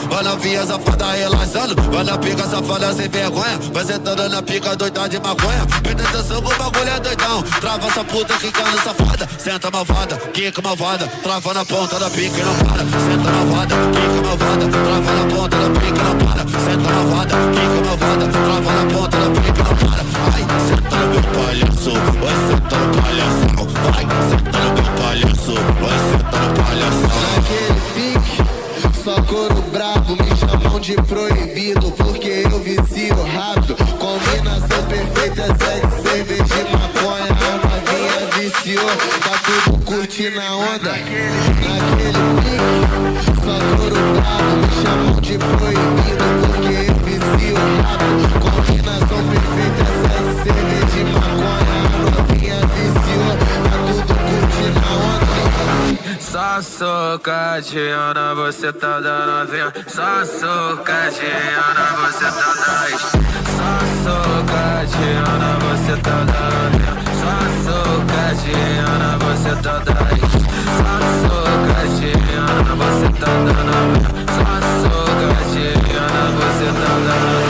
Vai na via safada relaxando, vai na pica safada sem vergonha, vai sentando na pica doida de maconha. Presta atenção que o bagulho é doidão, trava essa puta quicando safada. Senta malvada, quica malvada, trava na ponta da pica e não para. Senta malvada, quica malvada, trava na ponta da pica e não para. Senta malvada, quica malvada, trava na ponta da pica e não para. Ai, senta no meu palhaço, vai senta no palhação. Vai, senta no meu palhaço, vai senta no palhação. Naquele pique, só couro brabo, me chamam de proibido porque eu vicio rápido. Combinação perfeita, sexo, cerveja e maconha. A novinha viciou, tá tudo curtindo a onda. Naquele pique, só couro brabo, me chamam de proibido porque eu vicio rápido. Combinação perfeita, sexo, cerveja e maconha. A novinha viciou, tá tudo curtindo a onda. Só socadinha, você tá dando vinha. Só socadinha, você tá dando. Só socadinha, você tá dando vinha. Só socadinha, você tá dando. Só socadinha, você tá dando vinha. Só socadinha, você tá dando.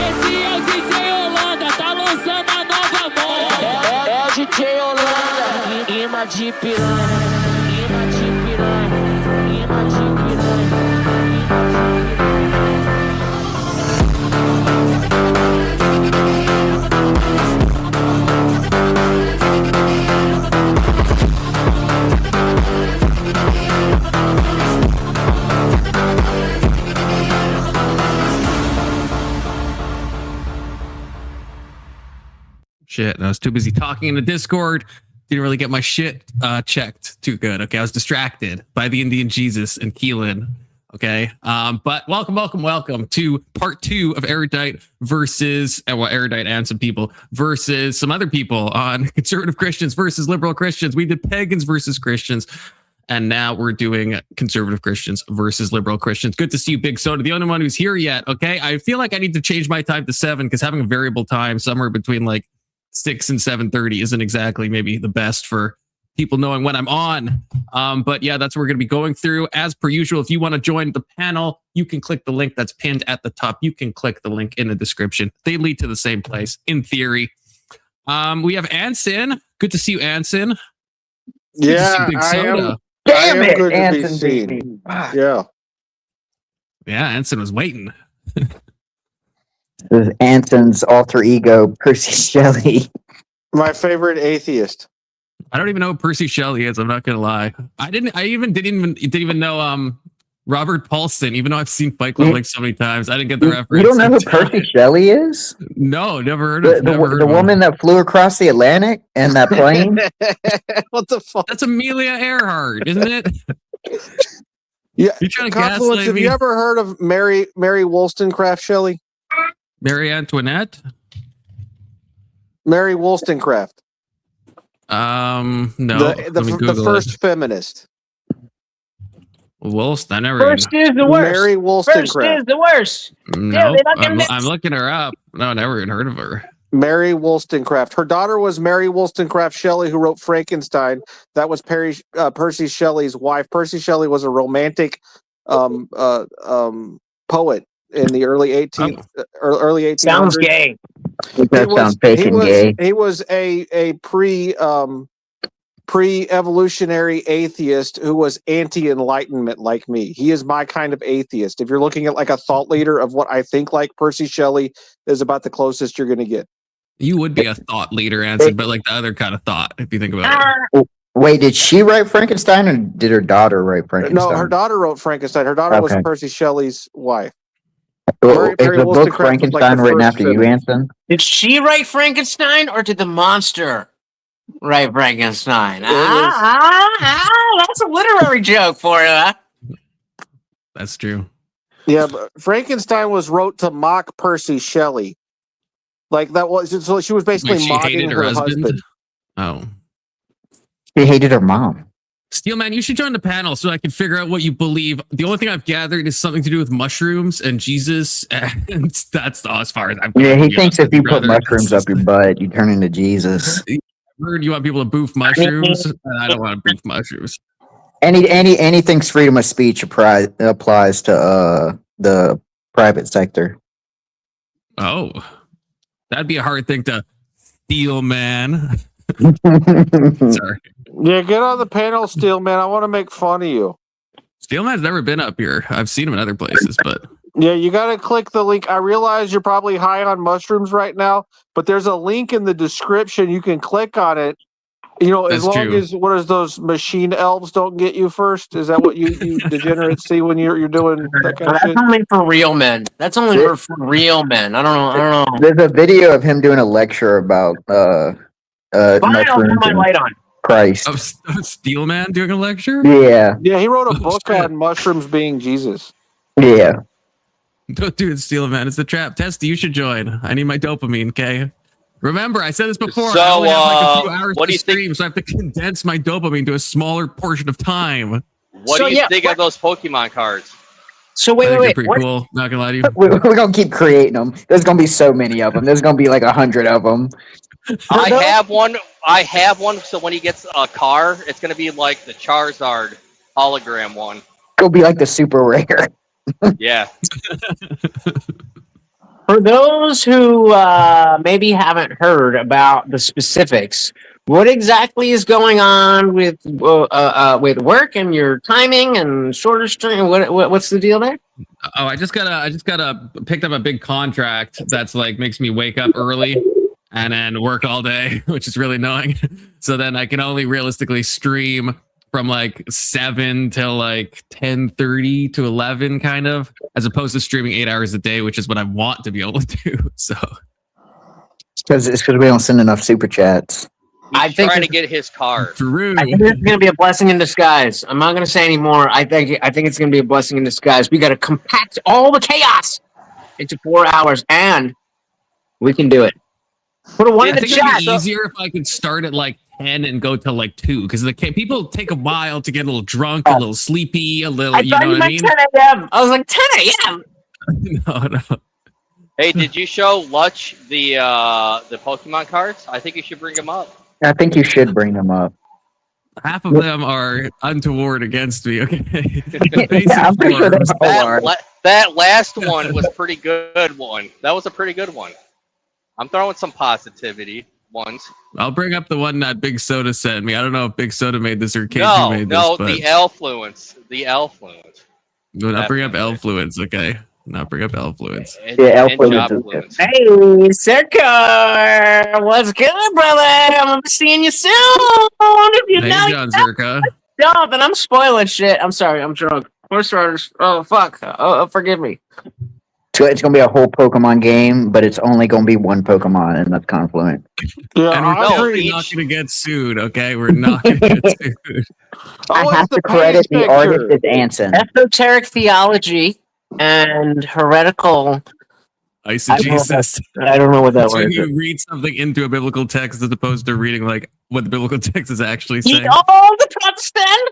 Esse é o DJ Holanda, tá lançando a nova moda. É o DJ Holanda, imã de piranha. Shit, I was too busy talking in the Discord. Didn't really get my shit checked too good. Okay, I was distracted by the Indian Jesus and Keelan. Okay, but welcome to part 2 of Erudite versus Erudite and some people versus some other people on conservative Christians versus liberal Christians. We did pagans versus Christians, and now we're doing conservative Christians versus liberal Christians. Good to see you, Big Soda, the only one who's here yet. Okay, I feel like I need to change my time to 7 because having a variable time somewhere between like 6 and 7:30 isn't exactly maybe the best for people knowing when I'm on. But yeah, that's what we're going to be going through. As per usual, if you want to join the panel, you can click the link that's pinned at the top. You can click the link in the description. They lead to the same place, in theory. We have Anson. Good to see you, Anson. Good to see Big Soda. Damn it, good to be Anson seen. beat me. Yeah. Yeah, Anson was waiting. This is Anson's alter ego, Percy Shelley. My favorite atheist. I don't even know who Percy Shelley is. I'm not gonna lie. I didn't even know Robert Paulson, even though I've seen Fight Club like so many times. I didn't get the reference. You don't know who Percy Shelley is? No, never heard of The woman that flew across the Atlantic in that plane? What the fuck? That's Amelia Earhart, isn't it? Yeah. You're trying to Confluence, gaslight have me? you ever heard of Mary Wollstonecraft Shelley? Mary Antoinette? Mary Wollstonecraft. No. The first feminist. Wollst, I never. First is the worst. Mary First is Wollstonecraft. the worst. No, they don't get I'm looking her up. No, never even heard of her. Mary Wollstonecraft. Her daughter was Mary Wollstonecraft Shelley, who wrote Frankenstein. That was Percy Shelley's wife. Percy Shelley was a romantic poet in the early 18th. Early 1800s. Sounds gay. That sounds fake and gay. He was a pre-evolutionary atheist who was anti-enlightenment like me. He is my kind of atheist. If you're looking at like a thought leader of what I think like, Percy Shelley is about the closest you're going to get. You would be a thought leader, Anson, but like the other kind of thought, if you think about it. Wait, did she write Frankenstein or did her daughter write Frankenstein? No, her daughter wrote Frankenstein. Her daughter was Okay. Percy Shelley's wife. Is Mary the book Wollstonecraft was like Frankenstein the written first after you, feminist. Anson? Did she write Frankenstein or did the monster write Frankenstein? That's a literary joke for you. That's true. Yeah, but Frankenstein was wrote to mock Percy Shelley. Like that was so she was basically Wait, she mocking hated her husband. Oh. She hated her mom. Steelman, you should join the panel so I can figure out what you believe. The only thing I've gathered is something to do with mushrooms and Jesus, and that's as far as I've Yeah, he to be thinks honest if you with put brother. mushrooms up your butt, you turn into Jesus. I heard you want people to boof mushrooms, and I don't want to boof mushrooms. Any thinks freedom of speech applies to the private sector. Oh, that'd be a hard thing to steal, man. Sorry. Yeah, get on the panel, Steel Man. I want to make fun of you. Steelman's never been up here. I've seen him in other places, but Yeah, you got to click the link. I realize you're probably high on mushrooms right now, but there's a link in the description. You can click on it. You know, as That's long true. as what is those machine elves don't get you first? Is that what you degenerates see when you're doing that kind of That's shit? only for real men. That's only for real men. I don't know. There's a video of him doing a lecture about Fine, I'll mushrooms turn my and light on. Christ. of Steelman doing a lecture. Yeah, Yeah, he wrote a Oh, book shit. on mushrooms being Jesus. yeah. Don't do it, Steelman. It's the trap. Testy, you should join. I need my dopamine, okay? Remember, I said this before. So, I only have like a few hours what do to you think- stream, so I have to condense my dopamine to a smaller portion of time. What So, do you yeah, think of those Pokemon cards? So I wait. think they're pretty What, cool. Not gonna lie to you. We're gonna keep creating them. There's gonna be so many of them. There's gonna be like 100 of them. I have one. So when he gets a car, it's gonna be like the Charizard hologram one. It'll be like the super rare. Yeah. For those who maybe haven't heard about the specifics, what exactly is going on with work and your timing and shorter stream? What's the deal there? Oh, I just picked up a big contract that's like makes me wake up early and then work all day, which is really annoying. So then I can only realistically stream from like 7 till like 10:30 to 11, kind of, as opposed to streaming 8 hours a day, which is what I want to be able to do. So It's because we don't send enough super chats. I He's think trying to get his car. Drew, I think this is going to be a blessing in disguise. I'm not going to say anymore. I think it's going to be a blessing in disguise. We got to compact all the chaos into 4 hours, and we can do it. Put a one I in the think it'd chat. be easier if I could start at like 10 and go till like 2, because the people take a while to get a little drunk, a little sleepy, a little, I you thought know you what I meant mean? 10 a.m. I was like 10 a.m. No. Hey, did you show Lutch the Pokemon cards? I think you should bring them up. I think you should bring them up. Half of them are untoward against me. Okay. The basic Yeah, I'm pretty sure forms. they all are. That last one was pretty good one. That was a pretty good one. I'm throwing some positivity ones. I'll bring up the one that Big Soda sent me. I don't know if Big Soda made this or KG made this. No, but the L-fluence. The L-fluence. I'll bring up L-fluence, okay? Not bring up L-fluence. Yeah, And L-fluence job is fluence. Hey, Circar, what's good, brother? I'm seeing you soon. If you Hey, know John Zerka. Stop, and I'm spoiling shit. I'm sorry, I'm drunk. Horse riders. Oh fuck. Oh, forgive me. So it's gonna be a whole Pokemon game, but it's only gonna be one Pokemon, and that's Confluent. Yeah, And we're No, definitely each- not going to get sued, okay? We're not going to get sued. I it's have the to credit page the picture. artist as Anson. Esoteric theology and heretical. Eisegesis. I don't know what that That's when word is. you read something into a biblical text as opposed to reading like what the biblical text is actually Eat saying. all the Protestant.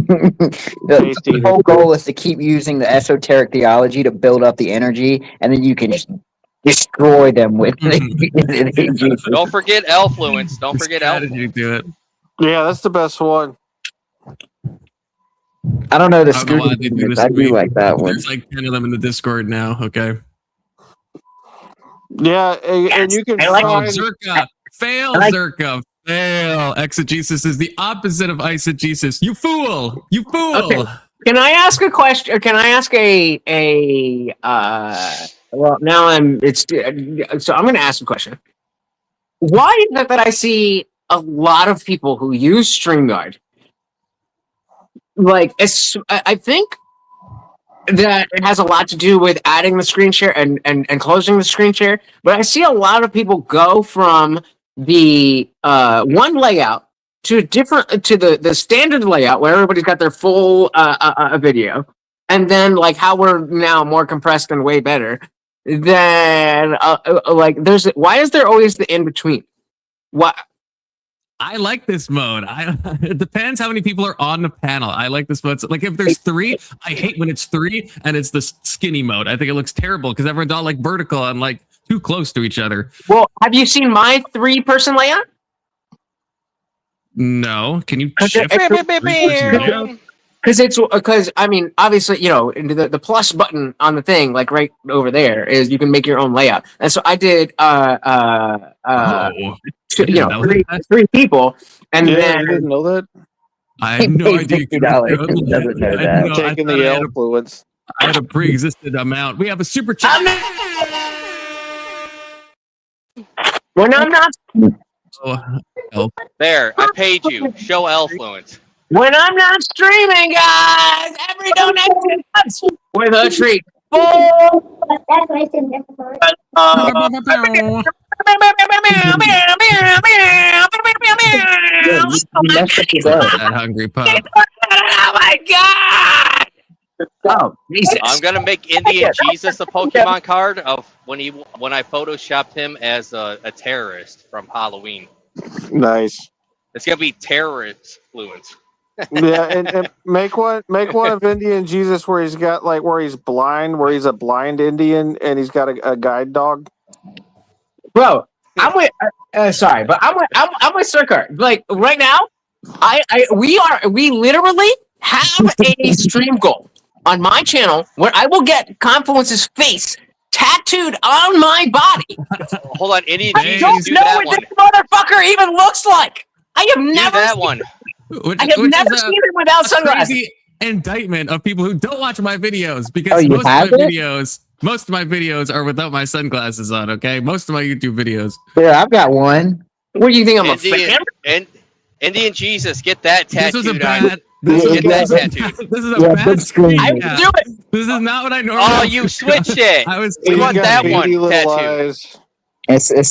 The whole goal is to keep using the esoteric theology to build up the energy, and then you can just destroy them with it. Don't forget L-fluence. Don't forget Strategy L-fluence. to do it. Yeah, that's the best one. I don't know the I don't know why they do students. this I to do me. like that one. There's like 10 of them in the Discord now, okay? Yeah, and you can I like Oh, find. Zerka. Fail, I like- Zerka. Fail. Exegesis is the opposite of eisegesis. You fool. You fool. Okay. Can I ask a question? Or can I ask well, now so I'm going to ask a question. Why is it that I see a lot of people who use StreamYard? Like, I think that it has a lot to do with adding the screen share and closing the screen share. But I see a lot of people go from the one layout to a different to the standard layout where everybody's got their full video, and then like how we're now more compressed and way better. Then like why is there always the in between? What? I like this mode. It depends how many people are on the panel. I like this mode. So, like if there's 3, I hate when it's 3 and it's the skinny mode. I think it looks terrible because everyone's all like vertical and like too close to each other. Well, have you seen my 3-person layout? No, can you Okay, shift? Because I mean, obviously, you know, the plus button on the thing, like right over there, is you can make your own layout. And so I did, three people, and Yeah, then you didn't know that. I had no idea. You could $60. Doesn't know that. I Taking thought the I had a- L-fluence. I had a pre-existent amount. We have a super chat. when I'm not There, I paid you. Show L-fluence. when I'm not streaming, guys, every donation counts with a treat. That hungry pup. Oh my god! Oh, Jesus. I'm gonna make Indian Jesus a Pokemon card of when I photoshopped him as a terrorist from Halloween. Nice. It's gonna be terrorist fluence. Yeah, and make one of Indian Jesus where he's got like where he's blind, where he's a blind Indian and he's got a guide dog. Bro, I'm with sorry, but I'm with Circar. Like right now, we literally have a stream goal on my channel where I will get Confluence's face tattooed on my body. Hold on, Indian I Jesus, don't do know that what one. this motherfucker even looks like. I have Do never that seen one. Which, I have which never is seen it without a sunglasses. crazy indictment of people who don't watch my videos because Oh, you most of my have it? most of my videos are without my sunglasses on. Okay, most of my YouTube videos. Yeah, I've got one. What do you think I'm a fan? Indian Jesus, get that This was a tattooed bad. on. This Yeah, is, Get that yeah. tattooed. this is a Yeah, bad big screen. I screen. will cap. do it. This is not what I normally. Oh, you switched it. I was. We He's want got that beady one little tattooed. eyes. It's a I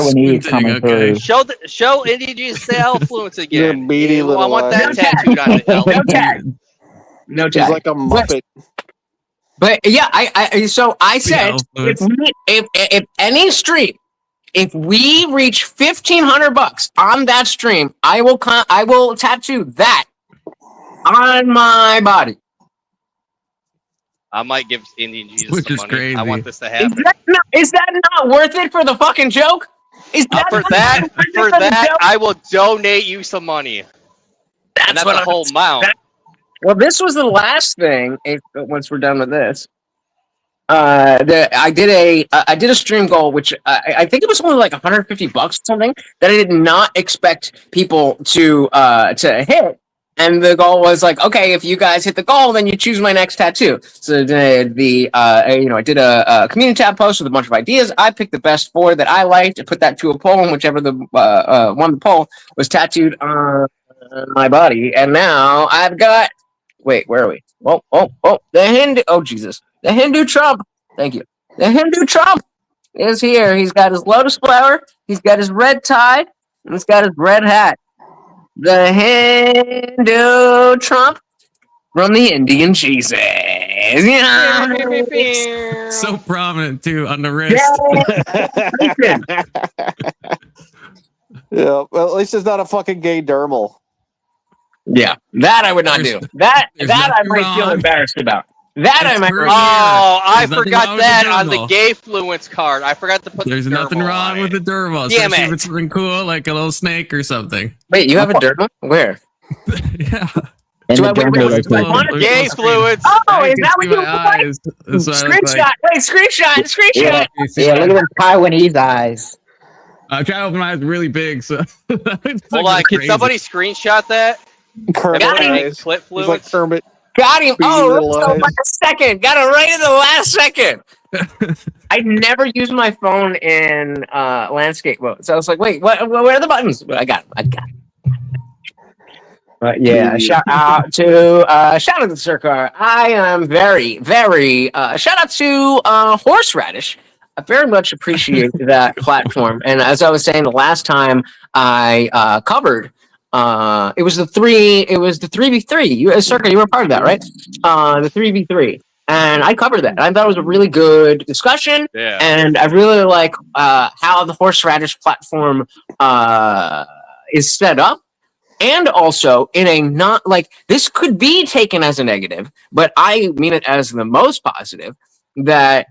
was Taiwanese squinting, coming okay. through. Show Indian Jesus the L-fluence Your again. beady I little want that eyes. tattooed on the L. No tag. No He's tag. like a muppet. But yeah, so I said Yeah, if any stream, if we reach $1,500 on that stream, I will tattoo that on my body. I might give Indian Jesus Which some is money. crazy. I want this to happen. Is that not worth it for the fucking joke? Is that For not that, worth it for the that, joke? I will donate you some money. And that's what the whole amount. Well, this was the last thing. Once we're done with this, I did a stream goal, which I think it was only like $150 or something that I did not expect people to hit. And the goal was like, okay, if you guys hit the goal, then you choose my next tattoo. So I did a community tab post with a bunch of ideas. I picked the best 4 that I liked and put that to a poll, and whichever the won the poll was tattooed on my body. And now I've got. Wait, where are we? Oh, the Hindu. Oh, Jesus. The Hindu Trump. Thank you. The Hindu Trump is here. He's got his lotus flower. He's got his red tie. And he's got his red hat. The Hindu Trump from the Indian Jesus. So prominent too on the wrist. Yeah, well, at least it's not a fucking gay dermal. Yeah, that I would not do. That I might feel embarrassed about. That I might. Oh, I forgot that on the gay fluence card. I forgot to put. There's nothing wrong with the dermal. Damn especially it. if it's something cool like a little snake or something. Wait, you have a dermal? Where? Yeah. Do I want it? Gay fluids. Oh, is that what you like? Screenshot. Wait, screenshot. Yeah, look at them Taiwanese eyes. I'm trying to open my eyes really big, so. Hold on, can somebody screenshot that? Kermit eyes. Clit He's like fluids. Kermit. Got him. Beady Oh, little so eyes. last second. Got it right in the last second. I never used my phone in landscape mode, so I was like, "Wait, what? Where are the buttons?" But I got them. But yeah, shout out to the Circar. I am very, very shout out to Horseradish. I very much appreciate that platform. And as I was saying, the last time I covered, it was the 3v3. You, Circa, you were part of that, right? The 3v3. And I covered that. I thought it was a really good discussion. Yeah. And I really like how the Horseradish platform is set up. And also in a not like this could be taken as a negative, but I mean it as the most positive. That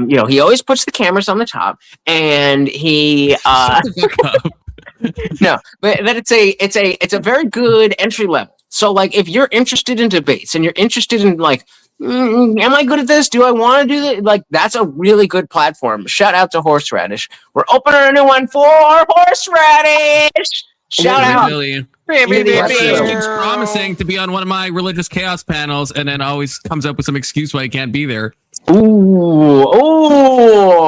he always puts the cameras on the top, and he no, but that it's a very good entry level. So like if you're interested in debates and you're interested in like, am I good at this? Do I want to do that? Like that's a really good platform. Shout out to Horseradish. We're opening a new one for Horseradish. Shout out. Keeps promising to be on one of my religious chaos panels, and then always comes up with some excuse why he can't be there. Ooh.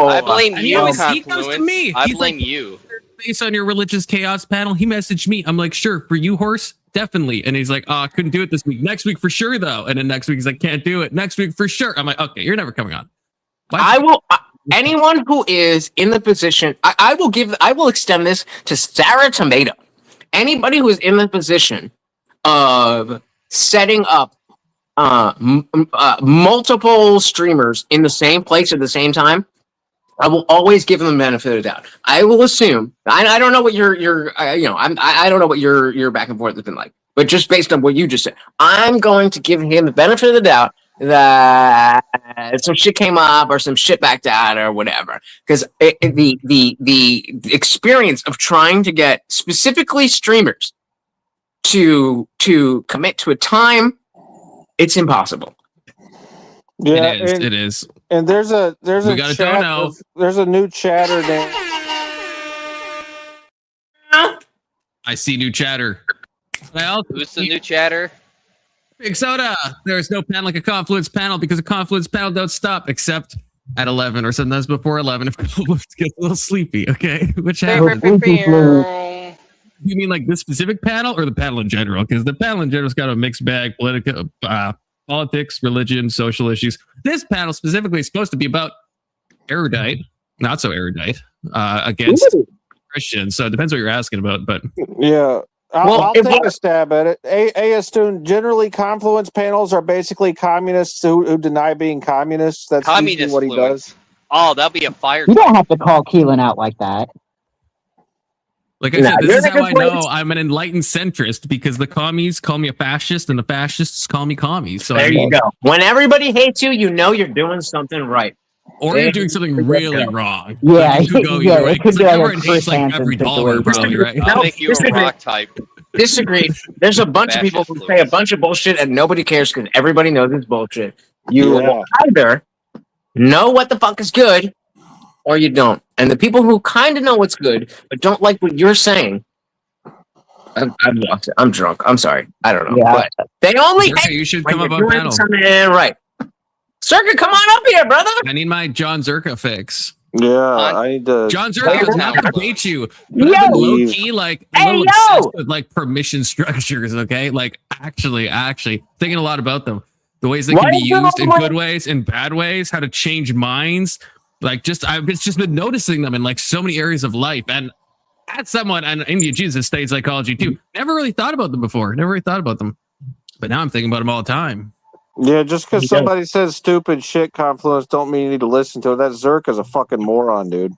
I blame you, he comes to me. I He's blame like, you. Based on your religious chaos panel, he messaged me. I'm like, sure, for you, Horse, definitely. And he's like, oh, I couldn't do it this week. Next week for sure, though. And then next week he's like, can't do it. Next week for sure. I'm like, okay, you're never coming on. I will. Anyone who is in the position, I will extend this to Sarah Tomato. Anybody who is in the position of setting up multiple streamers in the same place at the same time, I will always give them the benefit of the doubt. I will assume. I don't know what I don't know what your back and forth has been like, but just based on what you just said, I'm going to give him the benefit of the doubt that some shit came up or some shit backed out or whatever. Because the experience of trying to get specifically streamers to commit to a time, it's impossible. Yeah, it is. And there's a chat. There's a new chatter name. I see new chatter. Who's the new chatter? Big Soda. There's no panel like a Confluence panel because a Confluence panel don't stop except at 11 or sometimes before 11 if Confluence gets a little sleepy. Okay, which happens. You mean like this specific panel or the panel in general? Because the panel in general's got a mixed bag: politics, religion, social issues. This panel specifically is supposed to be about erudite, not so erudite, against Christians. So it depends what you're asking about. But yeah. I'll take a stab at it. Astune, generally Confluence panels are basically communists who deny being communists. That's usually what he does. Oh, that'll be a fire. You don't have to call Keelan out like that. Like I Nah, said, this you're is in a how good I know place. I'm an enlightened centrist because the commies call me a fascist and the fascists call me commies. So There you go. When everybody hates you, you know you're doing something right. or you're doing something really wrong. Yeah, Like, it could go yeah, either way. it could Because be like a everyone Chris hates like Hansen every dollar, situation. probably, right? I'll No, make you a disagree. rock type. Disagree. There's a bunch of people who Fascist say a Louis. bunch of bullshit and nobody cares because everybody knows it's bullshit. You Yeah. either know what the fuck is good or you don't. And the people who kind of know what's good but don't like what you're saying, I've lost it. I'm drunk. I'm sorry. I don't know. Yeah. But they only Zerka, hate you should when come you're up on doing panel. something right. Circa, come on up here, brother. I need my John Zerka fix. Yeah, I need to. John Zerka, Downtown not to Club. debate you, but I've been Yo. low key like a Hey, little yo. obsessed with like permission structures. Okay, like actually thinking a lot about them, the ways they Why can be is there used in no- good ways and bad ways, how to change minds. Like I've just been noticing them in like so many areas of life. And as someone, and Indian Jesus studied psychology too, never really thought about them before. Never really thought about them, but now I'm thinking about them all the time. Yeah, just because somebody says stupid shit, Confluence, don't mean you need to listen to it. That Zerka's a fucking moron, dude.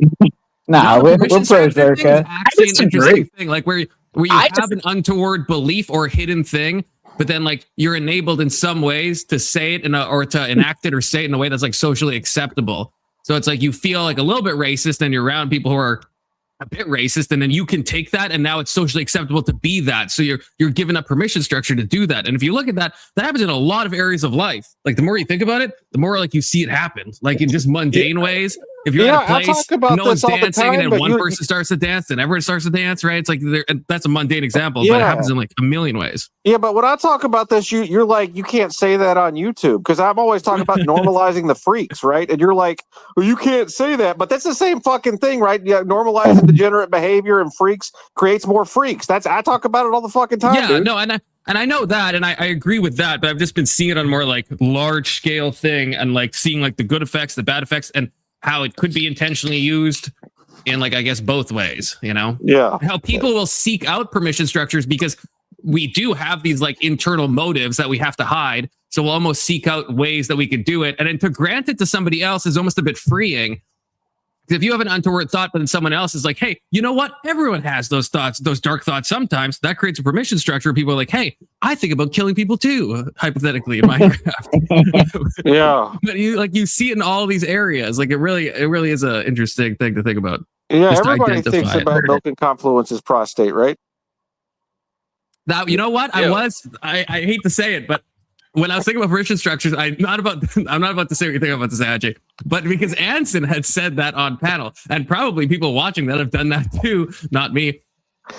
Nah, No, the we're permission pro structure thing is Zerka. actually an disagree. interesting thing, like where you I have an untoward belief or hidden thing, but then like you're enabled in some ways to say it or to enact it or say it in a way that's like socially acceptable. So it's like you feel like a little bit racist and you're around people who are a bit racist, and then you can take that and now it's socially acceptable to be that. So you're given a permission structure to do that. And if you look at that, that happens in a lot of areas of life. Like the more you think about it, the more like you see it happen, like in just mundane ways. If you're Yeah, at a I place, talk about no one's this all the dancing, time, and then but one you- person starts to dance, and everyone starts to dance, right? It's like and that's a mundane example, but it Yeah. happens in like a million ways. Yeah, but when I talk about this, you're like, you can't say that on YouTube because I'm always talking about normalizing the freaks, right? And you're like, well, you can't say that, but that's the same fucking thing, right? Yeah, normalizing degenerate behavior and freaks creates more freaks. I talk about it all the fucking time, Yeah, dude. no, and I know that, and I agree with that, but I've just been seeing it on more like large scale thing, and like seeing like the good effects, the bad effects, and how it could be intentionally used in like I guess both ways, you know? Yeah. How people will seek out permission structures because we do have these like internal motives that we have to hide. So we'll almost seek out ways that we could do it. And then to grant it to somebody else is almost a bit freeing. If you have an untoward thought, but then someone else is like, hey, you know what? Everyone has those thoughts, those dark thoughts sometimes. That creates a permission structure. People are like, hey, I think about killing people too, hypothetically in Minecraft. Yeah. But you see it in all these areas. Like it really is an interesting thing to think about. Yeah, Just to everybody identify thinks it. about milking Confluence's prostate, right? Now, you know what? Yeah. I hate to say it, but when I was thinking about permission structures, I'm not about to say what you think I'm about to say, Ajay. But because Anson had said that on panel, and probably people watching that have done that too, not me,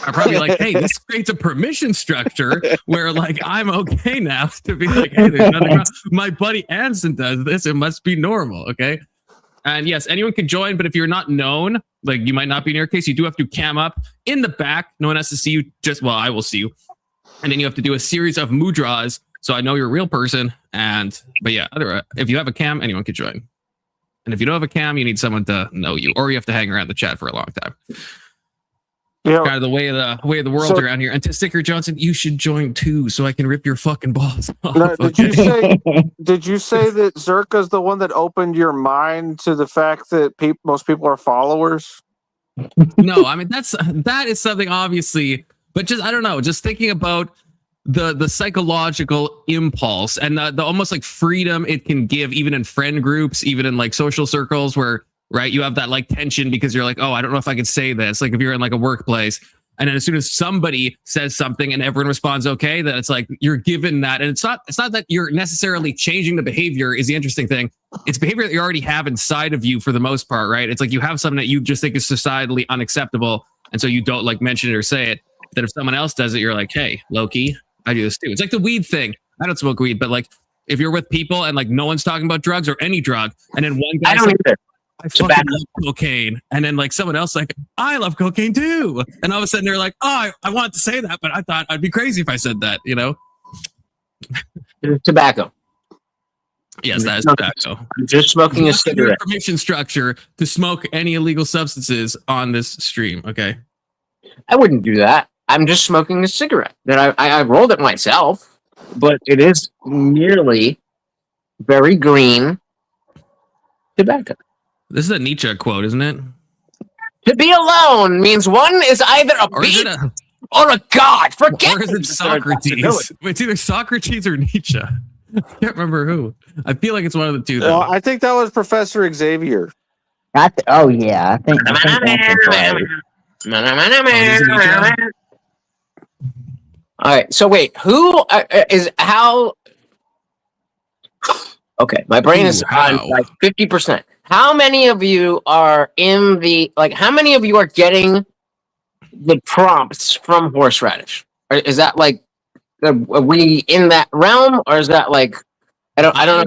are probably like, hey, this creates a permission structure where like I'm okay now to be like, hey, there's nothing wrong. My buddy Anson does this, it must be normal, okay? And yes, anyone can join, but if you're not known, like you might not be in your case, you do have to cam up in the back. No one has to see you, I will see you. And then you have to do a series of mudras, so I know you're a real person. But yeah, if you have a cam, anyone can join. And if you don't have a cam, you need someone to know you, or you have to hang around the chat for a long time. Yeah. Kind of the way of the world So- around here. And to Sticker Johnson, you should join too, so I can rip your fucking balls off. No, okay? did you say that Zerka's the one that opened your mind to the fact that most people are followers? No, I mean that is something obviously, but just I don't know, just thinking about the psychological impulse and the almost like freedom it can give, even in friend groups, even in like social circles where right you have that like tension because you're like, oh, I don't know if I can say this. Like if you're in like a workplace, and then as soon as somebody says something and everyone responds okay, then it's like you're given that, and it's not that you're necessarily changing the behavior is the interesting thing. It's behavior that you already have inside of you for the most part, right? It's like you have something that you just think is societally unacceptable, and so you don't like mention it or say it. That if someone else does it, you're like, hey, Loki, I do this too. It's like the weed thing. I don't smoke weed, but like if you're with people and like no one's talking about drugs or any drug, and then one I guy's don't like, either. I fucking love cocaine, and then like someone else like, I love cocaine too, and all of a sudden they're like, oh, I wanted to say that, but I thought I'd be crazy if I said that, you know? Tobacco. Yes, that is tobacco. I'm just smoking a You have to do cigarette. permission structure to smoke any illegal substances on this stream. Okay. I wouldn't do that. I'm just smoking a cigarette that I rolled it myself, but it is merely very green tobacco. This is a Nietzsche quote, isn't it? To be alone means one is either a Or is beast it a, or a god. Forget or is it Socrates? It's either Socrates or Nietzsche. I can't remember who. I feel like it's one of the two, though. I think that was Professor Xavier. Oh yeah, I think that's right. All right. So wait, who is how? Okay, my brain is on like 50%. How many of you are in the like? How many of you are getting the prompts from horseradish? Or is that like, are we in that realm, or is that like, I don't know.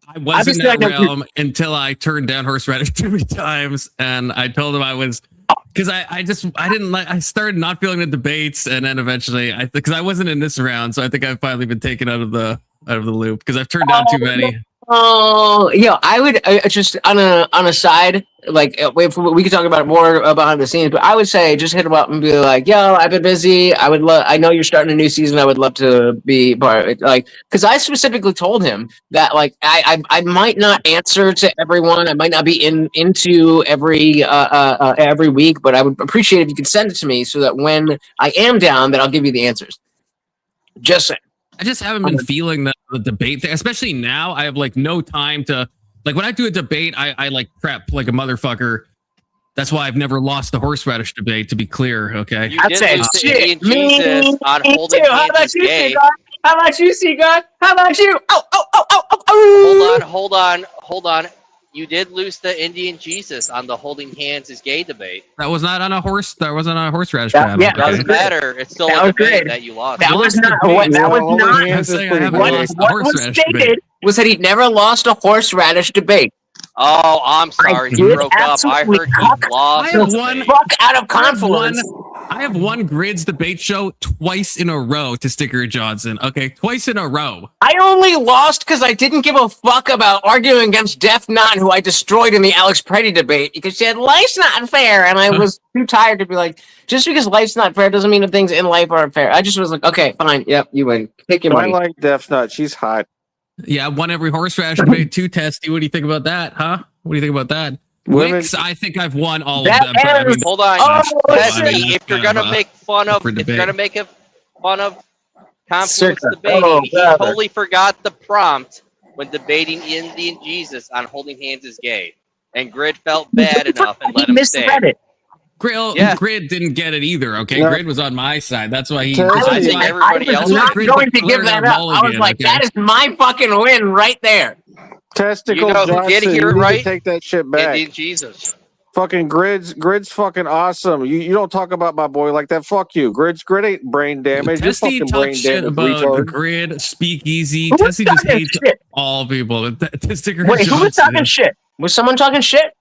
I was in that realm until I turned down horseradish too many times, and I told him I was because I didn't like. I started not feeling the debates, and then eventually because I wasn't in this round, so I think I've finally been taken out of the loop because I've turned down too many. Oh, yeah, I would just on a side, like we could talk about it more behind the scenes, but I would say just hit him up and be like, "Yo, I've been busy. I know you're starting a new season. I would love to be part of it." Like, because I specifically told him that like I might not answer to everyone. I might not be into every week, but I would appreciate if you could send it to me so that when I am down, that I'll give you the answers. Just saying. I just haven't been feeling the debate thing, especially now. I have like no time to like when I do a debate, I like prep like a motherfucker. That's why I've never lost the horseradish debate, to be clear. Okay. You did lose to Indian Jesus on holding hands is gay. How about you, Seagull? How about you? Oh. Hold on. You did lose the Indian Jesus on the holding hands is gay debate. That was not on a horse. That wasn't on a horseradish panel. Yeah, it doesn't matter. It's still a debate that you lost. That was not. What was stated was that he never lost a horseradish debate. Oh, I'm sorry. He broke up. I heard he lost. I have one fuck out of confluence. I have won Grid's debate show twice in a row to Sticker Johnson. Okay, twice in a row. I only lost because I didn't give a fuck about arguing against Def Nine, who I destroyed in the Alex Preddy debate because she said life's not fair, and I was too tired to be like, just because life's not fair doesn't mean that things in life aren't fair. I just was like, okay, fine, yep, you win. Take your money. I like Def Nut. She's hot. Yeah, I won every horseradish debate too, Testy. What do you think about that, huh? What do you think about that? Wix, I think I've won all of them. But, I mean, hold on, Testy. If you're gonna make fun of, Confluence debating, he totally forgot the prompt when debating Indian Jesus on holding hands is gay, and Grid felt bad enough and let him stay. Grid didn't get it either. Okay, yeah. Grid was on my side. That's why he. I think everybody else was not going to give that up. I was like, that is my fucking win right there. Testicle Johnson, did hear it right? Take that shit back. Indian Jesus. Fucking Grid's fucking awesome. You don't talk about my boy like that. Fuck you. Grid ain't brain damage. Testy talks shit about the Grid, speakeasy. Testy just hates all people. Wait, who was talking shit? Was someone talking shit?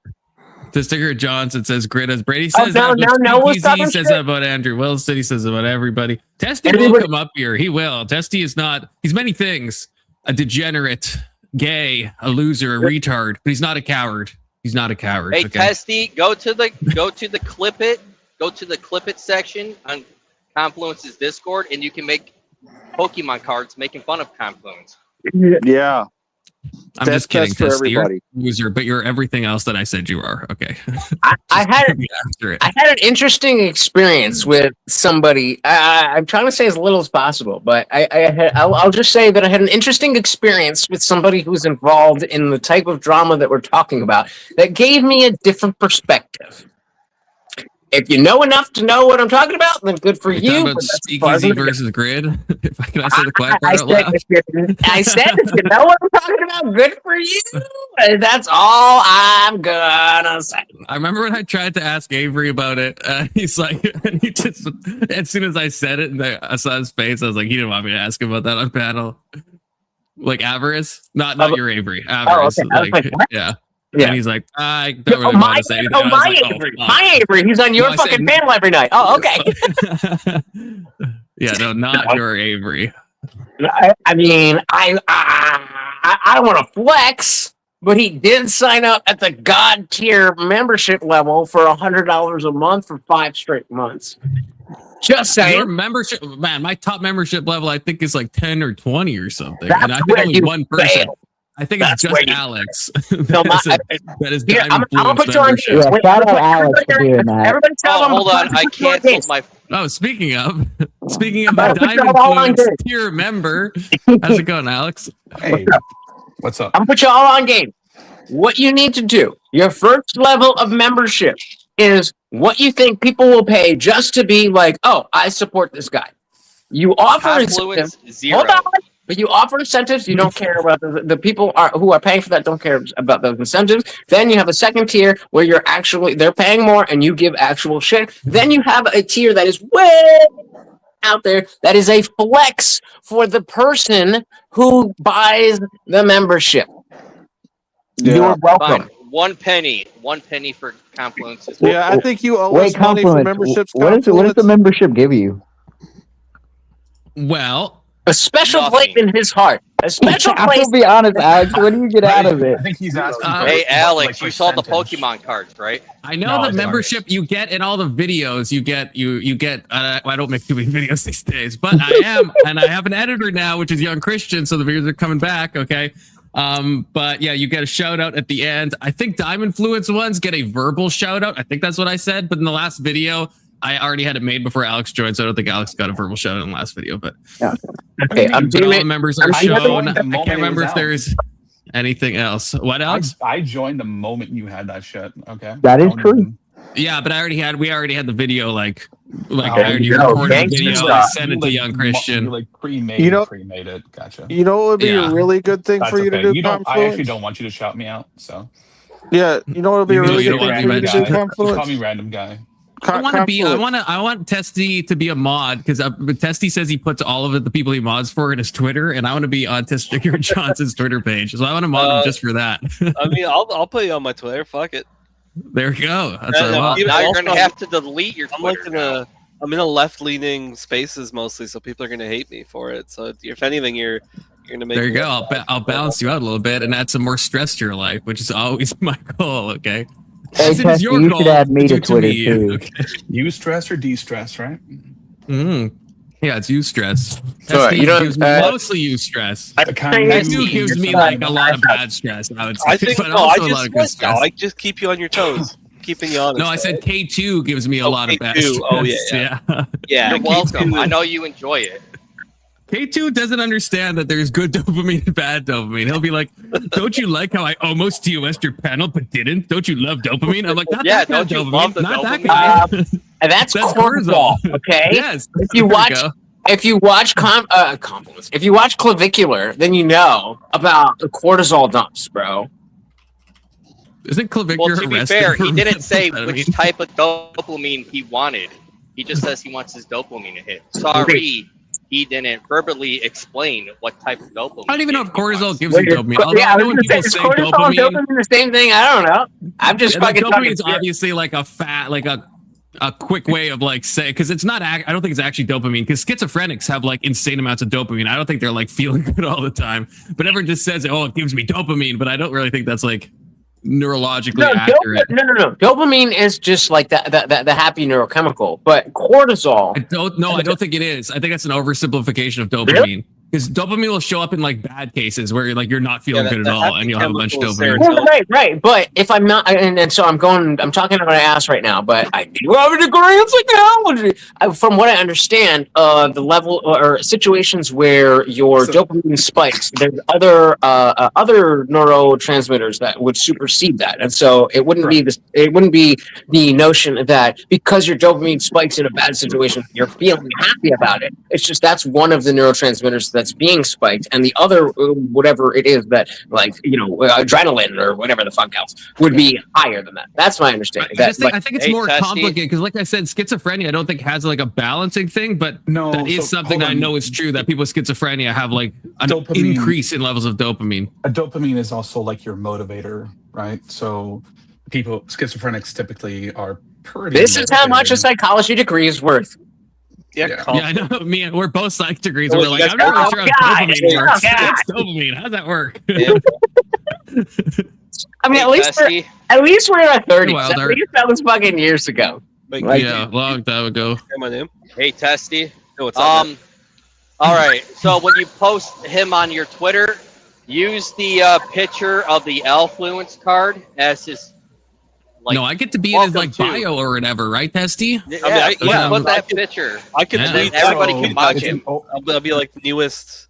The Sticker Johnson says Grid as Brady says no, he says that about Andrew Wilson. He says about everybody. Testy will come up here. He will. Testy is not. He's many things. A degenerate, gay, a loser, a retard, but he's not a coward. He's not a coward. Hey, okay? Testy, go to the clip it section on Confluence's Discord, and you can make Pokemon cards making fun of Confluence. Yeah. I'm just kidding, Testy. You're a loser, but you're everything else that I said you are. Okay. I had an interesting experience with somebody. I'm trying to say as little as possible, but I'll just say that I had an interesting experience with somebody who's involved in the type of drama that we're talking about that gave me a different perspective. If you know enough to know what I'm talking about, then good for you. About Speakeasy versus Grid. Can I say the quiet part out loud? I said, if you know what I'm talking about, good for you. That's all I'm gonna say. I remember when I tried to ask Avery about it. He's like, and he just, as soon as I said it, and I saw his face, I was like, he didn't want me to ask him about that on panel. Like Avarice, not your Avery. Avarice, yeah. Yeah. And he's like, I don't really want to say anything. My Avery. He's on your fucking panel every night. Oh, okay. Yeah, no, not your Avery. I mean, I want to flex, but he did sign up at the God tier membership level for $100 a month for 5 straight months. Just saying. Your membership, man, my top membership level, I think, is like 10 or 20 or something. And I think only one person. I think it's That's just where you- Alex. No, that is Here, I'm Diamond gonna Fluence put you on. membership. Yeah, shout out Alex for doing that. Everybody tell Oh, them. hold on. I canceled my. Oh, speaking of the I'm about to put Diamond y'all on Fluence game. tier member, how's it going, Alex? Hey, what's up? I'm gonna put you all on game. What you need to do, your first level of membership is what you think people will pay just to be like, oh, I support this guy. You offer incentives. Confluence 0. Hold on. But you offer incentives. You don't care about the people who are paying for that don't care about those incentives. Then you have a second tier where they're paying more and you give actual shit. Then you have a tier that is way out there that is a flex for the person who buys the membership. Yeah. You're welcome. Fine. 1 penny. 1 penny for Confluence. Yeah, I think you owe Wait, us money for Confluence. memberships. What does the membership give you? Well, A special Nothing. place in his heart. A special I'm place. gonna be honest, Alex. What do you get out of it? I think he's asking. for, Hey, what, Alex, like, you saw the percentage. Pokemon cards, right? I know No, I the don't. membership you get in all the videos. You get. I don't make too many videos these days, but I have an editor now, which is Young Christian, so the videos are coming back. Okay. But yeah, you get a shout out at the end. I think Diamond Fluence ones get a verbal shout out. I think that's what I said. But in the last video, I already had it made before Alex joined, so I don't think Alex got a verbal shout out in the last video. But Okay, I'm but all doing the it. members are I joined shown. the I moment can't it remember was if there's anything else. What, Alex? I joined the moment you had that shit. Okay, That is Don't true. even- Yeah, but we already had the video like Oh, I already you go. recorded the Gangster video. stuff. I sent it to like, Young You Christian. like pre-made, pre-made it. Gotcha. You know what would be Yeah. a really good thing That's for you okay. to do, You don't. I Confluence? actually don't want you to shout me out. So Yeah, you know what would be a You really don't good want thing me for you to random do, guy. Confluence? call me random guy. I want Testy to be a mod because Testy says he puts all of the people he mods for in his Twitter, and I want to be on Testy Johnson's Twitter page, so I want to mod him just for that. I mean, I'll put you on my Twitter. Fuck it. There we go. That's And, what I want. even Now you're also, gonna have to delete your I'm like Twitter. I'm in a left-leaning spaces mostly, so people are gonna hate me for it. So if anything, you're gonna make. There you me go. I'll balance you out a little bit and add some more stress to your life, which is always my goal. Okay. Hey, As it is Testy, your you goal should add me to do Twitter me. too. Okay. You stress or de-stress, right? Yeah, it's you stress. So, Testy you don't- gives me mostly you stress. The kind You gives me like a lot of bad stress. I would say, I think but no, also I a lot of good just stress. I just keep you on your toes, keeping you honest. No, I said K2 gives me a Oh, lot of bad K2. stress. Oh, yeah. yeah. You're welcome. I know you enjoy it. K2 doesn't understand that there's good dopamine and bad dopamine. He'll be like, don't you like how I almost TOS'd your panel but didn't? Don't you love dopamine? I'm like, not Yeah, that kind of don't you dopamine. love the Not that dopamine? kind. And that's That's cortisol. cortisol. Okay. Yes. If you There we watch, go. if you watch Confluence, if you watch Clavicular, then you know about the cortisol dumps, bro. Isn't Clavicular Well, to be arrested fair, for he didn't say methamphetamine? which type of dopamine he wanted. He just says he wants his dopamine to hit. Sorry, he didn't verbally explain what type of dopamine. I don't even know if he wants. cortisol gives you dopamine. Although Yeah, I I know was when gonna say, people is say cortisol and dopamine, dopamine the same thing? I don't know. I'm just yeah, fucking dopamine talking is shit. obviously like a fat, like a quick way of like say, because it's not. I don't think it's actually dopamine. Because schizophrenics have like insane amounts of dopamine. I don't think they're like feeling good all the time. But everyone just says, "Oh, it gives me dopamine," but I don't really think that's like neurologically No, accurate. no. Dopamine is just like the happy neurochemical, but cortisol. I don't think it is. I think that's an oversimplification of dopamine. Really? Because dopamine will show up in like bad cases where you're not feeling good at all, and you'll have a bunch of dopamine. Well, right. But if I'm not, and so I'm talking to my ass right now. But I do have a degree in psychology. From what I understand, the level or situations where your dopamine spikes, there's other neurotransmitters that would supersede that, and so it wouldn't be this. It wouldn't be the notion that because your dopamine spikes in a bad situation, you're feeling happy about it. It's just that's one of the neurotransmitters that's being spiked, and the other whatever it is that adrenaline or whatever the fuck else would be higher than that. That's my understanding. I think it's Hey, more Testy. complicated because, like I said, schizophrenia I don't think has like a balancing thing, but No, that is so, something hold I on. know is true that people with schizophrenia have like an Dopamine. increase in levels of dopamine. A dopamine is also like your motivator, right? So schizophrenics typically are pretty. This is how much a motivated. psychology degree is worth. Yeah, Yeah. Yeah, I know. Me and we're both psych degrees. Oh, We're you like, guys I'm not got- really sure how guys, dopamine works. guys. What's dopamine? How does that work? Yeah. I mean, Hey, at least Testy. we're in our 30s. Wild At art. least that was fucking years ago. Like, Like- Yeah, long time ago. hear my name. Hey, Testy. Hey, what's up? Man? All right. So when you post him on your Twitter, use the picture of the Elfluence card as his. Like, no, I get to be in his welcome like to- bio or whatever, right, Testy? Yeah, yeah, put that picture. I could Yeah. Then tweet everybody so can watch it's it. an o- I'll be like newest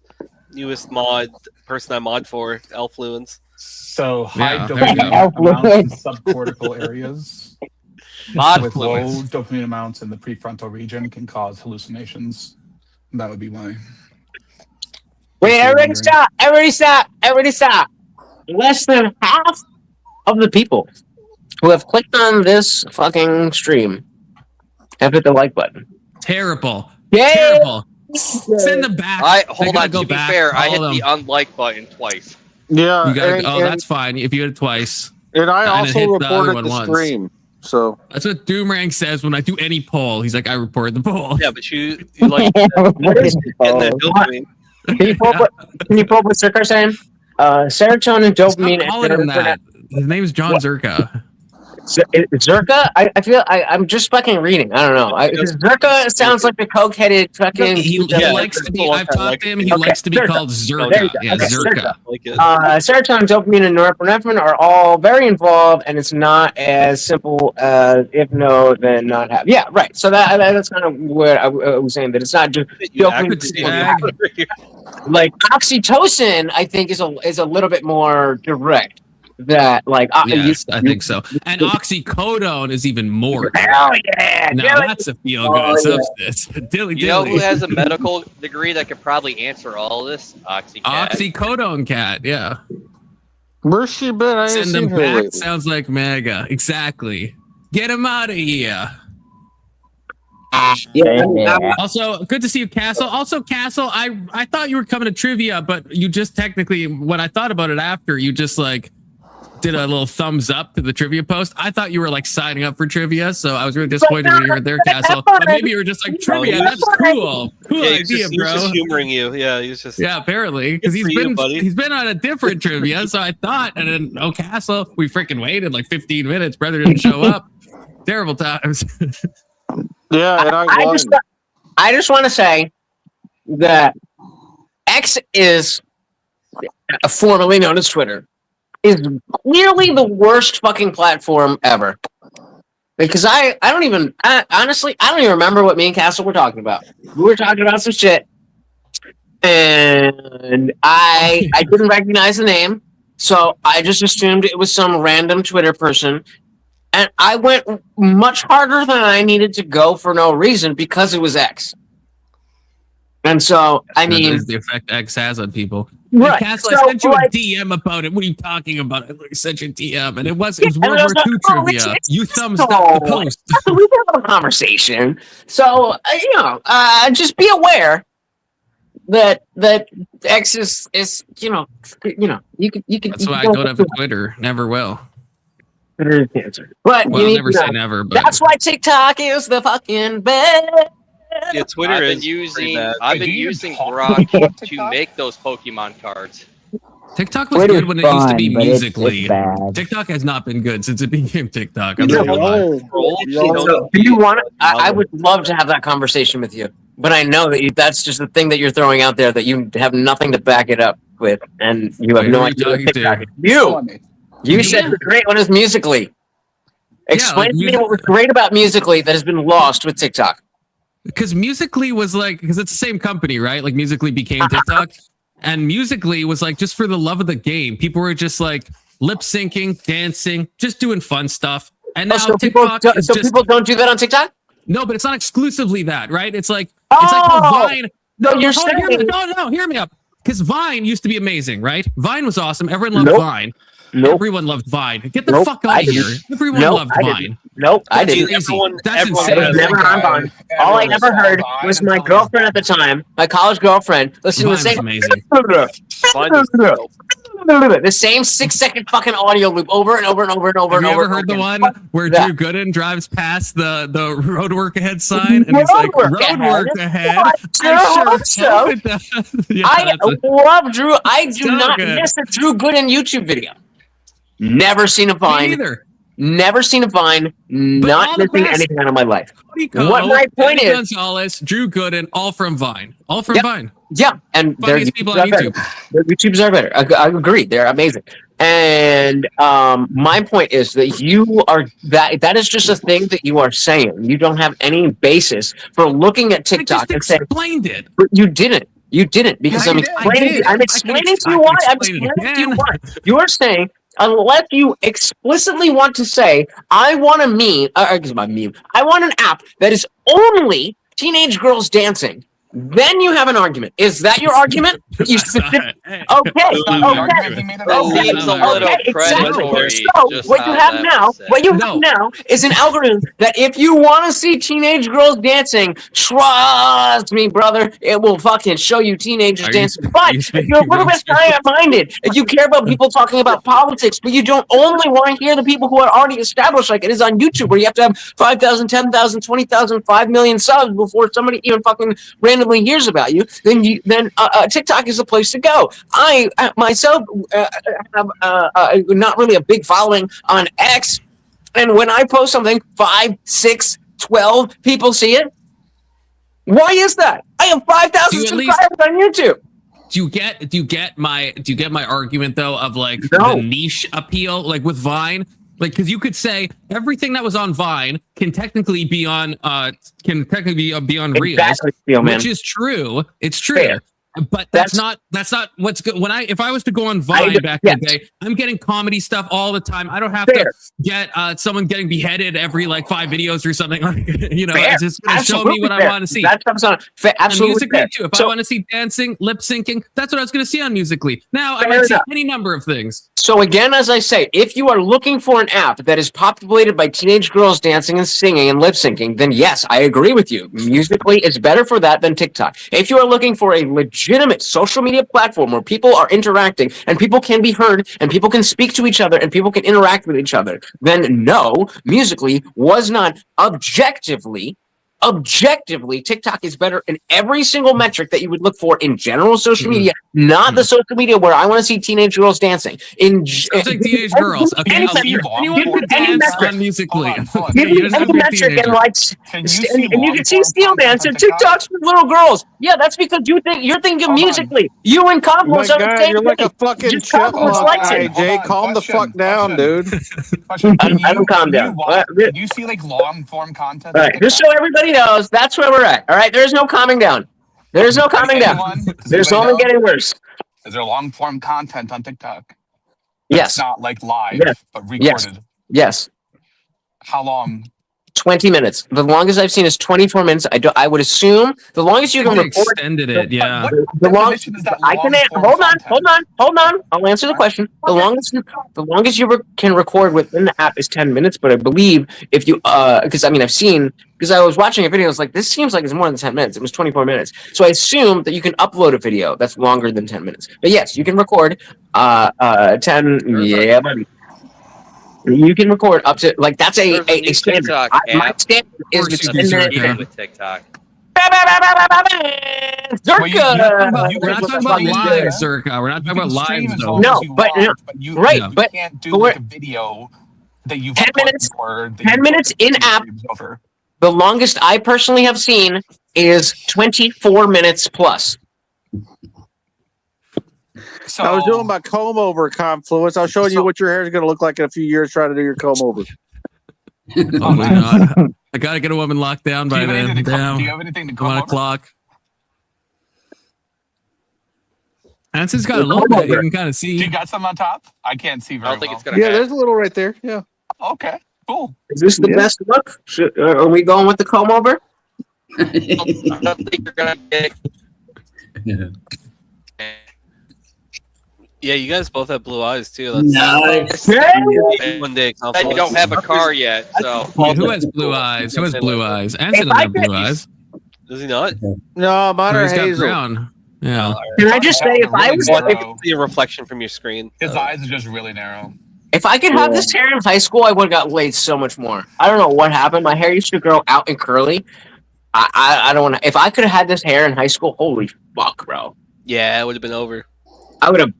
mod person I mod for Elfluence. So high Yeah, there you dopamine go. amounts in subcortical areas Mod with low fluence. dopamine amounts in the prefrontal region can cause hallucinations. That would be why. Wait, If you're everybody wondering. stop! Everybody stop! Everybody stop! Less than half of the people who have clicked on this fucking stream have hit the like button. Terrible. Yay! Terrible. Send them back. Hold They're on. gonna To be back, fair, I hit all of the them. unlike button twice. Yeah, You gotta, and that's fine. If you hit it twice. I And it also hit the other reported one the once. stream. So That's what Doomrang says when I do any poll. He's like, I reported the poll. Yeah, but you like What is getting that dopamine. Can you pull up what Circa's saying? Serotonin, dopamine, Stop calling him that. His name is John Zerka. Zerka? I feel I'm just fucking reading. I don't know. Zerka sounds like the coke-headed fucking. He likes to be. I've talked to him. He likes to be Zerka. called There Zerka. you go. Yeah, Okay, Zerka. Like it. Serotonin, dopamine, and norepinephrine are all very involved, and it's not as simple as if no, then not have. Yeah, right. So that's kind of what I was saying. That it's not just You dopamine. activate- Like oxytocin, I think is a little bit more direct. That like Yes, I think so. And oxycodone is even more. Hell yeah! Now that's a feel-good substance. Dilly You know who dilly. has a medical degree that could probably answer all of this? Oxycat. Oxycodone cat. Yeah. where's she been? I ain't Send seen them her back. lately. Sounds like mega. Exactly. Get him out of here. Yeah. Also, good to see you, Castle. Also, Castle, I thought you were coming to trivia, but you just technically, when I thought about it after, you just like did a little thumbs up to the trivia post. I thought you were like signing up for trivia, so I was really disappointed when you were there, Castle. But maybe you were just like trivia. That's cool. Cool Yeah, he's idea, just, bro. He's just humoring you. Yeah, he's just. Yeah, apparently, because Good for you, buddy. he's been on a different trivia. So I thought, and then Castle, we freaking waited like 15 minutes. Brother didn't show up. Terrible times. Yeah, and I won. I just want to say that X is formerly known as Twitter is clearly the worst fucking platform ever. Because honestly, I don't even remember what me and Castle were talking about. We were talking about some shit, and I didn't recognize the name, so I just assumed it was some random Twitter person. And I went much harder than I needed to go for no reason because it was X. And so, I That mean, is the effect X has on people. right. Castle, So, I sent you like, a DM about it. What are you talking about? I sent you a DM, and it was and World I was War II like, oh, trivia. it's- You thumbs up the post. we can have a conversation. So, just be aware that X is you can. That's why I don't have a Twitter. Never will. Twitter is cancer. But Well, you I'll need never to say know. never, but That's why TikTok is the fucking best. Yeah, Twitter I've is been using bad. I've Do been you using talk Grok about to TikTok? make those Pokemon cards. TikTok was Twitter's good when it used to fun, be but it's Musically. bad. TikTok has not been good since it became TikTok. I'm Yeah, not gonna lie. So, do you want? I would love to have that conversation with you, but I know that that's just the thing that you're throwing out there that you have nothing to back it up with, and you have Wait, no who are you idea. What talking to? TikTok is. Tell me. You Yeah. said the great one is Musically. Explain like to me what was great about Musically that has been lost with TikTok. Because Musically was like, because it's the same company, right? Like Musically became TikTok, and Musically was like just for the love of the game. People were just like lip syncing, dancing, just doing fun stuff. And now so TikTok is just people don't do that on TikTok? no, but it's not exclusively that, right? It's like how Vine. No, you're hold on, saying no, hear me up. Because Vine used to be amazing, right? Vine was awesome. Everyone loved Nope. Vine. Nope. Everyone loved Vine. Get the Nope, fuck I out of here. didn't. Everyone Nope, loved I Vine. didn't. Nope, I That's didn't. crazy. That's everyone- I was insane. never on Vine. All I ever heard was my girlfriend at the time, my college girlfriend, listening to the Vine was same amazing. Vine is dope. the same 6-second fucking audio loop over and over and over and over Have and you over. ever heard the one where that? Drew Gooden drives past the road work ahead sign and he's like, Road road work work ahead? I sure hope so. hope it does. Yeah, I that's a- love Drew. I do So not good. miss a Drew Gooden YouTube video. Never seen a me Vine. either. Never seen a Vine. Not all the missing best- anything out of my life. Rico, What my point Eddie is, Gonzalez, Drew Gooden, all from Vine. All from Yep. Vine. yeah, and their Funniest people YouTubes on are better. YouTube. Their YouTubes are better. I agree. They're amazing. And my point is that that is just a thing that you are saying. You don't have any basis for looking at I TikTok just and saying, explained it. but you didn't. You didn't because Yeah, I'm you did. explaining. I I'm did. explaining to I you can why. I'm explain it explaining to you again. why. You are saying unless you explicitly want to say, I want a meme. My meme. I want an app that is only teenage girls dancing. Then you have an argument. Is that your argument? You That's not specific- it. Hey. Okay. That's not the Okay. argument he made at The all. meme's a little Okay, exactly. predatory. So just what you how have that now, was said. what you No. have now is an algorithm that if you want to see teenage girls dancing, trust me, brother, it will fucking show you teenagers Are you dancing. sp- But are you if speaking you're a little bit from science-minded, if you care about people talking about politics, but you don't only want to hear the people who are already established, like it is on YouTube, where you have to have 5,000, 10,000, 20,000, 5 million subs before somebody even fucking randomly hears about you, then TikTok is the place to go. I myself have not really a big following on X, and when I post something, 5, 6, 12 people see it. Why is that? I have 5,000 Do you at least- subscribers on YouTube. Do you get my argument though of like No. the niche appeal, like with Vine? Like, because you could say everything that was on Vine can technically be on be on Reels, Exactly, Steel Man. which is true. It's true. Fair. But that's not what's good. If I was to go on Vine back in the day, I'm getting comedy stuff all the time. I don't have Fair. to get someone getting beheaded every like 5 videos or something. Like, you know, Fair. it's just gonna show Absolutely me what fair. I want to see. That's And absolutely Musically fair. too. If So- I want to see dancing, lip syncing, that's what I was going to see on Musically. Now I Fair might see enough. any number of things. So again, as I say, if you are looking for an app that is populated by teenage girls dancing and singing and lip syncing, then yes, I agree with you. Musically is better for that than TikTok. If you are looking for a legitimate social media platform where people are interacting and people can be heard and people can speak to each other and people can interact with each other, then no, Musically was not objectively, TikTok is better in every single metric that you would look for in general social media, not the social media where I want to see teenage girls dancing. Sounds like teenage girls. Okay, any I'll metric. see anyone Give can me any dance metric. on Musically. Hold on. Give You me don't have any to be a metric and teenager. like, Can you see and you can see long-form Steel content Dancer. on TikTok? TikTok's for little girls. Yeah, that's because you're thinking of Hold on. Musically. You and My Confluence are the God, same you're like a thing. fucking Just Confluence chipmunk, likes it. Hold AJ. on, Calm the question, fuck down, dude. Question. I don't calm down. Can you see like long form content? All on right, just so TikTok? everybody knows, that's where we're at. All right, there's no calming down. There's no calming down. Does There's anybody only know? getting worse. Is there long form content on TikTok? Yes. It's not like live, Yes. but Yes. recorded. Yes. How long? 20 minutes. The longest I've seen is 24 minutes. I would assume the longest you can They record. extended it, yeah. What The long, definition is that I can long-form hold on, content? hold on. I'll answer the question. The longest you can record within the app is 10 minutes. But I believe if you because I mean because I was watching a video, I was like, this seems like it's more than 10 minutes. It was 24 minutes. So I assume that you can upload a video that's longer than 10 minutes. But yes, you can record 10. Yeah, buddy. You can record up to like that's a There's a new standard. TikTok My app. standard is Of course the you 10 do, minute. Zerka. Even with TikTok. Well, you- Zerka! you We're not talking about live, Zerka. We're not You talking about can stream lives as though. long No, as you but- want, but you, right, you but- can't do but like a video that you've 10 uploaded minutes- before that 10 you minutes uploaded in app. over. The longest I personally have seen is 24 minutes plus. So I was doing my comb over, Confluence. I was showing you what your hair is going to look like in a few years trying to do your comb over. Oh my god. I gotta get a woman locked down do by you have then. anything to come, Damn. do you have anything to I'm come on a over? clock. Anson's got a little bit. You can kind of Do you see. got some on top? I can't see I very don't think well. it's gonna Yeah, happen. there's a little right there. Yeah. Okay, cool. Is this the Yeah. best look? Are we going with the comb over? I don't think you're gonna get. Yeah, you guys both have blue eyes too. Nice. One day. You don't have a car yet, so Yeah, who has blue eyes? Who has blue eyes? Anson If doesn't I have blue could- eyes. Does he not? No, mine Oh, are he's got hazel. brown. Yeah. Can I just say, if I was, Really if, narrow. See a reflection from your screen. His eyes are just really narrow. if I could have this hair in high school, I would have got laid so much more. I don't know what happened. My hair used to grow out and curly. I don't want to. If I could have had this hair in high school, holy fuck, bro! Yeah, it would have been over. I would have.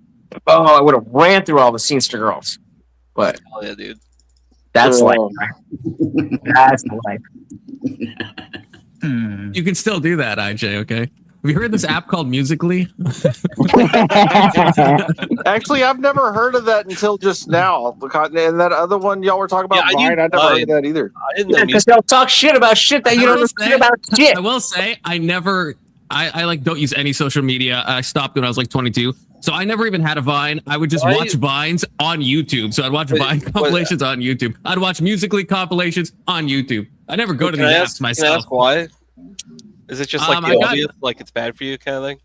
Oh, I would have ran through all the scenester girls. But Oh yeah, dude. That's life. That's life. You can still do that, IJ. Okay. Have you heard this app called Musically? Actually, I've never heard of that until just now. And that other one y'all were talking about, Vine, I never heard of that either. I didn't know Because they'll talk shit about shit that you don't know about shit. I will say, I like don't use any social media. I stopped when I was like 22. So I never even had a Vine. I would just watch Vines on YouTube. So I'd watch Vine compilations on YouTube. I'd watch Musically compilations on YouTube. I never go to the apps myself. Can I ask why? Is it just like obvious, like it's bad for you kind of thing?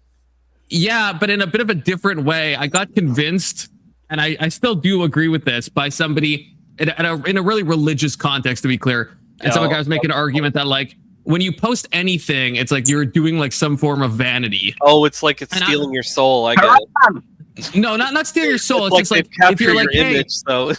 Yeah, but in a bit of a different way. I got convinced, and I still do agree with this, by somebody in a really religious context, to be clear. And some guy was making an argument that like, when you post anything, it's like you're doing like some form of vanity. Oh, it's like it's stealing your soul. I get it. No, not stealing your soul. It's just like if you're like, hey, image, so.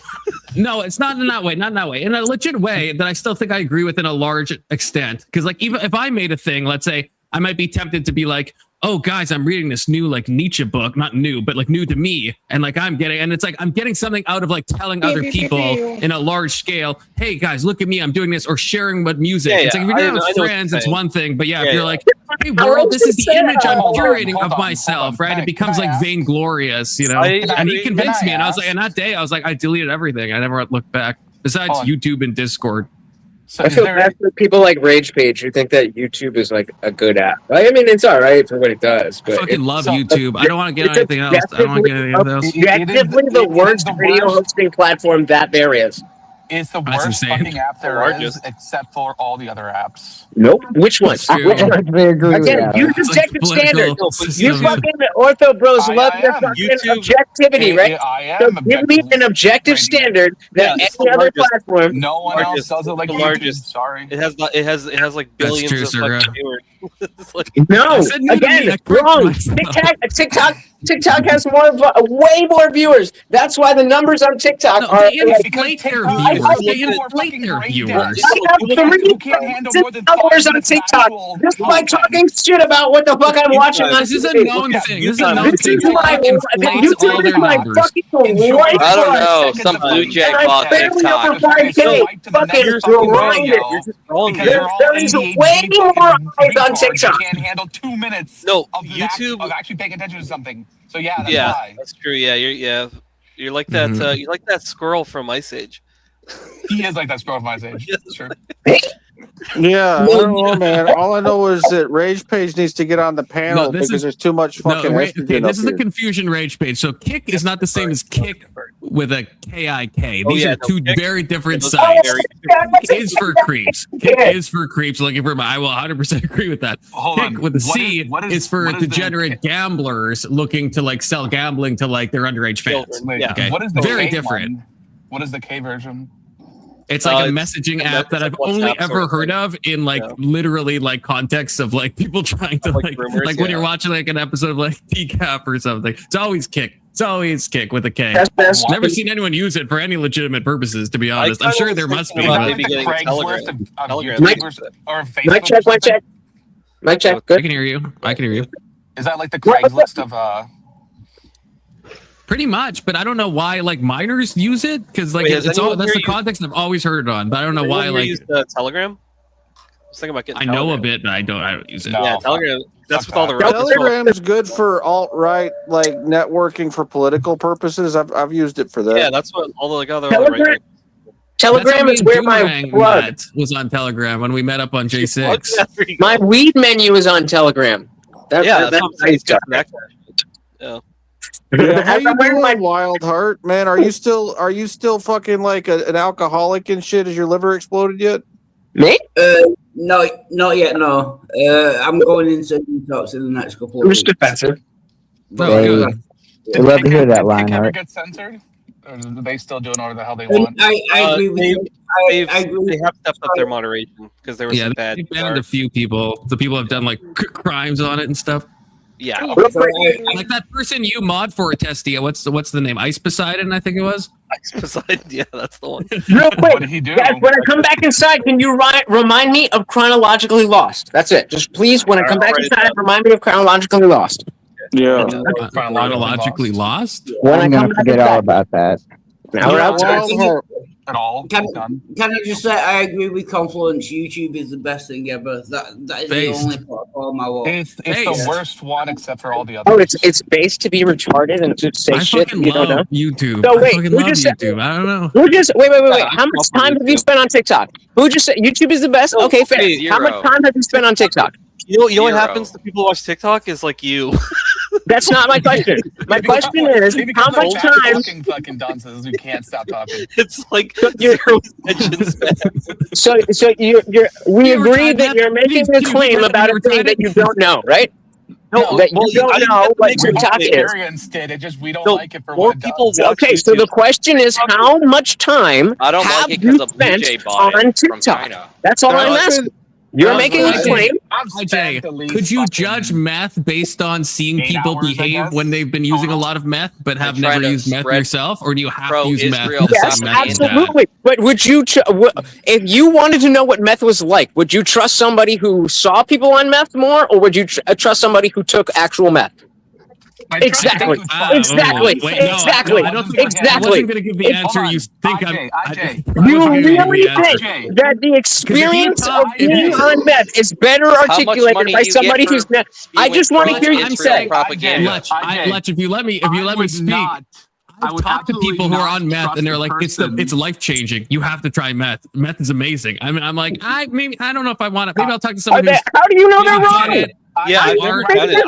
No, it's not in that way. Not in that way. In a legit way that I still think I agree with in a large extent. Because like even if I made a thing, let's say I might be tempted to be like, oh guys, I'm reading this new like Nietzsche book, not new, but like new to me. And like I'm getting something out of like telling other people in a large scale, hey guys, look at me, I'm doing this, or sharing with music. It's like if you're doing it with friends, it's one thing. But if you're like, hey world, this is the image I'm curating of myself, right? It becomes like vainglorious, you know? And he convinced me, and I was like, and that day I was like, I deleted everything. I never looked back. Besides YouTube and Discord. So I feel bad for people like Rage Page who think that YouTube is like a good app. Like, I mean, it's all right for what it does. But I fucking love YouTube. I don't want to get on anything else. I don't want to get anything else. Objectively the worst video hosting platform that there is. It's the worst fucking app there is, except for all the other apps. Nope. Which ones? Again, use objective standards. You fucking ortho bros love your fucking objectivity, right? So give me an objective standard that any other platform. No one else does it like YouTube. Sorry. It has like billions of fucking viewers. No, again, wrong. TikTok has way more viewers. That's why the numbers on TikTok are. They inflate their viewers. They inflate their viewers. I have 3 followers on TikTok just by talking shit about what the fuck I'm watching on. This is a known thing. This is a known thing. YouTube is my fucking life. I don't know. Some blue jay bought TikTok. There is way more eyes on TikTok. You can't handle 2 minutes. No, of YouTube of actually paying attention to something. So that's why. That's true. Yeah, you're like that. You like that squirrel from Ice Age. He is like that squirrel from Ice Age. Sure. Yeah, I don't know, man. All I know is that Rage Page needs to get on the panel because there's too much fucking. This is a confusion, Rage Page. So Kick is not the same as Kick with a KIK. These are two very different sites. Kick is for creeps. Kick is for creeps looking for I will 100% agree with that. Kick with the C is for degenerate gamblers looking to like sell gambling to like their underage fans. Okay, what is the very K different. One? What is the K version? It's like a messaging app that I've only ever heard of in like literally like contexts of like people trying to like rumors, like when you're watching like an episode of like Decap or something. It's always Kick. It's always Kick with a K. Never seen anyone use it for any legitimate purposes, to be honest. I'm sure there must be. Mic check. Good. I can hear you. Is that like the Craigslist of Pretty much, but I don't know why like minors use it because like that's the context I've always heard it on, but I don't know why like use Telegram. I was thinking about getting. I know a bit, but I don't use it. Yeah, Telegram. That's with all the Telegram is good for alt-right like networking for political purposes. I've used it for that. Yeah, that's what all the like other right. Telegram is where my plug was on Telegram when we met up on J6. My weed menu is on Telegram. That's yeah. Yeah, how you doing, Wild Heart? Man, are you still fucking like an alcoholic and shit? Has your liver exploded yet? Me? No, not yet. No, I'm going into detox in the next couple of weeks. Just defensive. I'd love to hear that line. Did ever get censored? Or are they still doing whatever the hell they want? I agree with you. They have stepped up their moderation because there was some bad. They've banned a few people. The people have done like crimes on it and stuff. Yeah, like that person you mod for a testy. What's the name? Ice Poseidon, I think it was. Ice Poseidon, yeah, that's the one. Real quick, what did he do? Guys, when I come back inside, can you remind me of Chronologically Lost? That's it. Just please, when I come back inside, remind me of Chronologically Lost. Yeah, Chronologically Lost. I'm gonna forget all about that. Now we're out to at all. Can I just say I agree with Confluence? YouTube is the best thing ever. That is the only platform I watch. It's the worst one except for all the others. It's based to be retarded and to say shit you don't know. YouTube. So wait, I fucking love YouTube. I don't know. Wait. How much time have you spent on TikTok? Who just said YouTube is the best? Okay, fair. How much time have you spent on TikTok? You know what happens to people who watch TikTok is like you. That's not my question. My question is, how much time? Fucking dunces who can't stop talking. It's like zero attention span. So we agree that you're making a claim about a thing that you don't know, right? No, that you don't know what TikTok is. Did. It just we don't like it for more what it people does. watch Okay, so the question is, how much time I don't have like it you because a blue spent jay bought on it from TikTok? China. That's all I'm asking. You're making a claim. Jay, could you judge meth based on seeing people behave when they've been using a lot of meth but have never used meth yourself, or do you have to use meth? Yes, absolutely. But would you, if you wanted to know what meth was like, would you trust somebody who saw people on meth more, or would you trust somebody who took actual meth? Exactly. Exactly. Exactly. I wasn't going to give the answer you think You really think that the experience of being on meth is better articulated by somebody who's not? I just want to hear you say. Lutch, if you let me speak. I've talked to people who are on meth and they're like, it's life changing. You have to try meth. Meth is amazing. I mean, I'm like, I don't know if I want it. Maybe I'll talk to somebody. How do you know they're wrong? Yeah, I've never done it.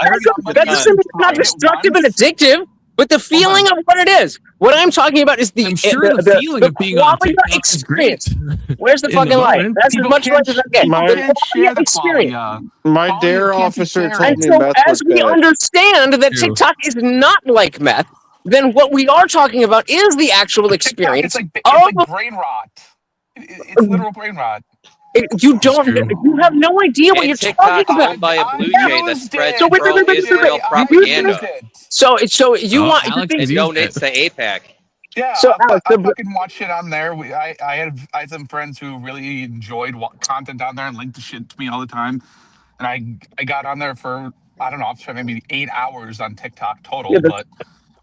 That doesn't mean it's not destructive and addictive, but the feeling of what it is. What I'm talking about is the feeling of being on TikTok experience. Where's the fucking light? That's as much light as I get. The experience. My dare officer told me so meth as was we bad. understand that TikTok is not like meth, then what we are talking about is the actual experience. It's like brain rot. It's literal brain rot. You have no idea what you're talking about. By a blue jay that spreads pro-Israel propaganda. So you want it donates to APAC. Yeah, so I fucking watch it on there. I had some friends who really enjoyed content on there and linked the shit to me all the time. And I got on there for, I don't know, I've spent maybe 8 hours on TikTok total. But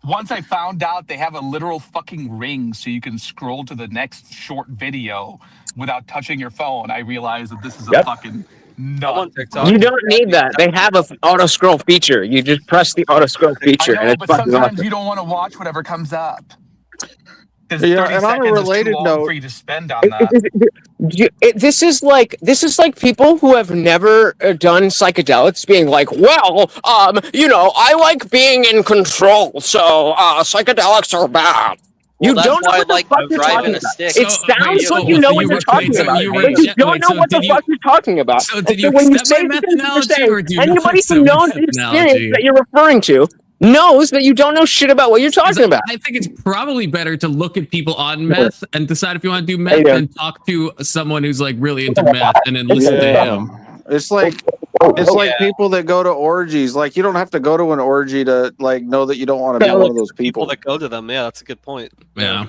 once I found out they have a literal fucking ring so you can scroll to the next short video without touching your phone, I realized that this is a fucking nut. You don't need that. They have an auto scroll feature. You just press the auto scroll feature. I know, but sometimes you don't want to watch whatever comes up. Yeah, and on a related note, for you to spend on that. This is like people who have never done psychedelics being like, well, I like being in control, so psychedelics are bad. You don't know what the fuck you're talking about. It sounds like you know what you're talking about, but you don't know what the fuck you're talking about. So did you accept my meth analogy, or do you anybody who knows the experience that you're referring to knows that you don't know shit about what you're talking about. I think it's probably better to look at people on meth and decide if you want to do meth and talk to someone who's like really into meth and then listen to him. It's like people that go to orgies. Like, you don't have to go to an orgy to like know that you don't want to be one of those people that go to them. Yeah, that's a good point. Yeah.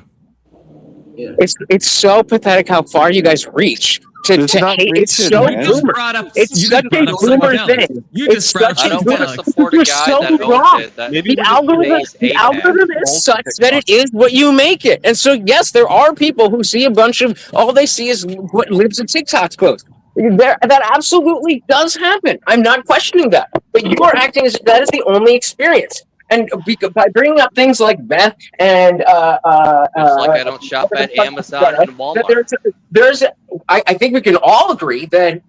It's so pathetic how far you guys reach. To hate, it's so boomer. It's such a boomer thing. It's such a boomer. You're so wrong. The algorithm is such that it is what you make it. And so, yes, there are people who see a bunch of, all they see is what lives in TikTok's clothes. That absolutely does happen. I'm not questioning that. But you are acting as if that is the only experience. And by bringing up things like meth and like I don't shop at Amazon and Walmart. I think we can all agree that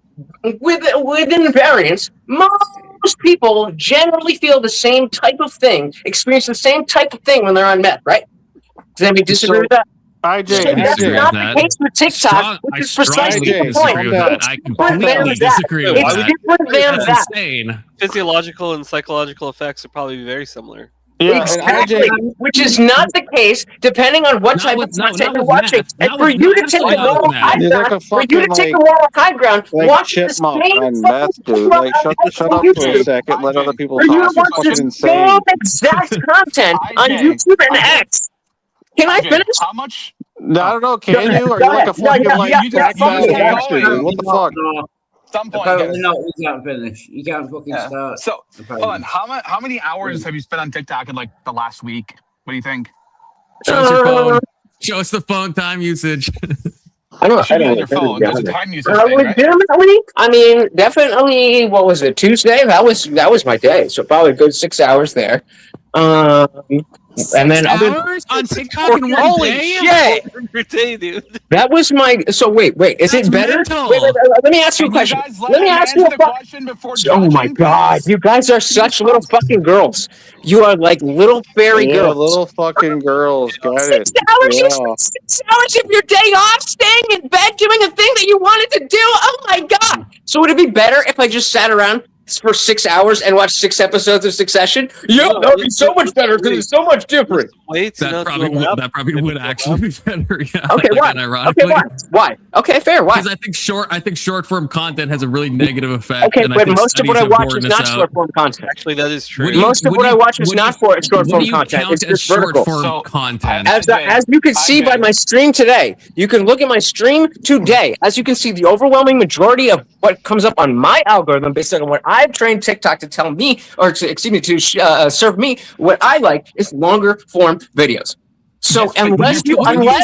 within variance, most people generally feel the same type of thing, experience the same type of thing when they're on meth, right? Does anybody disagree with that? That's not the case with TikTok, which is precisely the point. I completely disagree with that. It's different than that. Insane. Physiological and psychological effects are probably very similar. Yeah, exactly, which is not the case depending on what type of content you're watching. And for you to take the moral high ground, watch the same meth, dude. Like, shut up for a second. Let other people talk. It's fucking insane. Exact content on YouTube and X. Can I finish? How much? No, I don't know. Can you? Are you like a fucking bastard? What the fuck? Some point, no, you can't finish. You can't fucking start. So, hold on. How many hours have you spent on TikTok in like the last week? What do you think? Show us your phone. Show us the phone time usage. I don't know. On your phone. There's a time usage thing, right? Legitimately, I mean, definitely. What was it? Tuesday. That was my day. So probably a good 6 hours there. And then hours on TikTok in one Holy day? shit! Your day, dude. That was my. So wait. Is That's it better? mental. Wait, let me ask you a question. Let me ask you a question. Oh my god, you guys are such little fucking girls. You are like little fairy Yeah, girls. little fucking girls. Got it. 6 hours. Yeah. You spent 6 hours of your day off staying in bed doing a thing that you wanted to do. Oh my god. So would it be better if I just sat around for 6 hours and watched 6 episodes of Succession? Yeah, that would be so much better because it's so much different. Wait, That probably would actually be better. Yeah. Okay, why? Ironically. Okay, why? Okay, fair. Why? Because I think short form content has a really negative effect. Okay, and I but think most of what I studies have watch borne is this not out. short form content. Actually, that is true. Most of what I watch is not for short form content. Count It's as just short vertical. form content. As you can see by my stream today, you can look at my stream today. As you can see, the overwhelming majority of what comes up on my algorithm, based on what I've trained TikTok to tell me, or to serve me, what I like is longer form videos. So unless you are watching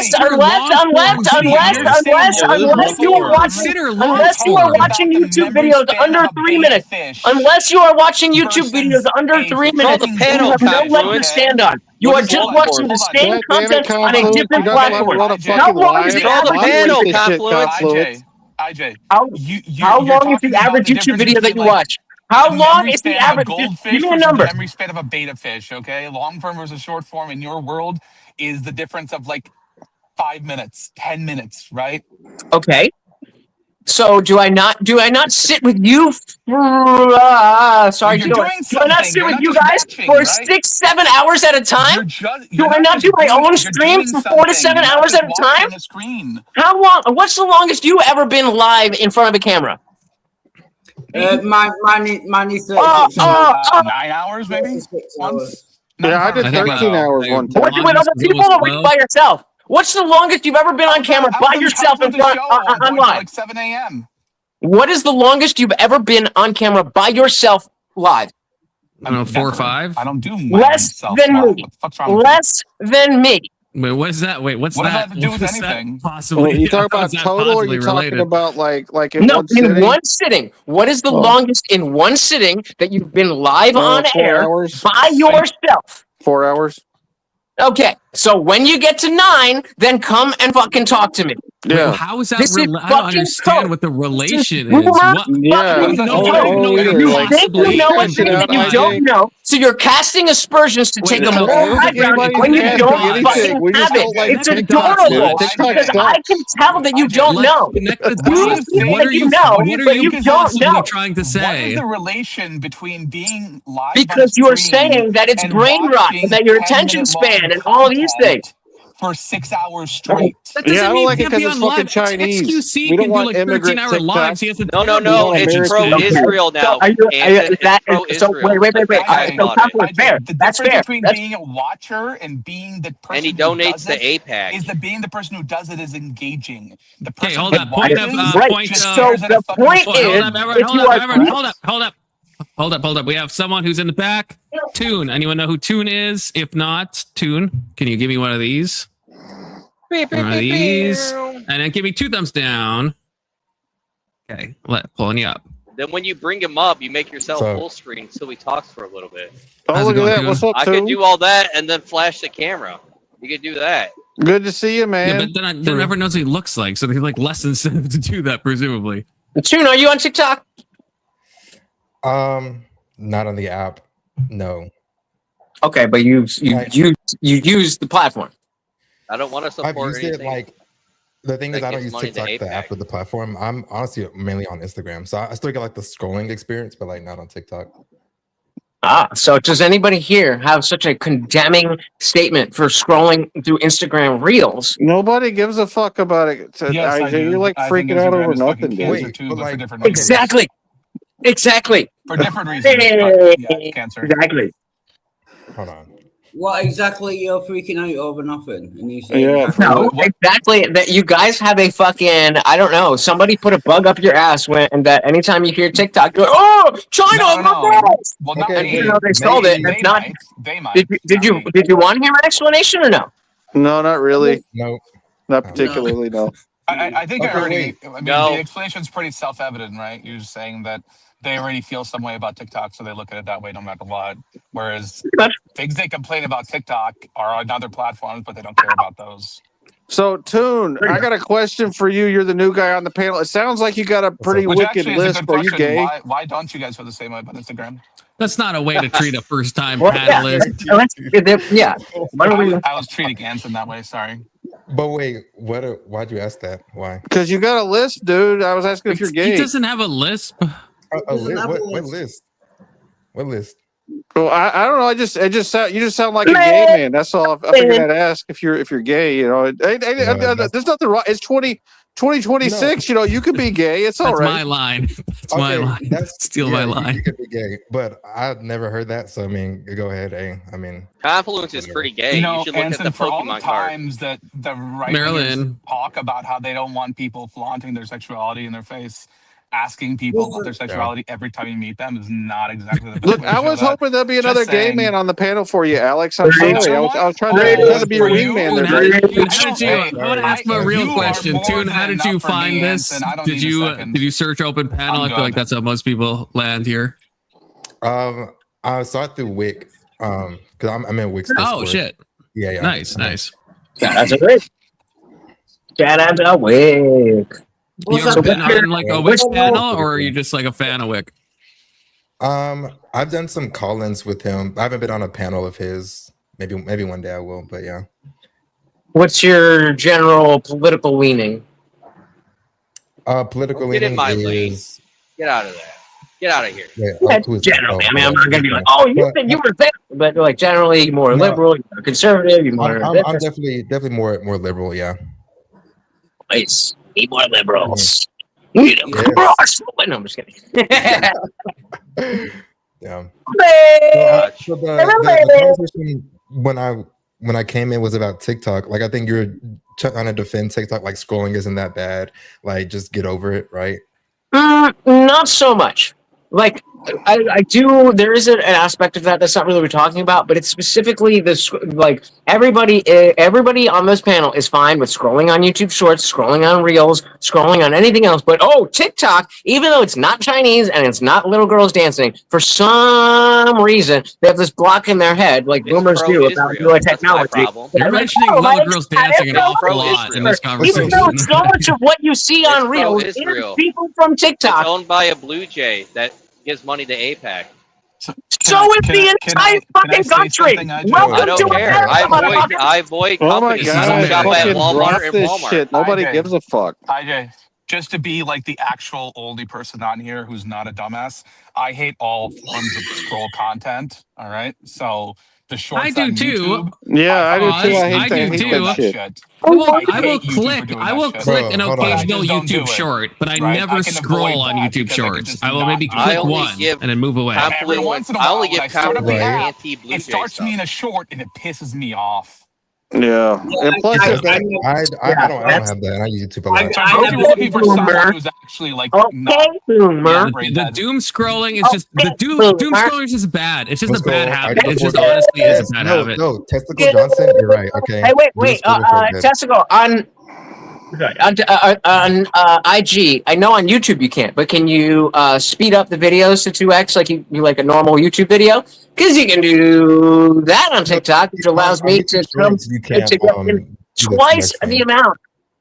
YouTube videos under 3 minutes, unless you are watching YouTube videos under 3 minutes, you have no leg to stand on. You are just watching the same content on a different platform. How long is the average IJ, How long is the average YouTube video that you watch? How long is the average? Give me a number. The memory span of a beta fish, okay? Long form versus short form in your world is the difference of like 5 minutes, 10 minutes, right? Okay. So do I not sit with you? Do I not sit with you guys for 6-7 hours at a time? Do I not do my own streams for 4 to 7 hours at a time? How long? What's the longest you ever been live in front of a camera? Mine is 36 9 hours, maybe? Yeah, I did 13 hours one time. Were you with other people or were you by yourself? What's the longest you've ever been on camera by yourself in front on live? Like 7 a.m. What is the longest you've ever been on camera by yourself live? I don't know, 4 or 5. I don't do less than me. Less than me. Wait, what is that? Wait, what's what that? What does that have to do with anything? Possibly. You talking about total, or you talking about like in no, one sitting? in one sitting. What is the longest in one sitting that you've been live on 4 air hours. by yourself? 4 hours. Okay, so when you get to 9, then come and fucking talk to me. Yeah. How is that? This is I don't fucking understand code. what the relation You is. What? Yeah. You Like, think you know a thing that you don't know, so you're casting aspersions to take a moral high ground when you don't fucking have it. It's adorable because I can tell that you don't know. What are you don't know. trying to say? What is the relation between being live? Because you're saying that it's brain rot and that your attention span and all these things. For 6 hours straight. That doesn't I don't mean like he it can't because be it's on fucking live. Chinese. XQC We don't can do want like immigrant 13-hour lives. He has to No, it's pro Israel now. So wait. That's fair. That's fair. Between being a watcher and being the person And he donates to APAC. is that being the person who does it is engaging. The person Okay, hold up. Right. So the point is, Hold up. We have someone who's in the back. Toon. Anyone know who Toon is? If not, Toon, can you give me one of these? One of these. And then give me 2 thumbs down. Okay, pulling you up. Then when you bring him up, you make yourself full screen so he talks for a little bit. Oh, look at that. What's up, I could do all that and then flash the camera. You could do that. Good to see you, man. Yeah, but then everyone knows what he looks like, so they're like less incentive to do that, presumably. Toon, are you on TikTok? Not on the app. No. Okay, but you use the platform. I don't want to support I've used anything. it like the thing is I don't gives use money to TikTok, the APAC. app with the platform. I'm honestly mainly on Instagram, so I still get like the scrolling experience, but like not on TikTok. So does anybody here have such a condemning statement for scrolling through Instagram Reels? Nobody gives a fuck about it. Yes, I do. You're like I think freaking out Instagram over is nothing, fucking dude. cancer too, but for different Exactly. For different reasons. But, yeah, cancer. Exactly. Hold on. What exactly you're freaking out over nothing? And you say, No, exactly. That you guys have a fucking, I don't know, somebody put a bug up your ass and that anytime you hear TikTok, you're like, oh, China, Well, not and me. you know they sold it. It's not. They might. Did you want to hear my explanation or no? No, not really. No. Not particularly, no. I think Okay, I already. wait. I mean, No. the explanation's pretty self-evident, right? You're just saying that they already feel some way about TikTok, so they look at it that way no matter what. Whereas things they complain about TikTok are on other platforms, but they don't care about those. So, Toon, I got a question for you. You're the new guy on the panel. It sounds like you got a pretty Which wicked actually is a list. good Are you question. gay? Why don't you guys feel the same way about Instagram? That's not a way to treat a first-time Well, panelist. Yeah. Why don't we? I was treating Anson that way. Sorry. But wait, why'd you ask that? Why? Because you got a list, dude. I was asking if you're He gay. doesn't have a lisp. A list? What list? What list? Well, I don't know. You just sound like a gay man. That's all. I figured I'd ask if you're gay. You know, there's nothing wrong. It's 2026. You know, you could be gay. It's all That's right. my line. That's my line. Steal my line. You could be gay, but I've never heard that. So I mean, go ahead. I mean, Confluence is pretty gay. You know, You should look Anson, at the for all the Pokemon card. times that the right Marilyn. talk about how they don't want people flaunting their sexuality in their face, asking people about their sexuality every time you meet them is not exactly the best Look, way to I show was that. hoping there'd be another Just gay saying. man on the panel for you, Alex. I'm sorry. I was trying to be a For you, wingman there. How buddy. did you? I want to ask him a real You are question. more Toon, how than did you enough for find me, this? Anson. I don't Did need a you second. did you search open panel? I'm I feel like good. that's how most people land here. I saw it through Wick, because I'm in Wick's Discord. Oh shit! Yeah. Nice, nice. Shout out to Wick. Shout out to Wick. You ever been on like a Wick panel, or are you just like a fan of Wick? I've done some call-ins with him. I haven't been on a panel of his. Maybe one day I will, but yeah. What's your general political leaning? Political Get in leaning my lane. is Get out of there. Get out of here. who is that? Generally, Oh, I mean, I'm not gonna be like, oh, you were there, but like generally, more No. liberal, you're conservative, you're more. I'm definitely more liberal. Yeah. Nice. Need more liberals. You need them cross. No, I'm just kidding. Yeah. Hey! So the conversation when I came in was about TikTok. Like, I think you're trying to defend TikTok. Like, scrolling isn't that bad. Like, just get over it, right? Not so much. Like, I do. There is an aspect of that that's not really what we're talking about, but it's specifically this. Like, everybody on this panel is fine with scrolling on YouTube Shorts, scrolling on Reels, scrolling on anything else. But TikTok, even though it's not Chinese and it's not little girls dancing, for some reason they have this block in their head, like boomers do, about new technology. You're mentioning little girls dancing an awful lot in this conversation. Even though so much of what you see on Reels is people from TikTok. It's owned by a Blue Jay that gives money to APAC. So is the entire fucking country. Welcome I don't to care. America. I avoid Oh my companies god! who shop at Fucking Walmart drop and this Walmart. shit. Nobody IJ. gives a fuck. IJ, just to be like the actual only person on here who's not a dumbass, I hate all forms of scroll content. All right, so the shorts I do on too. YouTube, Yeah, I do too. I I hate do that too. shit. I will hate YouTube for doing I that will shit. click an Bro, hold on. occasional I just don't do YouTube it, short, but I right? never I can scroll avoid on that YouTube because I can Shorts. just I will not maybe do click it. one and then move away. Every once in a I while, only when I give start up the compliments app, anti-Blue it Jay starts stuff. me in a short and it pisses me off. Yeah, and plus, I don't have that. I use YouTube a lot. So I hope you're looking for someone who's actually like not boomer. The doom scrolling is just the doom scrolling is just bad. It's just Let's a bad go. habit. I It's just support that. honestly is a bad habit. No, Testicle Johnson, you're right. Okay. Hey, wait. Doom scrolling feels good. Testicle on IG. I know on YouTube you can't, but can you speed up the videos to 2x like you like a normal YouTube video? Because you can do that on TikTok, which allows me to come You can't, to get do twice the the amount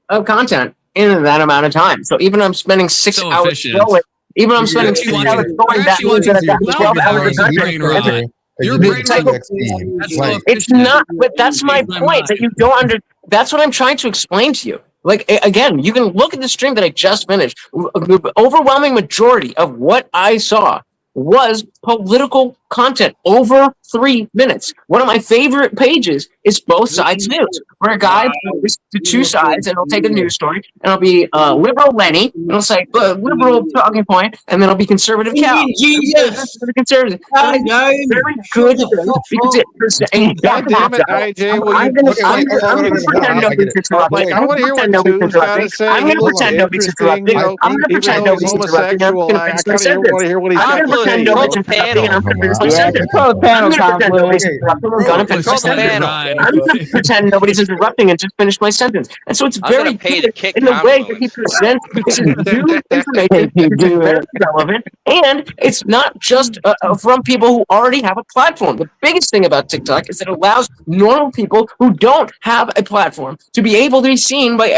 of content in that amount of time. So even if I'm spending 6 So hours efficient. going, even if I'm spending actually 6 hours watching- going, you're that actually means that I've got watching 12 hours of your brain content. rot. Your You brain need rot. 2x That's Like, so It's efficient. not, but that's my point. That you don't under. That's what I'm trying to explain to you. Like again, you can look at the stream that I just finished. The overwhelming majority of what I saw was political content over 3 minutes. One of my favorite pages is Both Sides News, where a guy goes to two sides and he'll take a news story and it'll be liberal Lenny, and it'll say liberal talking point, and then it'll be conservative Cal. Jesus. Conservative. I know. Very good. Because God damn it, IJ. Will I'm you? gonna pretend nobody's interrupting. I want to hear what Toon's got to say. I'm gonna pretend nobody's interrupting. I'm gonna pretend nobody's interrupting. I'm gonna I kind of want to hear what he's I'm got gonna to say. pretend nobody's interrupting, and I'm gonna finish my sentence. Control the panel, I'm gonna pretend nobody's confluence. interrupting. I'm gonna finish my Control the sentence. panel. I'm gonna pretend nobody's interrupting and just finish my sentence. And so it's I'm very gonna pay good to kick in the way that he Confluence. presents this new information. It's very relevant, and it's not just from people who already have a platform. The biggest thing about TikTok is it allows normal people who don't have a platform to be able to be seen by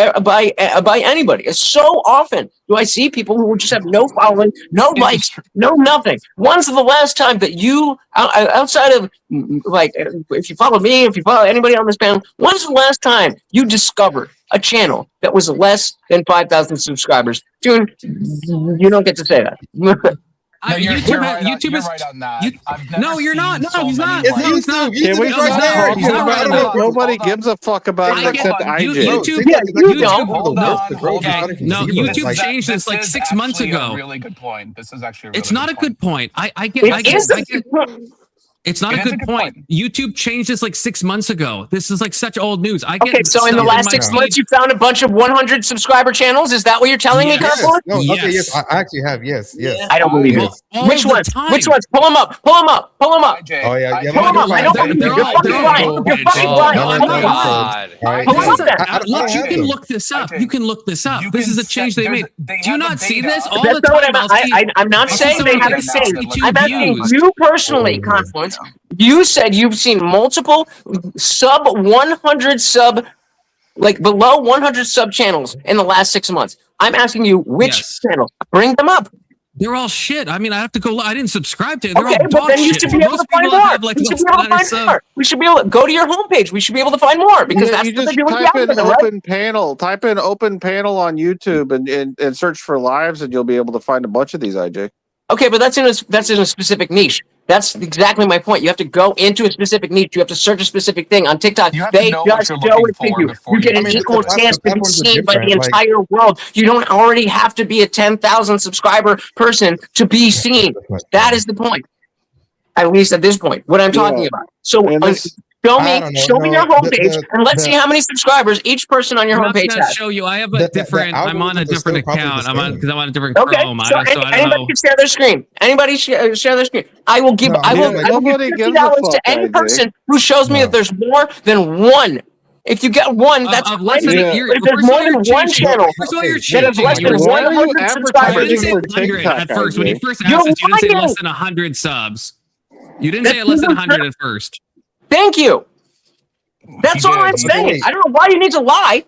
anybody. So often do I see people who just have no following, no likes, no nothing. When's the last time that you, outside of like, if you follow me, if you follow anybody on this panel, when's the last time you discovered a channel that was less than 5,000 subscribers? June, you don't get to say that. No, YouTube you're is right on that. No, you're not. No, he's not. It's No, he's not. YouTube. Can we YouTube's stop right there. talking He's not about right it? Nobody Hold on. gives a fuck about I it get- except IJ. YouTube- Yeah, you don't. Hold on. No, YouTube changed this like is 6 months actually ago. A really good point. This is actually. A really It's not a point. good point. I It get. It's not It a is a good good point. point. YouTube changed this like 6 months ago. This is like such old news. I get. Okay, so in the stuff last my 6 feed. months, you found a bunch of 100 subscriber channels? Is that what you're telling me, Yes. Confluence? No, okay, Yes. yes, I actually have. Yes, yes. I don't believe it. All Which of the ones? time. Which ones? Pull them up. Pull them up. Pull them up. IJ, Oh, yeah, yeah, Pull them up. I don't They're- believe you. they're You're all- fucking they're all lying. You're garbage. fucking Oh, lying. No, my no, Pull no, them up. God. All right, Pull them listen, up then. Look, you can them. look this up. Okay. You can look this up. You This can is a set- change they there's- made. they Do you have not the see data. this all That's the not what time? I'm not I'll see saying they someone haven't get seen. 62 I'm asking views. you personally, Confluence. You said you've seen multiple sub 100 sub, like below 100 sub channels in the last 6 months. I'm asking you which Yes. channels. Bring them up. They're all shit. I mean, I have to go. I didn't subscribe to it. They're Okay, all but dog then you shit. should be able Most to find people more. have like We should less be able to than 100 find subs. more. We should be able to go to your homepage. We should be able to find more because Yeah, that's you what they just do with the type in algorithm, right? open panel. Type in open panel on YouTube and search for lives, and you'll be able to find a bunch of these. IJ. Okay, but that's in a specific niche. That's exactly my point. You have to go into a specific niche. You have to search a specific thing on TikTok. You have to They know what just you're show looking it to for you. before You get you an do it. equal the chance to be platforms are seen by the different, like- entire world. You don't already have to be a 10,000 subscriber person to be seen. That is the point. At least at this point, what I'm talking about. So And this- show I me don't know, your no, homepage and let's the- see how many subscribers each person on your I'm not homepage gonna has. show you. I have a The different. I'm on a algorithms are still different probably account. the I'm on same. because I'm on a different Okay, Chrome. so I don't anybody know. can share their screen. Anybody share their screen. I will give. No, I will. yeah, I will give nobody gives a $50 to fuck, any IJ. person who shows me No. that there's more than one. If you get one, that's Of less fine. than Yeah. you're- But if there's first of more all, than you're one changing- channel First of all, you're that is changing. less You than were- Why are you 100 You subscribers, didn't say advertising for 100 TikTok, at first. When you first You're asked us, you didn't say lying. less than 100 subs. You didn't say less than 100 at first. thank you. That's You all did. I'm saying. Okay. I don't know why you need to lie.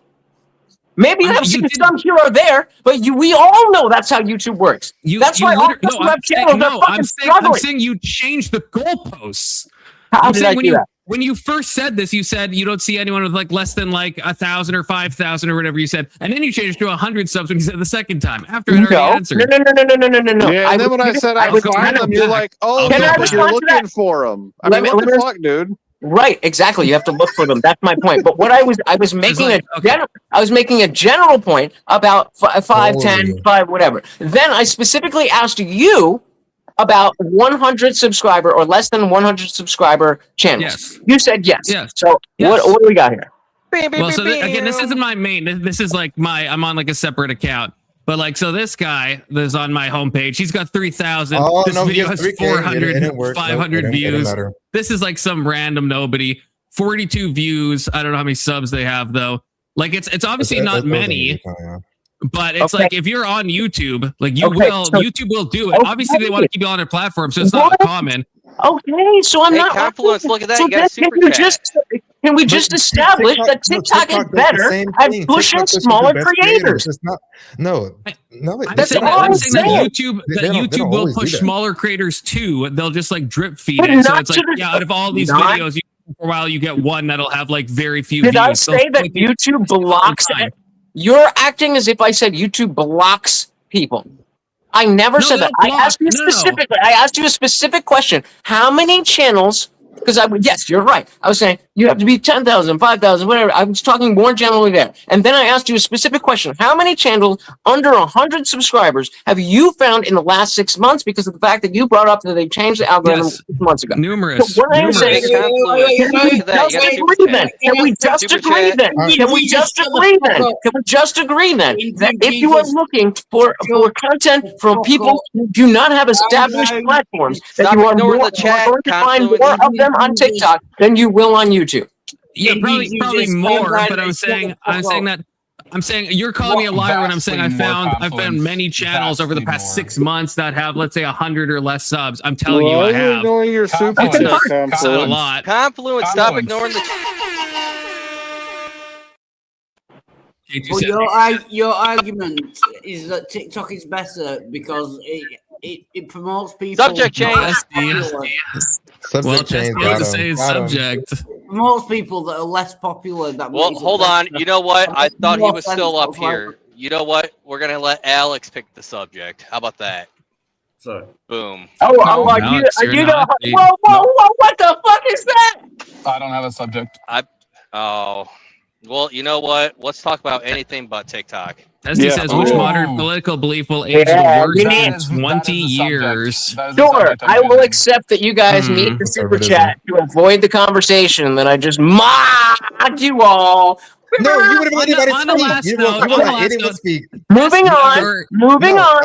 Maybe you I have mean, you seen didn't- some here or there, but we all know that's how YouTube works. That's why all of us who have channels are fucking I'm struggling. saying you changed the goalposts. How I'm did saying I do that? when you first said this, you said you don't see anyone with like less than like 1,000 or 5,000 or whatever you said, and then you changed to 100 subs when you said it the second time after I already answered. No. Yeah, and then when I said I was find kind of them, you're like, oh, Can I no, but you're respond to that? looking for them. I Let mean, me- what let the me- fuck, dude? Right, exactly. You have to look for them. That's my point. But what I was making like, okay. I was making a general point about 5, 10, Totally. 5, whatever. Then I specifically asked you about 100 subscriber or less than 100 subscriber channels. Yes. You said yes. Yes. So Yes. What do we got here? Well, so again, this isn't my main. This is like I'm on like a separate account. But like, so this guy that's on my homepage, he's got 3,000. Oh, This no, video yes, has 3K. 400, It didn't work. 500 No, it didn't views. matter. This is like some random nobody. 42 views. I don't know how many subs they have though. Like it's obviously That- not that was many, yeah. but it's Okay. like if you're on YouTube, like you Okay, will, so- YouTube will do it. Obviously, they want to keep you on their platform, so it's not What? common. Okay, so I'm Hey, not. Confluence, look at that. So You got a then super can chat. we just But establish that no, TikTok is does the better same at thing. pushing TikTok pushes the smaller best creators? It's not. No. I'm That's saying, all that, I'm I'm saying that saying. YouTube, They that don't YouTube will always do push that. smaller creators too. They'll just like drip feed But it. So not it's to like, the- yeah, out of all these not- videos, for a while you get one that'll have like very few Did views. I So say that like, YouTube blocks time. it? You're acting as if I said YouTube blocks people. I never No, said they that. don't I block. asked you No, no. specifically. I asked you a specific question. How many channels because I would, yes, you're right. I was saying you have to be 10,000, 5,000, whatever. I was talking more generally there. And then I asked you a specific question. How many channels under 100 subscribers have you found in the last 6 months because of the fact that you brought up that they changed the algorithm 6 months ago? Numerous. So what I'm saying can we just agree then? Can we just agree then? Can we just agree then that if you are looking for content from people who do not have established platforms, that you are more going to find more of them on TikTok than you will on YouTube? Yeah, probably more. But I'm saying you're calling me a liar when I'm saying I found many channels over the past 6 months that have, let's say, 100 or less subs. I'm telling you, I have. Your super It's not a lot. Confluence, stop ignoring the. Well, your argument is that TikTok is better because it promotes people. Subject change. Well, to say subject. Promotes people that are less popular. Well, hold on. You know what? I thought he was still up here. You know what? We're gonna let Alex pick the subject. How about that? Sorry. Boom. Whoa, what the fuck is that? I don't have a subject. Well, you know what? Let's talk about anything but TikTok. He says, which modern political belief will age the worst in 20 years? Sure, I will accept that you guys need the super chat to avoid the conversation that I just mocked you all. No, you would have let anybody speak. You would have let anyone speak. Moving on.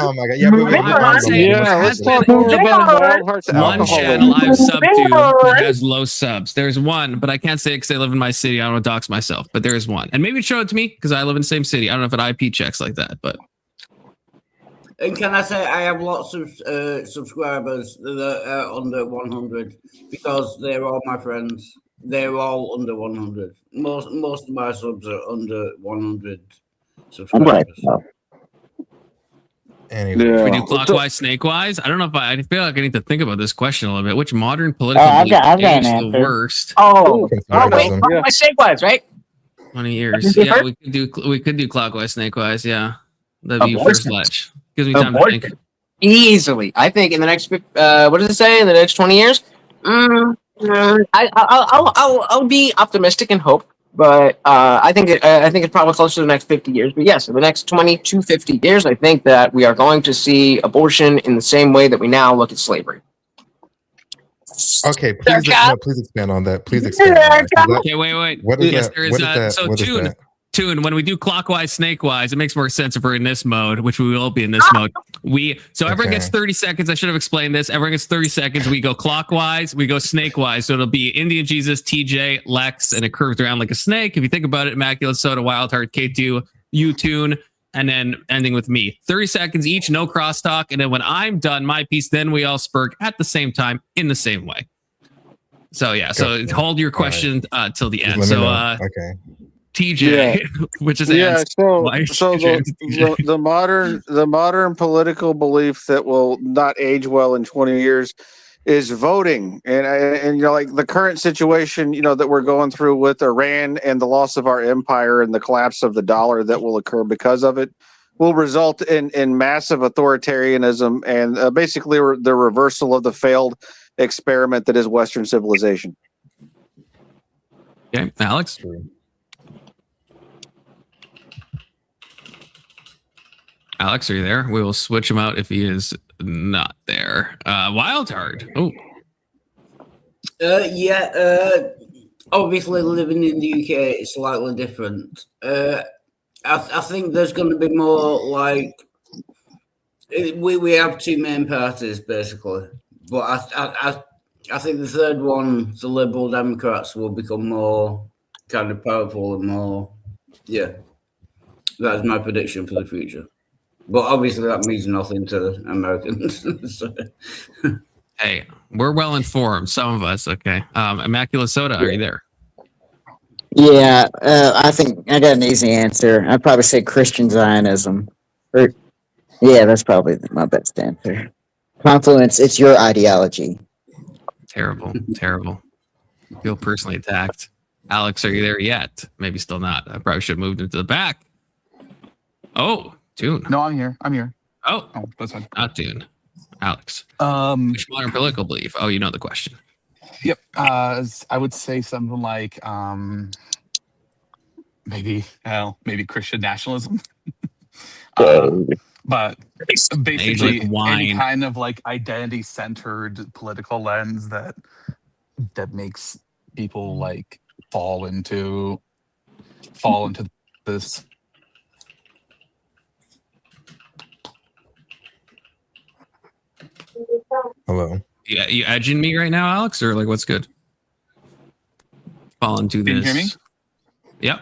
Oh my god. Yeah, moving on. Yeah, let's talk more about Wild Hearts One channel I've subbed to that has low subs. There's one, but I can't say it because I live in my city. I don't want to dox myself, but there is one. And maybe show it to me because I live in the same city. I don't know if it IP checks like that, but. And can I say I have lots of subscribers that are under 100 because they're all my friends. They're all under 100. Most of my subs are under 100 subscribers. Anyway, we do clockwise, snakewise. I don't know if I feel like I need to think about this question a little bit. Which modern political belief is the worst? Wait, snakewise, right? 20 years. Yeah, we could do clockwise, snakewise. Yeah, that'd be first ledge. Gives me time to think. Easily, I think in the next what does it say? In the next 20 years? I'll be optimistic and hope, but I think it's probably closer to the next 50 years. But yes, in the next 20 to 50 years, I think that we are going to see abortion in the same way that we now look at slavery. Okay, please expand on that. Please expand on that. Okay, wait. What is that? So Tune, when we do clockwise, snakewise, it makes more sense if we're in this mode, which we will be in this mode. Everyone gets 30 seconds. I should have explained this. Everyone gets 30 seconds. We go clockwise, we go snakewise. So it'll be Indian Jesus, TJ, Lex, and it curves around like a snake. If you think about it, Immaculate Soda, Wild Heart, K2, U-Tune, and then ending with me. 30 seconds each, no crosstalk. And then when I'm done my piece, then we all spurk at the same time in the same way. So yeah, so hold your question till the end. So okay. TJ, which is the modern political belief that will not age well in 20 years is voting, and like the current situation that we're going through with Iran and the loss of our empire and the collapse of the dollar that will occur because of it will result in massive authoritarianism and basically the reversal of the failed experiment that is Western civilization. Okay, Alex. Alex, are you there? We will switch him out if he is not there. Wild Heart. Oh. Obviously, living in the UK is slightly different. I think there's going to be more like we have two main parties basically, but I think the third one, the Liberal Democrats, will become more kind of powerful and more. Yeah, that is my prediction for the future. But obviously, that means nothing to Americans. So. Hey, we're well informed. Some of us, okay. Immaculate Soda, are you there? Yeah, I think I got an easy answer. I'd probably say Christian Zionism. Yeah, that's probably my best answer. Confluence, it's your ideology. Terrible. I feel personally attacked. Alex, are you there yet? Maybe still not. I probably should have moved into the back. Oh. Tune. No, I'm here. Oh, that's fine. Not Tune. Alex. Which modern political belief? Oh, you know the question. Yep. I would say something like maybe Christian nationalism. But basically any kind of like identity centered political lens that makes people like fall into this. Hello. Yeah, you edging me right now, Alex, or like what's good? Fall into this. Can you hear me? Yep.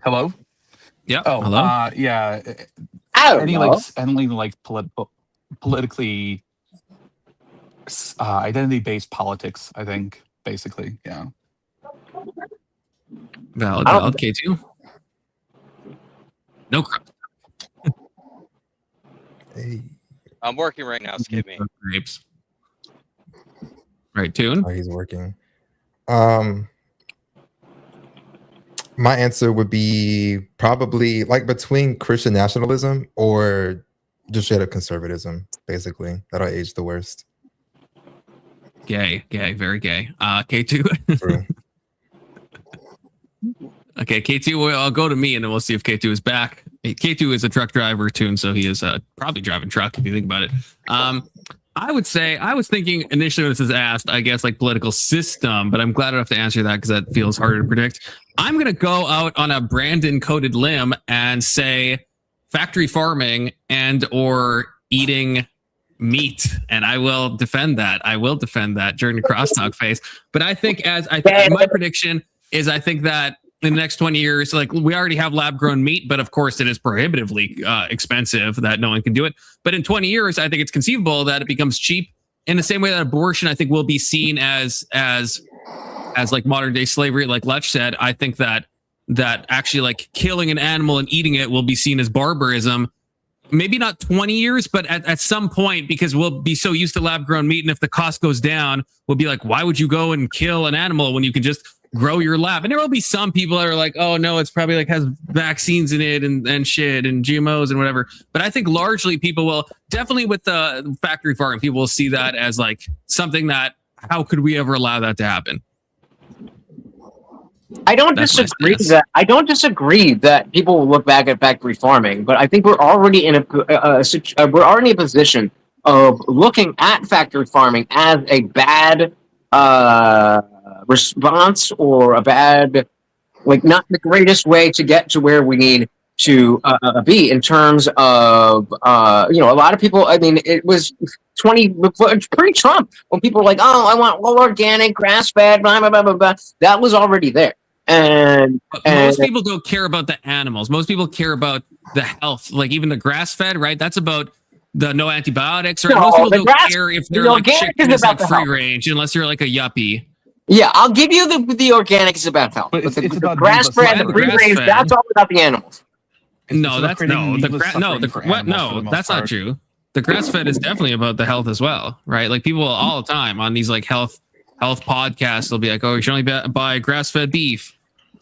Hello. Yep. Oh, hello. Yeah. Any politically identity-based politics, I think, basically, yeah. Valid, K2. No crap. Hey. I'm working right now. Skip me. Grapes. Right, Tune. Oh, he's working. My answer would be probably like between Christian nationalism or just straight up conservatism, basically. That'll age the worst. Gay, very gay. K2. True. Okay, K2, I'll go to me and then we'll see if K2 is back. K2 is a truck driver, Tune, so he is probably driving truck if you think about it. I would say, I was thinking initially when this is asked, I guess like political system, but I'm glad I don't have to answer that because that feels harder to predict. I'm going to go out on a Brandon coded limb and say factory farming and or eating meat. And I will defend that. During the crosstalk phase. But I think my prediction is I think that in the next 20 years, like we already have lab grown meat, but of course it is prohibitively expensive that no one can do it. But in 20 years, I think it's conceivable that it becomes cheap in the same way that abortion, I think, will be seen as like modern day slavery. Like Lech said, I think that actually like killing an animal and eating it will be seen as barbarism. Maybe not 20 years, but at some point, because we'll be so used to lab grown meat. And if the cost goes down, we'll be like, why would you go and kill an animal when you can just grow your lab? And there will be some people that are like, oh no, it's probably like has vaccines in it and shit and GMOs and whatever. But I think largely people will definitely with the factory farming, people will see that as like something that how could we ever allow that to happen? I don't disagree that people will look back at factory farming, but I think we're already in a position of looking at factory farming as a bad response or a bad, like not the greatest way to get to where we need to be in terms of a lot of people. I mean, it was pre-Trump when people were like, oh, I want low organic, grass-fed, blah blah blah blah blah. That was already there. And most people don't care about the animals. Most people care about the health. Like even the grass-fed, right? That's about the no antibiotics. Or most people don't care if they're like chicken is like free range, unless you're like a yuppie. Yeah, I'll give you the organic is about health, but the grass-fed, the free range, that's all about the animals. No, that's not true. The grass-fed is definitely about the health as well, right? Like people all the time on these like health podcasts, they'll be like, oh, you should only buy grass-fed beef.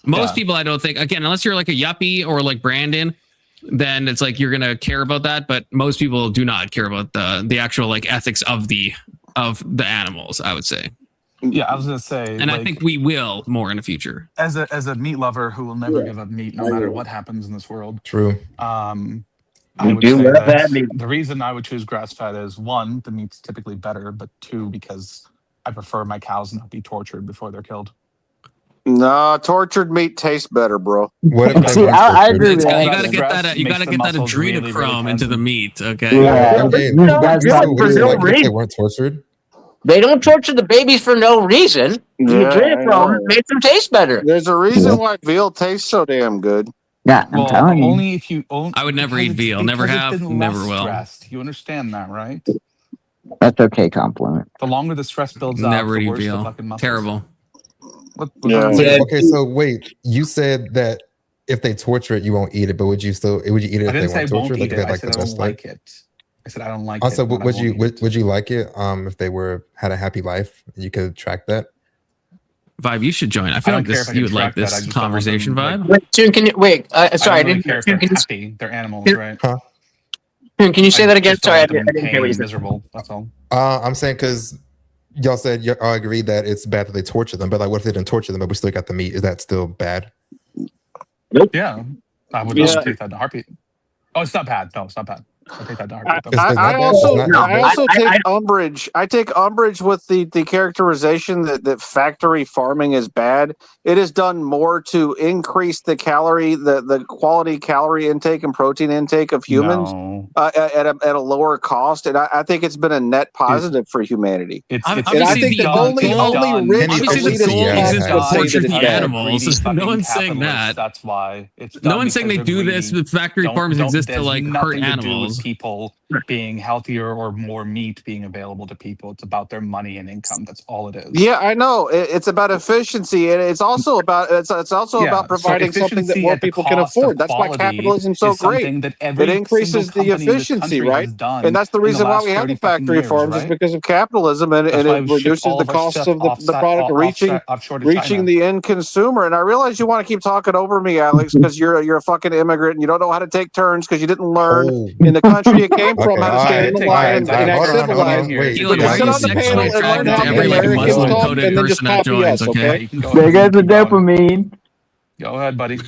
Most people, I don't think, again, unless you're like a yuppie or like Brandon, then it's like you're gonna care about that. But most people do not care about the actual like ethics of the animals, I would say. Yeah, I was gonna say, and like, I think we will more in the future. As a meat lover who will never give up meat, no matter what happens in this world. True. I would say that the reason I would choose grass-fed is one, the meat's typically better, but two, because I prefer my cows not be tortured before they're killed. No, tortured meat tastes better, bro. What if I agree with that. You gotta get that. You gotta get that adrenochrome into the meat. Okay. Yeah. They weren't tortured. They don't torture the babies for no reason. The adrenochrome makes them taste better. There's a reason why veal tastes so damn good. Yeah, I'm telling you. Only if you I would never eat veal. Never have. Never will. Stressed. You understand that, right? That's okay. Compliment. The longer the stress builds up, never the eat worse veal. the fucking muscles. Terrible. Okay, so wait, you said that if they torture it, you won't eat it, but would you eat it if they weren't tortured? Like, I said I don't like it. I said I don't like also, it. Also, would you like it if they had a happy life and you could track that? Vibe, you should join. I feel like you would like this conversation, Vibe. Wait, Tune, can you wait? Sorry, I don't really care if they're happy. They're animals, right? Huh? Tune, can you say that again? Sorry, I didn't hear what you said. Miserable. That's all. I'm saying because y'all said y'all agree that it's bad that they torture them, but like, what if they didn't torture them, but we still got the meat? Is that still bad? Yeah, I would Yeah. take that in a heartbeat. Oh, it's not bad. No, it's not bad. I take that in a heartbeat. It's not I bad? also It's not I bad? also take umbrage. I take umbrage with the characterization that factory farming is bad. It is done more to increase the quality calorie intake and protein intake of humans No. at a lower cost, and I think it's been a net positive for humanity. It's And I Obviously, think the that only goal- rich obviously the elitist goal cats isn't to would say torture that it's the bad. animals. No one's saying that. That's why it's done. No one's saying they because they're do this. greedy. The factory farms exist to there's like hurt nothing to do with animals. people being healthier or more meat being available to people. It's about their money and income. That's all it is. Yeah, I know. It's about efficiency, and it's also about about providing something that efficiency more at the people can cost of afford. That's why quality capitalism's so is great. something that It every increases single the company in this efficiency, country right? has done And that's the in the reason why last we have 30 the factory fucking farms years, is right? because of capitalism, and That's why it we ship reduces all the of our costs stuff of the product offshore to reaching China. the end consumer. And I realize you want to keep talking over me, Alex, because you're a fucking immigrant and you don't know how to take turns because you didn't learn in the country you came from Okay, how to all stand in right, the all line right, and all right. act Hold on, civilized. wait. So just sit on the panel and learn how the Americans talk, and then just copy us, okay? There goes the dopamine. Go ahead, buddy.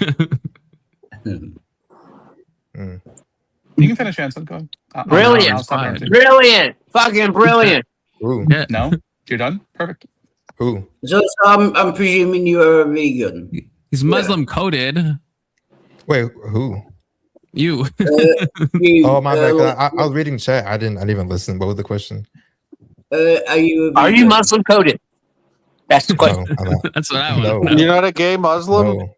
Mm. You can finish, Hanson. Go ahead. Brilliant. I'll stop ranting. Brilliant. Fucking brilliant. Who? No, you're done. Perfect. Who? So I'm presuming you are a vegan. He's Muslim coded. Wait, who? You. Oh my bad. 'Cause I was reading chat. I didn't even listen. What was the question? Are you? Are you Muslim coded? That's the question. No, I'm not. That's what I want to No. know. You're not a gay Muslim? No.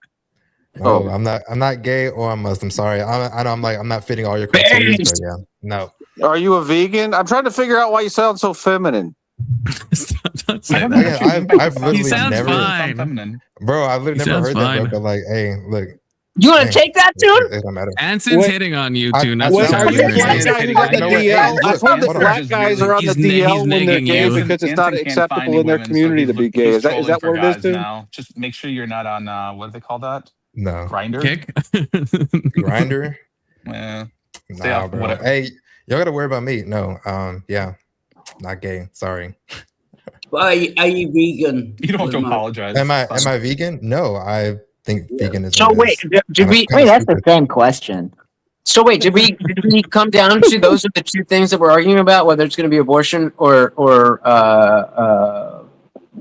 No, I'm not. I'm not gay or I'm Muslim. Sorry. I know I'm not fitting all your criteria, but yeah. No. Are you a vegan? I'm trying to figure out why you sound so feminine. Don't say Again, that. I've literally He sounds never, fine. bro. I've literally He never sounds heard fine. that, bro. But like, hey, look. You want to take that, dude? It don't matter. Anson's hitting on you, too. That's Wait, what's are you a happening. black guy who's on the DL? I've heard that black guys are on the DL when they're gay because it's not acceptable in their community to be gay. Is that what it is, dude? Now, just make sure you're not on what do they call that? No. Grinder. Kick. Grinder. Yeah. Nah, bro. Whatever. Hey, y'all gotta worry about me. No. Yeah. Not gay. Sorry. But are you vegan? You don't have to apologize. Am I vegan? No, I think veganism. So wait, did we? Wait, that's the same question. So wait, did we come down to those are the two things that we're arguing about, whether it's going to be abortion or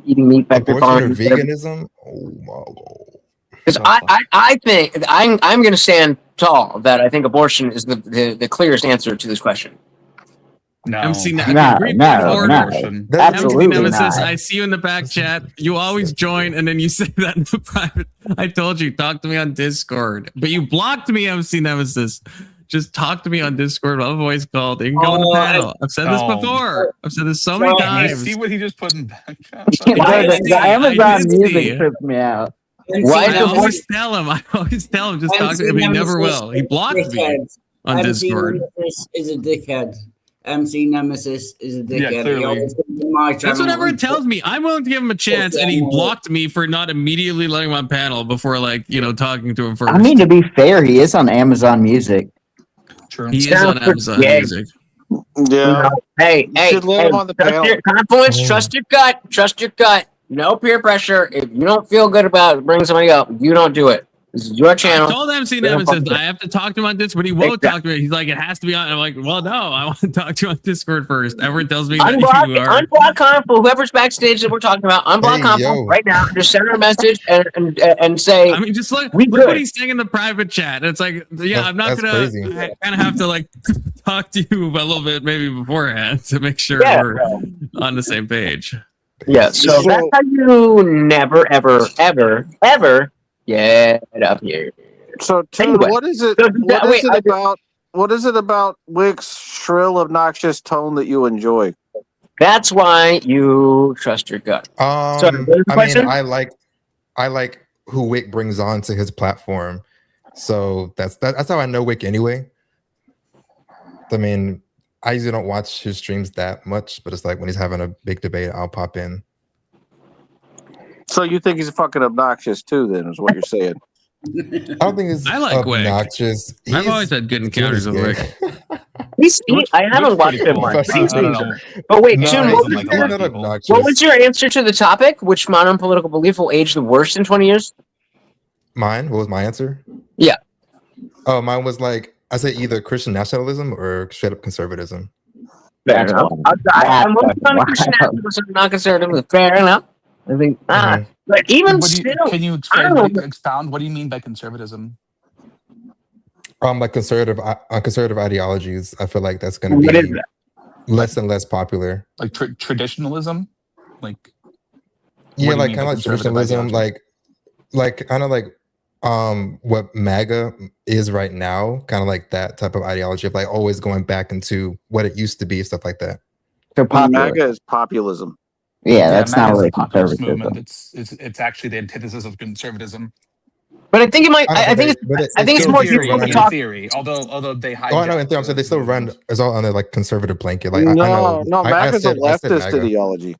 eating meat, factory Abortion or farming, veganism? Oh my god. because I think I'm going to stand tall that I think abortion is the clearest answer to this question. No. MC No, Repeat no, order. no. That's Absolutely MC Nemesis, not. I see you in the back chat. You always join and then you say that in the private. I told you, talk to me on Discord. But you blocked me, MC Nemesis. Just talk to me on Discord. I'll have a voice called. You can go on the panel. I've said this before. I've said this so many You times. see what he just put in back chat? The Amazon I did music see. tripped me out. Why I is always tell him, just talk to him. He never will. He blocked me on MC Discord. Nemesis is a dickhead. MC Nemesis is a dickhead. Yeah, clearly. He always comes to my That's channel what everyone and- tells me. I'm willing to give him a chance, and he blocked me for not immediately letting him on panel before, talking to him first. I mean, to be fair, he is on Amazon Music. True. He is on Amazon Yeah. Music. Yeah. Hey, should let him on the panel. Confluence, trust your gut. Trust your gut. No peer pressure. If you don't feel good about it, bring somebody up. You don't do it. This is your I channel. told MC They don't Nemesis fuck I have to talk to him on Discord, but he won't talk to me. He's like, it has to be on. I'm like, well, no, I want to talk to you on Discord first. Everyone tells me that you are. Unblock Conflu, whoever's backstage that we're talking about. Unblock Hey, Conflu yo. right now. Just send her a message and say, I mean, just look we what good. he's saying in the private chat. It's like, yeah, I'm not That's gonna. crazy. I kind of have to talk to you a little bit maybe beforehand to make sure Yeah, we're on the same page. Yeah, so that's how you never, ever, ever, ever get up here. So, Toad, Anyway. what is it? So, What is it about Wick's shrill, obnoxious tone that you enjoy? That's why you trust your gut. Sorry, what was the I question? mean, I like who Wick brings on to his platform, so that's how I know Wick anyway. I mean, I usually don't watch his streams that much, but it's like when he's having a big debate, I'll pop in. So you think he's fucking obnoxious too? Then is what you're saying? I don't think it's I like Wick. obnoxious. I've always had good encounters with Wick. I haven't watched him much. I don't know. But wait, No, June, he's what was, like a your, lot of people. what was your answer to the topic? Which modern political belief will age the worst in 20 years? Mine? What was my answer? Yeah. Oh, mine was like, I said either Christian nationalism or straight up conservatism. Fair enough. I'm working on Christian nationalism, not conservative. Fair enough. I think, but even still, can you expound? What do you mean by conservatism? Like conservative ideologies. I feel like that's going to be less and less popular. Like traditionalism, like yeah, like kind of like traditionalism, like kind of like what MAGA is right now, kind of like that type of ideology of like always going back into what it used to be, stuff like that. So MAGA is populism. Yeah, that's MAGA not is really a populist conservatism. movement. It's actually the antithesis of conservatism. But I think it might. I think it's more useful to talk. Theory, although they hijack. Oh, I know. In theory, I'm saying they still run as all under like conservative blanket. Like No, MAGA is a leftist MAGA. ideology.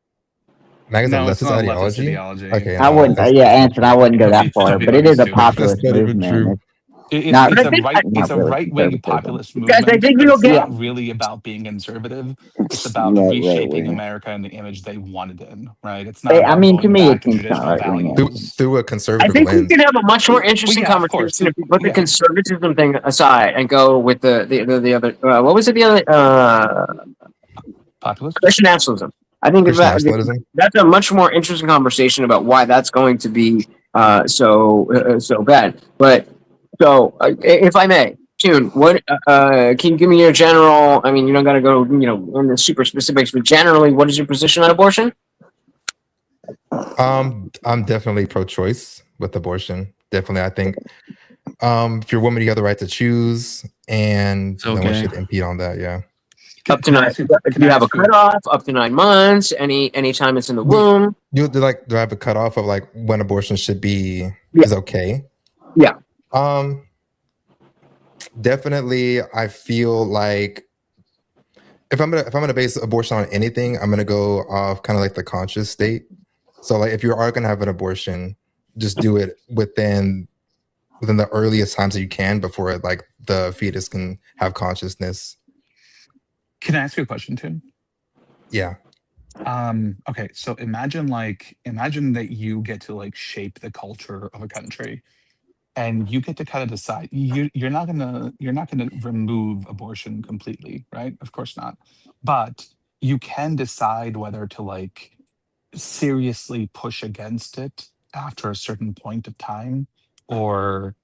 MAGA's No, a it's leftist not a leftist ideology. ideology. Okay, I wouldn't. Anson, I wouldn't go that far, but it is a populist movement. It's a right-wing populist movement. Guys, I think it's not really about being conservative. It's about reshaping America in the image they wanted in. Right? It's not. I mean, to me, it seems seems not right. Through a conservative I think lens. we can have a much more interesting conversation if we put the conservatism thing aside and go with the other. What was it? The other populist Christian nationalism. I think that's a much more interesting conversation about why that's going to be so bad. But so, if I may, June, what can you give me your general? I mean, you don't got to go, in the super specifics, but generally, what is your position on abortion? I'm definitely pro-choice with abortion. Definitely, I think if you're a woman, you have the right to choose, and no one should impede on that. Yeah. Up to 9. Do you have a cutoff? Up to 9 months? Any time it's in the womb? Do I have a cutoff of like when abortion should be is okay? Yeah. Definitely, I feel like if I'm gonna base abortion on anything, I'm gonna go off kind of like the conscious state. So like if you are gonna have an abortion, just do it within the earliest times that you can before like the fetus can have consciousness. Can I ask you a question, Tim? Yeah. Okay, so imagine that you get to like shape the culture of a country, and you get to kind of decide. You're not gonna remove abortion completely, right? Of course not. But you can decide whether to like seriously push against it after a certain point of time, or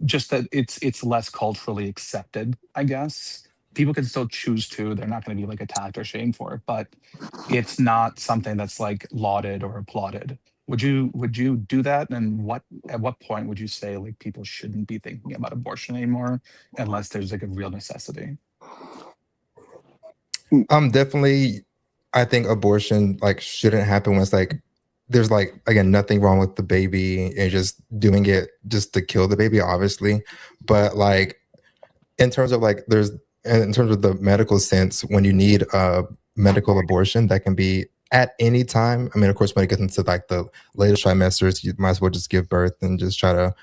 just that it's less culturally accepted, I guess. People can still choose to. They're not going to be like attacked or shamed for it, but it's not something that's like lauded or applauded. Would you do that? And at what point would you say like people shouldn't be thinking about abortion anymore unless there's like a real necessity? Definitely, I think abortion like shouldn't happen when it's like there's like again nothing wrong with the baby and just doing it just to kill the baby, obviously. But like in terms of like in terms of the medical sense, when you need a medical abortion, that can be at any time. I mean, of course, when it gets into like the latest trimesters, you might as well just give birth and just try to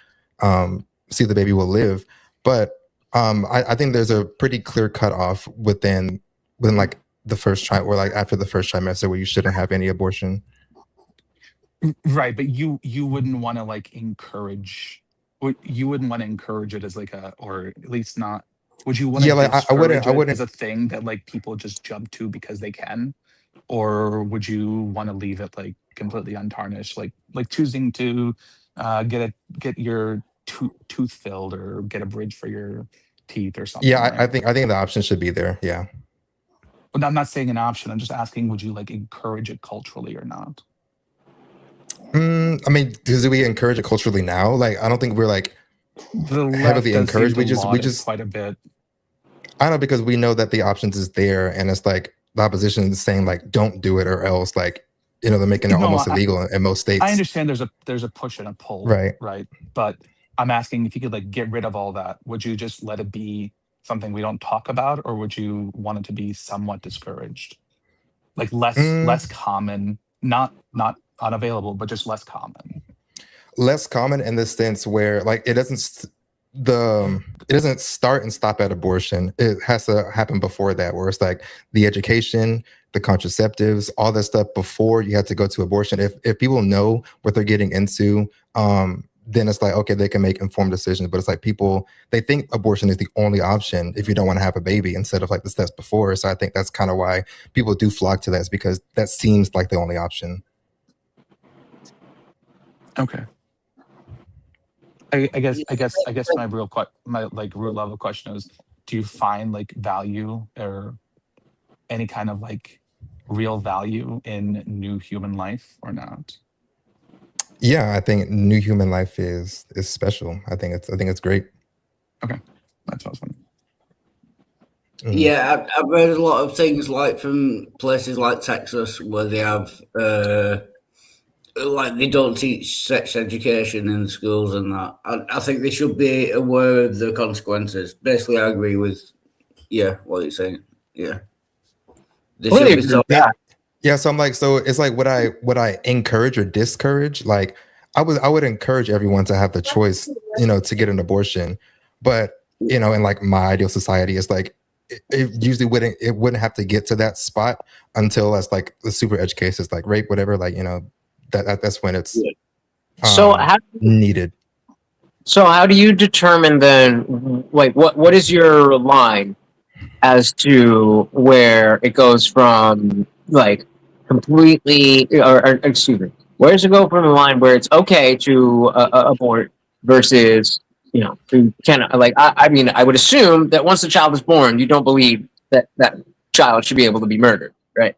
see if the baby will live. But I think there's a pretty clear cutoff within like the first or like after the first trimester where you shouldn't have any abortion. Right, but you wouldn't want to like encourage. You wouldn't want to encourage it as like or at least not. Would you want to I wouldn't as a thing that like people just jump to because they can, or would you want to leave it like completely untarnished, like choosing to get your tooth filled or get a bridge for your teeth or something? Yeah, right? I think the option should be there. Yeah. But I'm not saying an option. I'm just asking, would you like encourage it culturally or not? I mean, do we encourage it culturally now? Like, I don't think we're like heavily encouraged. We just quite a bit. I don't know, because we know that the options is there, and it's like the opposition is saying like don't do it or else like they're making it almost illegal in most states. I understand there's a push and a pull, right. But I'm asking if you could like get rid of all that. Would you just let it be something we don't talk about, or would you want it to be somewhat discouraged, like less common, not unavailable, but just less common? Less common in the sense where like it doesn't it doesn't start and stop at abortion. It has to happen before that, where it's like the education, the contraceptives, all that stuff before you have to go to abortion. If people know what they're getting into, then it's like, okay, they can make informed decisions. But it's like they think abortion is the only option if you don't want to have a baby instead of like the steps before. So I think that's kind of why people do flock to that, is because that seems like the only option. Okay. I guess my root level question is, do you find like value or any kind of like real value in new human life or not? Yeah, I think new human life is special. I think it's great. Okay, that's what I was wondering. Yeah, I've read a lot of things like from places like Texas where they have like they don't teach sex education in the schools and that. I think they should be aware of the consequences. Basically, I agree with what you're saying. Yeah, they should be so. Yeah, so I'm like, so it's like, would I encourage or discourage? Like, I would encourage everyone to have the choice, to get an abortion, but in like my ideal society, it's like it usually wouldn't have to get to that spot until that's like the super edge cases, like rape, whatever, like that's when it's needed. So how do you determine then, like, what is your line as to where it goes from like completely, or excuse me, where does it go from the line where it's okay to abort versus, to like, I mean, I would assume that once the child is born, you don't believe that that child should be able to be murdered, right?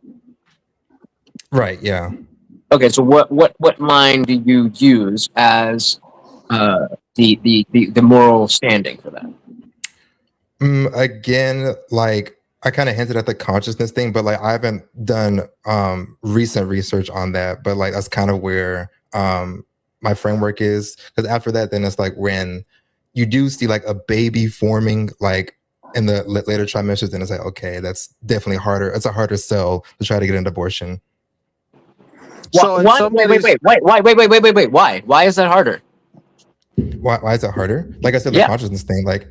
Right. Yeah. Okay. So what line do you use as the moral standing for that? Again, like I kind of hinted at the consciousness thing, but like I haven't done recent research on that. But like that's kind of where my framework is, because after that, then it's like when you do see like a baby forming like in the later trimesters, then it's like, okay, that's definitely harder. It's a harder sell to try to get an abortion. So wait. Why is that harder? Why is it harder? Like I said, the consciousness thing, like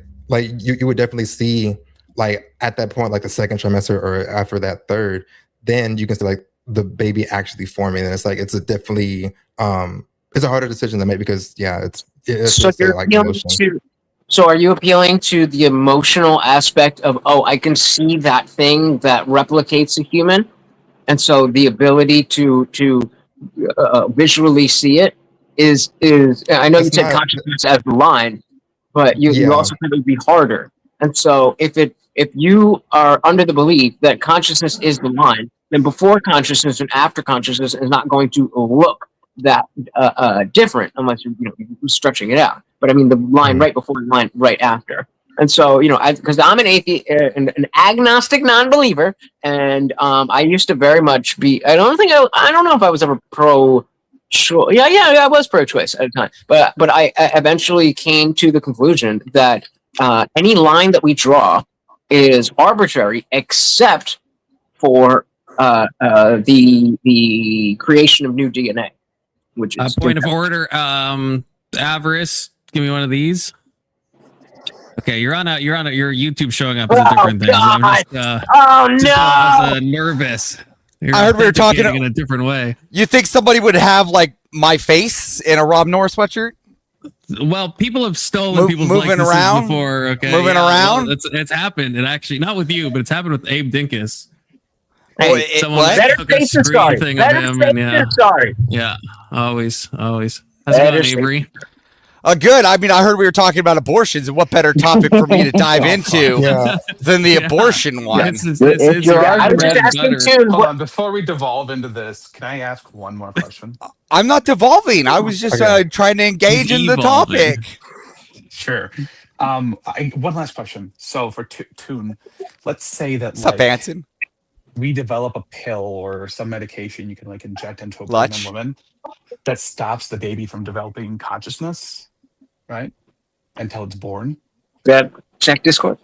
you would definitely see like at that point, like the second trimester or after that third, then you can see like the baby actually forming. And it's like, it's a definitely, it's a harder decision to make because so you're like emotion. So are you appealing to the emotional aspect of, I can see that thing that replicates a human? And so the ability to visually see it is I know you said consciousness as the line, but you also said it would be harder. And so if you are under the belief that consciousness is the line, then before consciousness and after consciousness is not going to look that different unless you're stretching it out. But I mean the line right before the line right after. And so, because I'm an atheist, an agnostic non-believer, and I used to very much be. I don't know if I was ever pro-choice. Yeah, I was pro-choice at the time. But I eventually came to the conclusion that any line that we draw is arbitrary, except for the creation of new DNA, which is point of order. Avarice, give me one of these. Okay, you're on your YouTube showing up as a different thing. I'm just, nervous. I heard we were talking in a different way. You think somebody would have like my face in a Rob Norris sweatshirt? Well, people have stolen people's moving likenesses around before. Okay, moving around. Well, it's happened. It actually not with you, but it's happened with Abe Dinkus. Hey, someone took a screen thing of him, and yeah, always. How's it going, Avery? Good. I mean, I heard we were talking about abortions, and what better topic for me to dive into than the abortion one? Hold on, before we devolve into this, can I ask one more question? I'm not devolving. I was just trying to engage in the topic. Sure. One last question. So for Toon, let's say that what's up, Anson? We develop a pill or some medication you can like inject into a pregnant woman that stops the baby from developing consciousness, right? Until it's born. Check Discord.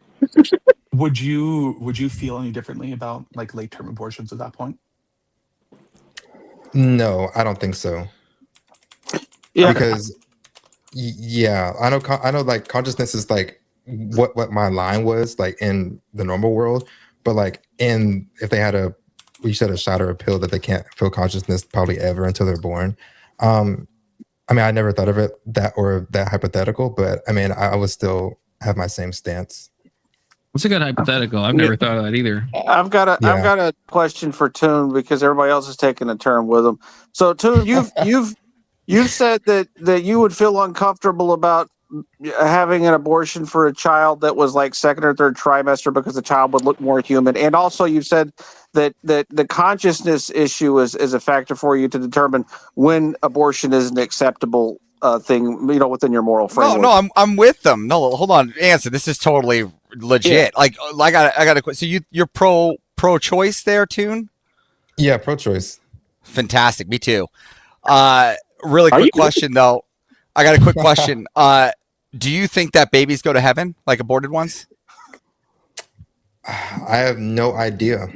Would you feel any differently about like late term abortions at that point? No, I don't think so. Yeah. Because Yeah, I know. Like consciousness is like what my line was like in the normal world, but like if they had you said a shot or a pill that they can't feel consciousness probably ever until they're born. I mean, I never thought of it that hypothetical, but I mean, I would still have my same stance. It's a good hypothetical. I've never thought of that either. I've got a question for Toon because everybody else is taking a turn with him. So Toon, you've said that you would feel uncomfortable about having an abortion for a child that was like second or third trimester because the child would look more human, and also you've said that the consciousness issue is a factor for you to determine when abortion is an acceptable thing, within your moral framework. No, I'm with them. No, hold on, answer. This is totally legit. Yeah. I got a. So you're pro-choice there, Toon? Yeah, pro-choice. Fantastic. Me too. Really quick question though. I got a quick question. Do you think that babies go to heaven, like aborted ones? I have no idea.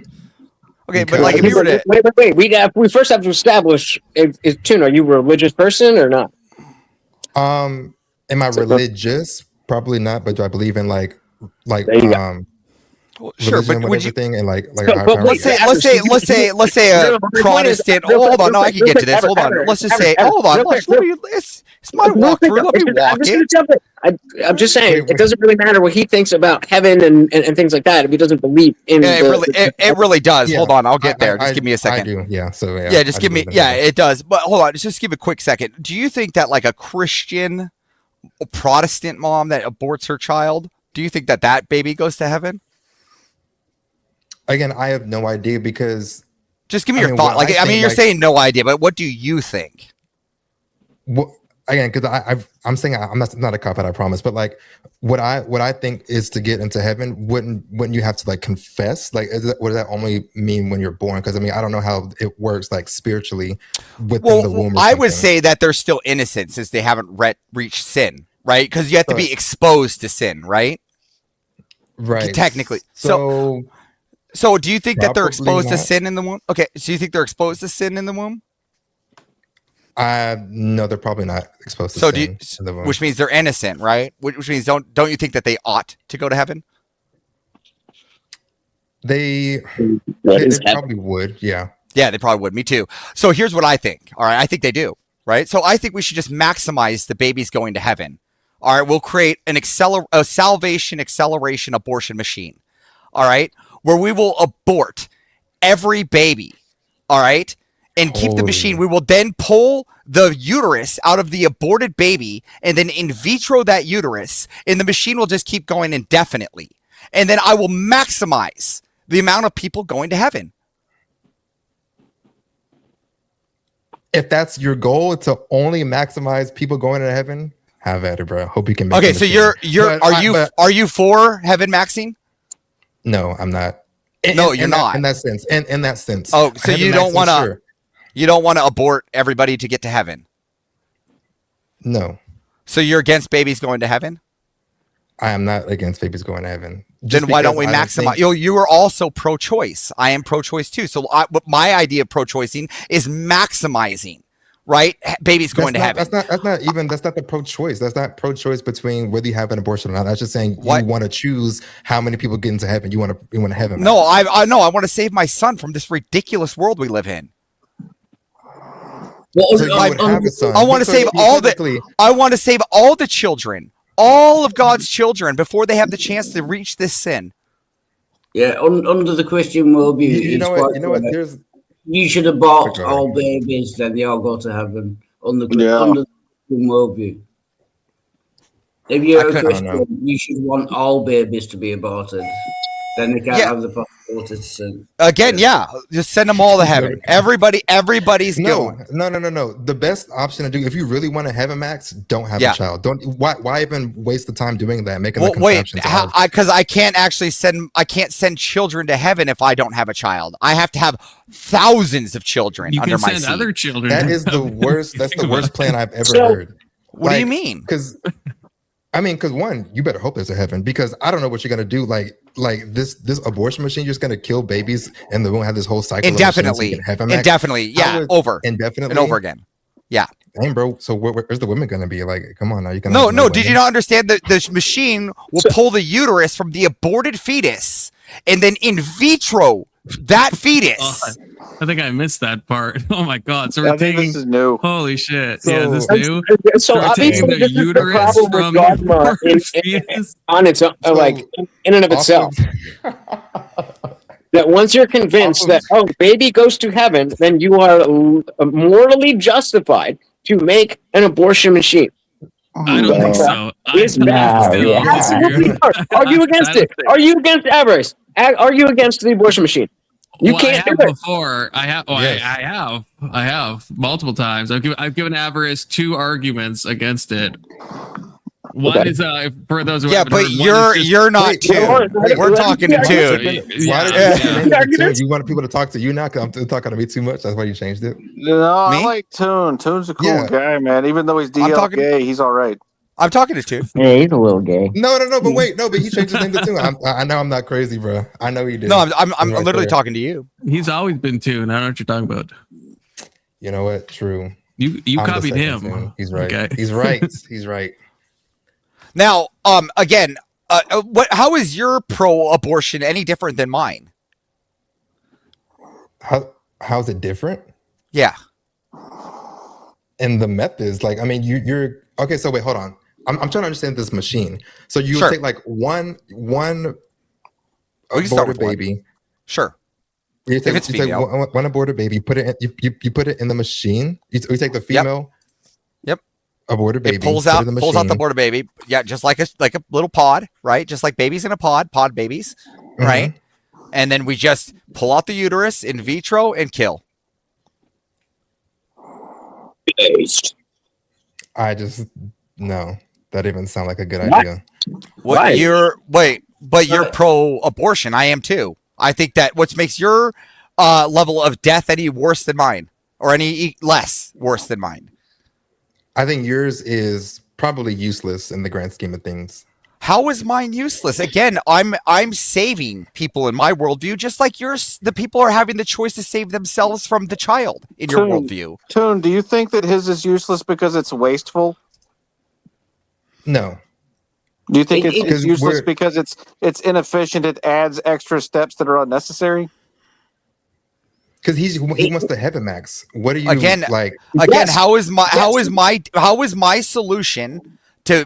Okay, but like if you were to wait. We first have to establish if Toon, are you a religious person or not? Am I religious? Probably not, but do I believe in like sure, but would you think and like let's say a Protestant. Hold on, no, I can get to this. Hold on, let's just say, hold on, it's my walkthrough. Let me walk it. I'm just saying, it doesn't really matter what he thinks about heaven and things like that if he doesn't believe in. It really does. Hold on, I'll get there. Just give me a second. I do. Yeah. So yeah, just give me. Yeah, it does. But hold on, just give a quick second. Do you think that like a Christian, Protestant mom that aborts her child, do you think that baby goes to heaven? Again, I have no idea because. Just give me your thought. Like, I mean, you're saying no idea, but what do you think? Well, again, because I'm saying I'm not a cop out, I promise. But like, what I think is to get into heaven, wouldn't you have to like confess? Like, what does that only mean when you're born? Because I mean, I don't know how it works like spiritually within the womb. I would say that they're still innocent since they haven't reached sin, right? Because you have to be exposed to sin, right? Right. Technically, So do you think that they're exposed to sin in the womb? Okay, so you think they're exposed to sin in the womb? No, they're probably not exposed to sin in the womb. Which means they're innocent, right? Which means don't you think that they ought to go to heaven? They probably would, yeah. Yeah, they probably would. Me too. So here's what I think. All right, I think they do, right? So I think we should just maximize the babies going to heaven. All right, we'll create a salvation acceleration abortion machine. All right, where we will abort every baby, all right, and keep the machine. We will then pull the uterus out of the aborted baby and then in vitro that uterus, and the machine will just keep going indefinitely. And then I will maximize the amount of people going to heaven. If that's your goal, to only maximize people going to heaven, have at it, bro. Hope you can make Okay, so are you for heaven maxing? No, I'm not. You're not. In that sense. In that sense. Oh, so you don't want to you don't want to abort everybody to get to heaven? No. So you're against babies going to heaven? I am not against babies going to heaven. Then why don't we maximize? You are also pro-choice. I am pro-choice too. So my idea of pro-choicing is maximizing, right? Babies going to heaven. That's not the pro-choice. That's not pro-choice between whether you have an abortion or not. That's just saying you want to choose how many people get into heaven. You want to heaven. No, I want to save my son from this ridiculous world we live in. Well, I want to save all the children, all of God's children, before they have the chance to reach this sin. Yeah, under the Christian worldview, you know what? You should abort all babies, then they all go to heaven. Under the Christian worldview. If you're a Christian, you should want all babies to be aborted. Then they can't have the possibility to sin. Again, just send them all to heaven. Everybody's going. No. The best option to do, if you really want to heaven max, don't have a child. Why even waste the time doing that? Making because I can't actually send children to heaven if I don't have a child. I have to have thousands of children under my seat. Other children. That is the worst. That's the worst plan I've ever heard. What do you mean? Because one, you better hope there's a heaven, because I don't know what you're gonna do. Like this abortion machine, you're just gonna kill babies, and then we'll have this whole cycle indefinitely, over and over again. Yeah. Dang, bro. So where's the women gonna be? Like, come on now. You can. No. Did you not understand that the machine will pull the uterus from the aborted fetus and then in vitro that fetus? I think I missed that part. Oh my god! So we're taking. This is new. Holy shit! So- Yeah, is this new? So we're obviously, taking the this is the uterus problem from with dogma the fetus. on its own, like in and of itself. That once you're convinced that baby goes to heaven, then you are morally justified to make an abortion machine. I don't think so. It's bad. Absolutely not. Argue against it. Argue against avarice. Argue against the abortion machine. You can't do it before. I have. I have multiple times. I've given avarice 2 arguments against it. One is for those who haven't but heard, you're not wait, 2. We're talking to 2. Why did you want people to talk to you now? Because I'm talking to me too much. That's why you changed it. No, I like Toon. Toon's a cool guy, man. Even though he's DL gay, he's all right. I'm talking to Toon. Yeah, he's a little gay. No, but wait, but he changed his name to Toon. I know I'm not crazy, bro. I know he did. No, I'm right literally there. talking to you. He's always been Toon. I don't know what you're talking about. You know what? True. You I'm the copied second him. Toon. He's right. Okay. He's right. He's right. Now, again, how is your pro-abortion any different than mine? How's it different? Yeah. And the methods, like, I mean, you're okay. So wait, hold on. I'm trying to understand this machine. So you Sure. take like one We can start aborted with one. baby. Sure. You take, If it's you take female. one aborted baby. You put it. You put it in the machine. You take the female. Yep. Aborted baby. It pulls put it out in the the machine. aborted baby. Yeah, just like a little pod, right? Just like babies in a pod babies, right? And then we just pull out the uterus in vitro and kill. I just no. That even sound like a good What? idea. What you're pro-abortion. I am too. I think that what makes your level of death any worse than mine, or any less worse than mine. I think yours is probably useless in the grand scheme of things. How is mine useless? Again, I'm saving people in my worldview, just like yours. The people are having the choice to save themselves from the child in your worldview. Toon, do you think that his is useless because it's wasteful? No. Do you think it's Because useless we're- because it's inefficient? It adds extra steps that are unnecessary. Because he wants the heaven max. What do you Again, like? Again, how is my solution to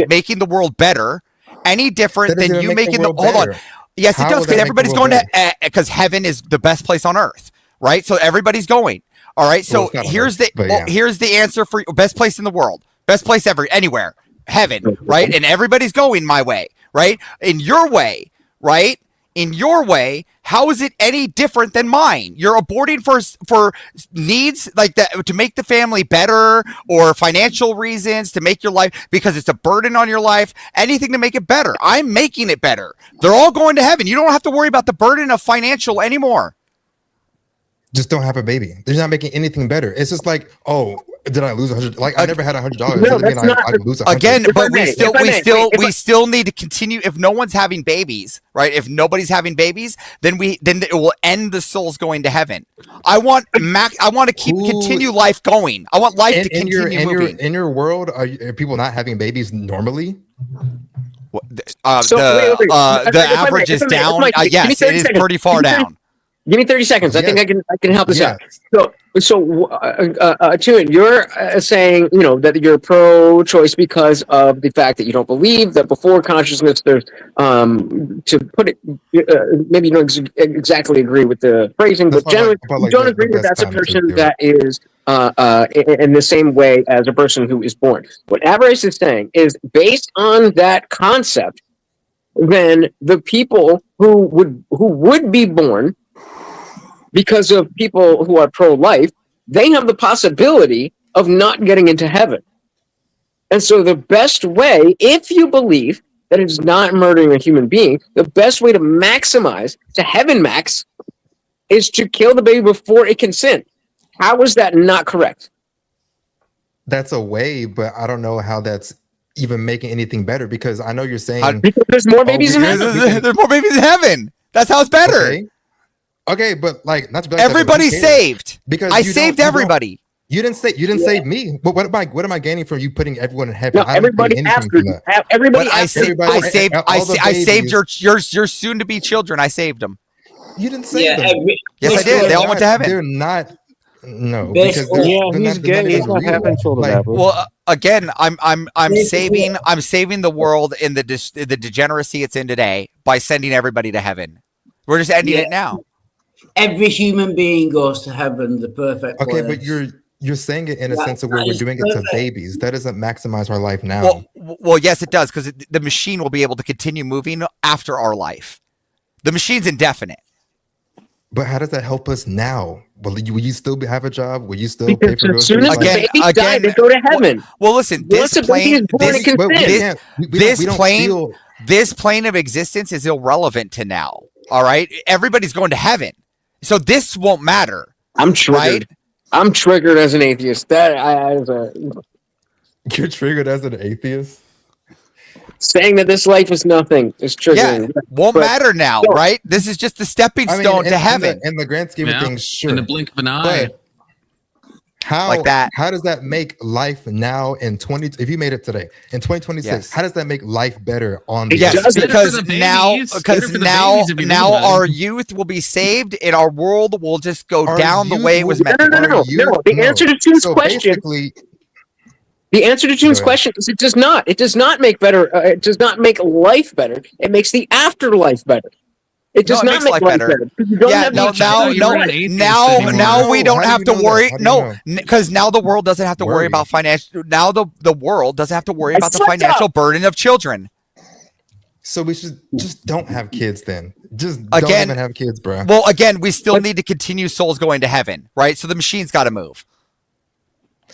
making the world better any different That doesn't than even you make the making the world hold on? better. Yes, it How does, will because that make the everybody's world going to because heaven is the best place on earth, right? So everybody's going. All right. So Well, it's not on here's Earth, the but yeah. here's the answer for best place in the world, best place anywhere, heaven, right? And everybody's going my way, right? In your way, right? In your way, how is it any different than mine? You're aborting for needs like that to make the family better, or financial reasons to make your life because it's a burden on your life. Anything to make it better. I'm making it better. They're all going to heaven. You don't have to worry about the burden of financial anymore. Just don't have a baby. They're not making anything better. It's just like, oh, did I lose $100? Like I never had $100. No, Doesn't mean that's not- I lose $100. Again, If I but may, we still need to continue. If no one's having babies, right? If nobody's having babies, then it will end the souls going to heaven. I want to continue life going. I want life to continue moving. In your world, are people not having babies normally? The average is down. Yes, it is pretty far down. Give me 30 seconds. I think I can help this out. So, Tune, you're saying, that you're pro-choice because of the fact that you don't believe that before consciousness, there's, to put it, maybe you don't exactly agree with the phrasing, but generally, you don't agree that that's a person that is in the same way as a person who is born. What Avarice is saying is, based on that concept, then the people who would be born because of people who are pro-life, they have the possibility of not getting into heaven. And so the best way, if you believe that it's not murdering a human being, the best way to maximize, to heaven max, is to kill the baby before it can sin. How is that not correct? That's a way, but I don't know how that's even making anything better, because I know you're saying because there's more babies in heaven. There's more babies in heaven. That's how it's better. Okay, but like not to be like Everybody's that, but who cares? saved Because I saved everybody. You didn't save me. What am I gaining from you putting everyone in heaven? No, everybody after you. Everybody But I Everybody- saved your soon to be children. I saved them. You didn't save them. Yes, I did. They all went to heaven. They're not. No, Basically- because Yeah, they're he's not, gay. they're He's not real. having children. Like, Well, again, I'm Basically- saving the world in the degeneracy it's in today by sending everybody to heaven. We're just ending it now. Every human being goes to heaven, the perfect okay, place. but you're saying it in a Yeah, sense of where that we're is doing it to perfect. babies. That doesn't maximize our life now. Well, yes, it does because the machine will be able to continue moving after our life. The machine's indefinite. But how does that help us now? Will you still have a job? Will you still Because pay for as soon as the Again- babies die, they go to heaven. Well, listen, Once a baby is born, it can sin. this plane of existence is irrelevant to now. All right, everybody's going to heaven, so this won't matter. I'm triggered. Right? I'm triggered as an atheist. You're triggered as an atheist? Saying that this life is nothing is triggering. Yeah, won't matter now, right? This is just the stepping stone to heaven. In the grand scheme of things, sure. In the blink of an eye. But how Like that. How does that make life now in 20? If you made it today in 2026, Yes. how does that make life better on the Yes, earth? because now our youth will be saved and our world will just go down the way it was meant to go. No. The answer to Tune's question. The answer to Tune's question is it does not. It does not make better. It does not make life better. It makes the afterlife better. It does not make life better. Yeah, now we don't have to worry. No, because now the world doesn't have to worry about financial. Now the world doesn't have to worry about the financial burden of children. So we should just don't have kids then. Just don't even have kids, bro. Well, again, we still need to continue souls going to heaven, right? So the machine's got to move.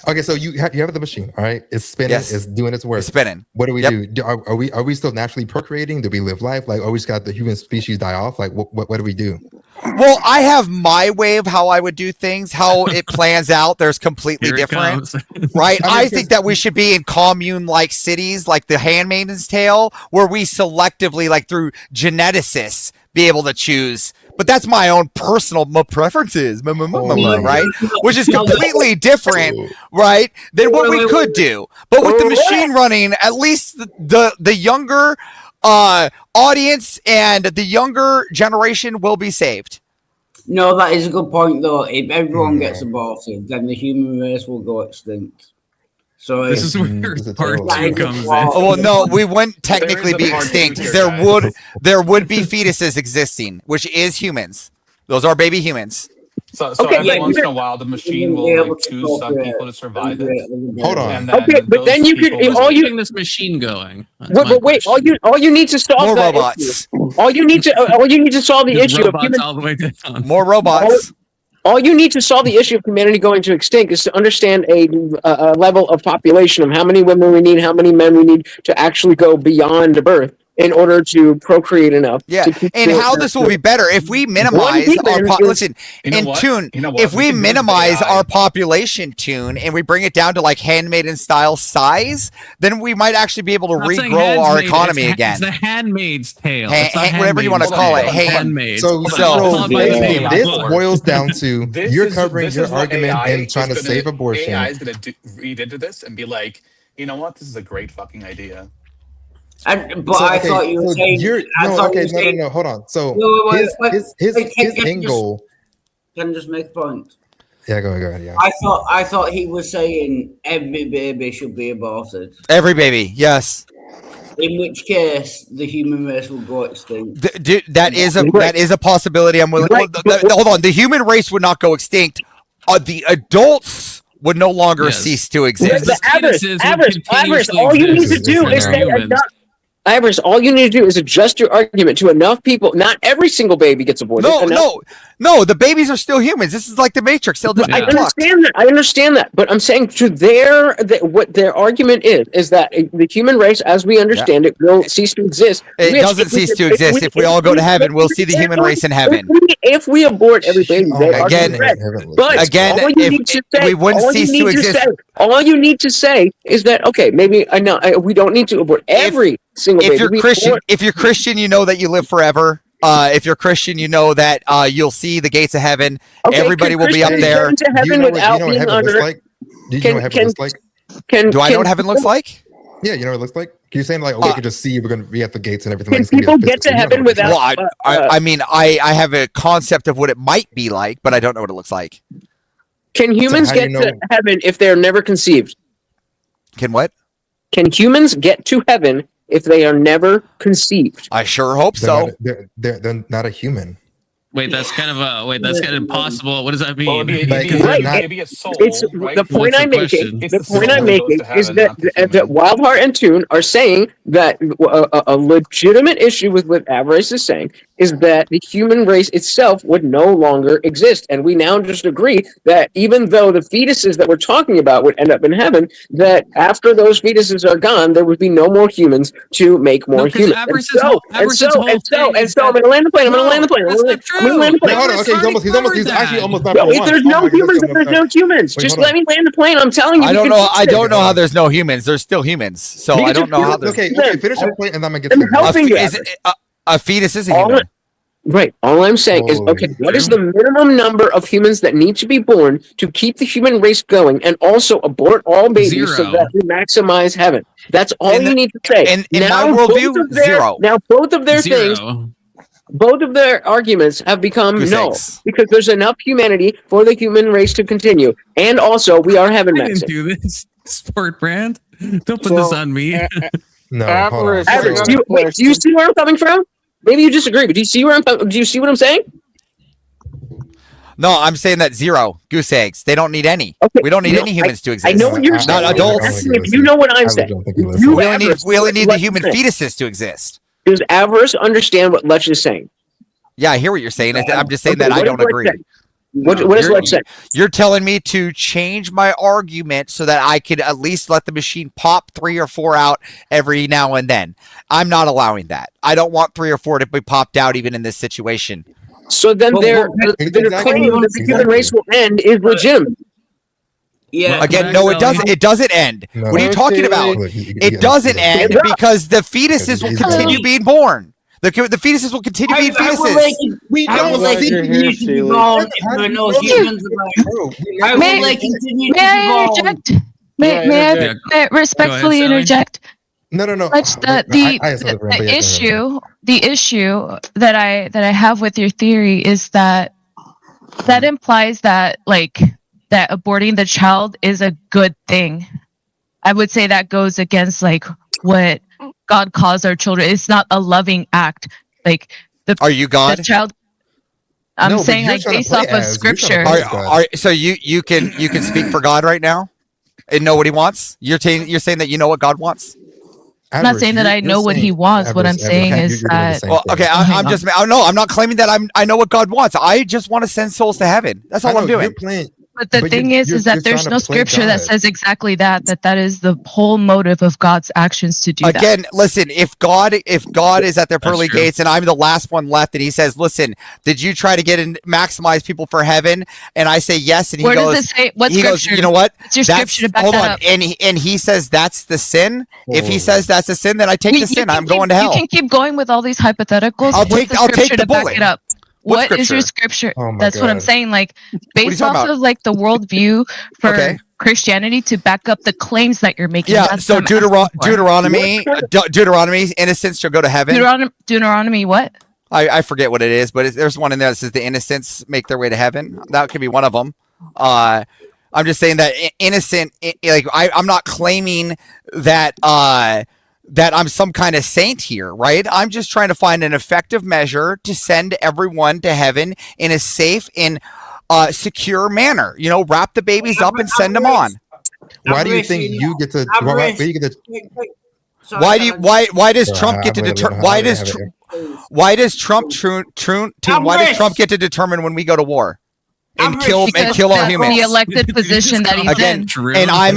Okay, so you have the machine, all right? It's spinning. Yes. It's doing its work. It's spinning. What do we do? Are we still naturally procreating? Do we live life? Like, always got the human species die off? Like, what do we do? Well, I have my way of how I would do things. How it plans out, there's completely Here it different, comes. right? I mean, I think that we should be in commune-like cities, like the Handmaid's Tale, where we selectively, like through geneticists, be able to choose. But that's my own personal preferences, right? Which is completely different, right, than what we could do. But with the machine running, at least the younger audience and the younger generation will be saved. No, that is a good point, though. If everyone gets aborted, then the human race will go extinct. So This is where part two comes in. Oh, well, no, we wouldn't technically be extinct. There would be fetuses existing, which is humans. Those are baby humans. So every once in a while, the machine will like, choose some people to survive it. Hold on. And then Okay, but then you could. All you Getting this machine going. That's But my wait, question. all you need to solve More that robots. issue. All you need to solve the Just issue of robots human. all the way down. More robots. All you need to solve the issue of humanity going to extinct is to understand a level of population of how many women we need, how many men we need to actually go beyond birth in order to procreate enough. Yeah, to keep and the- how this will be better if we minimize our listen in tune. If we minimize our population tune and we bring it down to like handmaiden style size, then we might actually be able to I'm not saying regrow our handmaid, economy it's again. It's the Handmaid's Tale. Ha- It's not whatever you wanna Handmaid's call it, Tale. hand- Handmaid. So It's called by the name of the this book. boils down to you're covering this your is what argument AI and trying to is gonna- save abortion. AI is going to read into this and be like, you know what? This is a great fucking idea. But I thought you were saying. No, hold on. So his end goal. Can I just make a point? Yeah, go ahead. Yeah. I thought he was saying every baby should be aborted. Every baby, yes. In which case, the human race will go extinct. Dude, that is a possibility. I'm willing. Hold on, the human race would not go extinct. The adults would no longer cease to exist. Avarice, all you need to do is say Ivers, all you need to do is adjust your argument to enough people. Not every single baby gets aborted. No. The babies are still humans. This is like the Matrix. They'll just I understand that. But I'm saying to what their argument is that the human race, as we understand it, will cease to exist. It doesn't cease to exist. If we all go to heaven, we'll see the human race in heaven. If we abort every baby, they are again, correct. But again, all you need to say, we wouldn't cease to exist. All you need to say is that okay, maybe we don't need to abort every single baby. If you're Christian, you know that you live forever. If you're Christian, you know that you'll see the gates of heaven. Okay, everybody will be up there. To heaven without being under. Do you know what heaven looks like? Do I know what heaven looks like? Yeah, you know what it looks like. You're saying like, oh, we could just see we're gonna be at the gates and everything. Can Like, it's gonna be people a get to physical heaven universe. without? Well, I mean, I have a concept of what it might be like, but I don't know what it looks like. Can humans how do you get to know- heaven if they're never conceived? Can what? Can humans get to heaven if they are never conceived? I sure hope They're so. not- they're not a human. Wait, that's kind of impossible. What does that mean? Well, it'd Like, be, right, it'd be a soul, It's right? the point What's the I'm making. question? It's The the point soul I'm that goes making to is heaven, that not the human. that Wildheart and Toon are saying that a legitimate issue with what Avarice is saying is that the human race itself would no longer exist, and we now just agree that even though the fetuses that we're talking about would end up in heaven, that after those fetuses are gone, there would be no more humans to make more No, 'cause humans. Avarice's whole And thing so, I'm is going to land the plane. I'm going to land the plane. that's not I'm going to land the true. plane. No, hold on. Okay, he's actually almost not No, for if one. there's Oh no my God, humans, that's then there's almost no humans. Wait, Just hold let me land the plane. I'm telling you. I you don't can know. fix I it. don't know how there's no humans. There's still humans. So I don't know how there's. Okay, finish your point, and then I'm gonna get I'm to the helping you. Is it, a fetus is a All human. Right. All I'm saying is, Holy okay, what is the minimum number of humans that need to be born to keep the human race going, and also abort all babies so Zero. that we maximize heaven? That's all In you the- need to say. in my Now, worldview, both of their- zero. Now, both of their things, Zero. both of their arguments have become Goose no, eggs. because there's enough humanity for the human race to continue, and also we are heaven I didn't maxing. do this. Sport brand. Don't put this on me. No, hold on. Avarice, Average, So- do you see where I'm coming from? Maybe you disagree, but do you see where do you see what I'm saying? No, I'm saying that zero goose eggs. They don't need any. Okay, We don't need no, any humans to I exist. know what you're saying. Not adults. Asking if you know what I'm saying. You We only need. Avarice, We only need the what human you're saying. fetuses to exist. Does Avarice understand what Lech is saying? Yeah, I hear what you're saying. I'm just saying Okay, that I what don't does Lech agree. say? What does You're- Lech say? You're telling me to change my argument so that I could at least let the machine pop 3 or 4 out every now and then. I'm not allowing that. I don't want 3 or 4 to be popped out even in this situation. So then Well, their exactly. claim that the human race will end is legitimate. Yeah. Again, no, it doesn't. It doesn't end. No. What are you talking about? Look, It doesn't end Yeah. because the fetuses will He's continue right. being born. The fetuses will continue being fetuses. We I'm don't glad think you're here, you should be Steely. born if there are no humans around. I May- would like continue to May I be born. interject? May interject. I respectfully Sally. interject? No. Much the issue that I have with your theory is that implies that that aborting the child is a good thing. I would say that goes against what God calls our children. It's not a loving act. Are you God? The child. I'm No, but saying you're trying to based play off of as- you're trying to scripture. play as- So you can speak for God right now and know what He wants. You're saying that you know what God wants. I'm not saying that I know what he wants. What I'm saying is that. Well, okay, I'm just. No, I'm not claiming that I know what God wants. I just want to send souls to heaven. That's all I'm doing. But the thing is that there's no scripture that says exactly that is the whole motive of God's actions to do that. Again, listen, if God is at their pearly true. gates and I'm the last one left and he says, listen, did you try to get in maximize people for heaven? And I say yes, and he Where goes, does it say? What he goes, scripture? you know what? What's your scripture to back hold that on. up? And he says that's the sin. If he says that's the sin, then I take the sin. I'm going to hell. You can keep going with all these hypotheticals. I'll What's take the the scripture to back bullet. it up? What What is your scripture? scripture? Oh my That's what I'm God. saying. are you Based talking off about? of the worldview for Okay. Christianity to back up the claims that you're making. Yeah, That's so what I'm asking for. Deuteronomy, innocents shall go to heaven. Deuteronomy what? I forget what it is, but there's one in there that says the innocents make their way to heaven. That could be one of them. I'm just saying that innocent, I'm not claiming that that I'm some kind of saint here, right? I'm just trying to find an effective measure to send everyone to heaven in a safe and secure manner. You know, wrap the babies up and send them on. Why do you think you get to? Why do you get to? Why does Trump get to determine? Why does Trump get to determine when we go to war and kill our Because humans? the elected position that he's Again, in. and I'm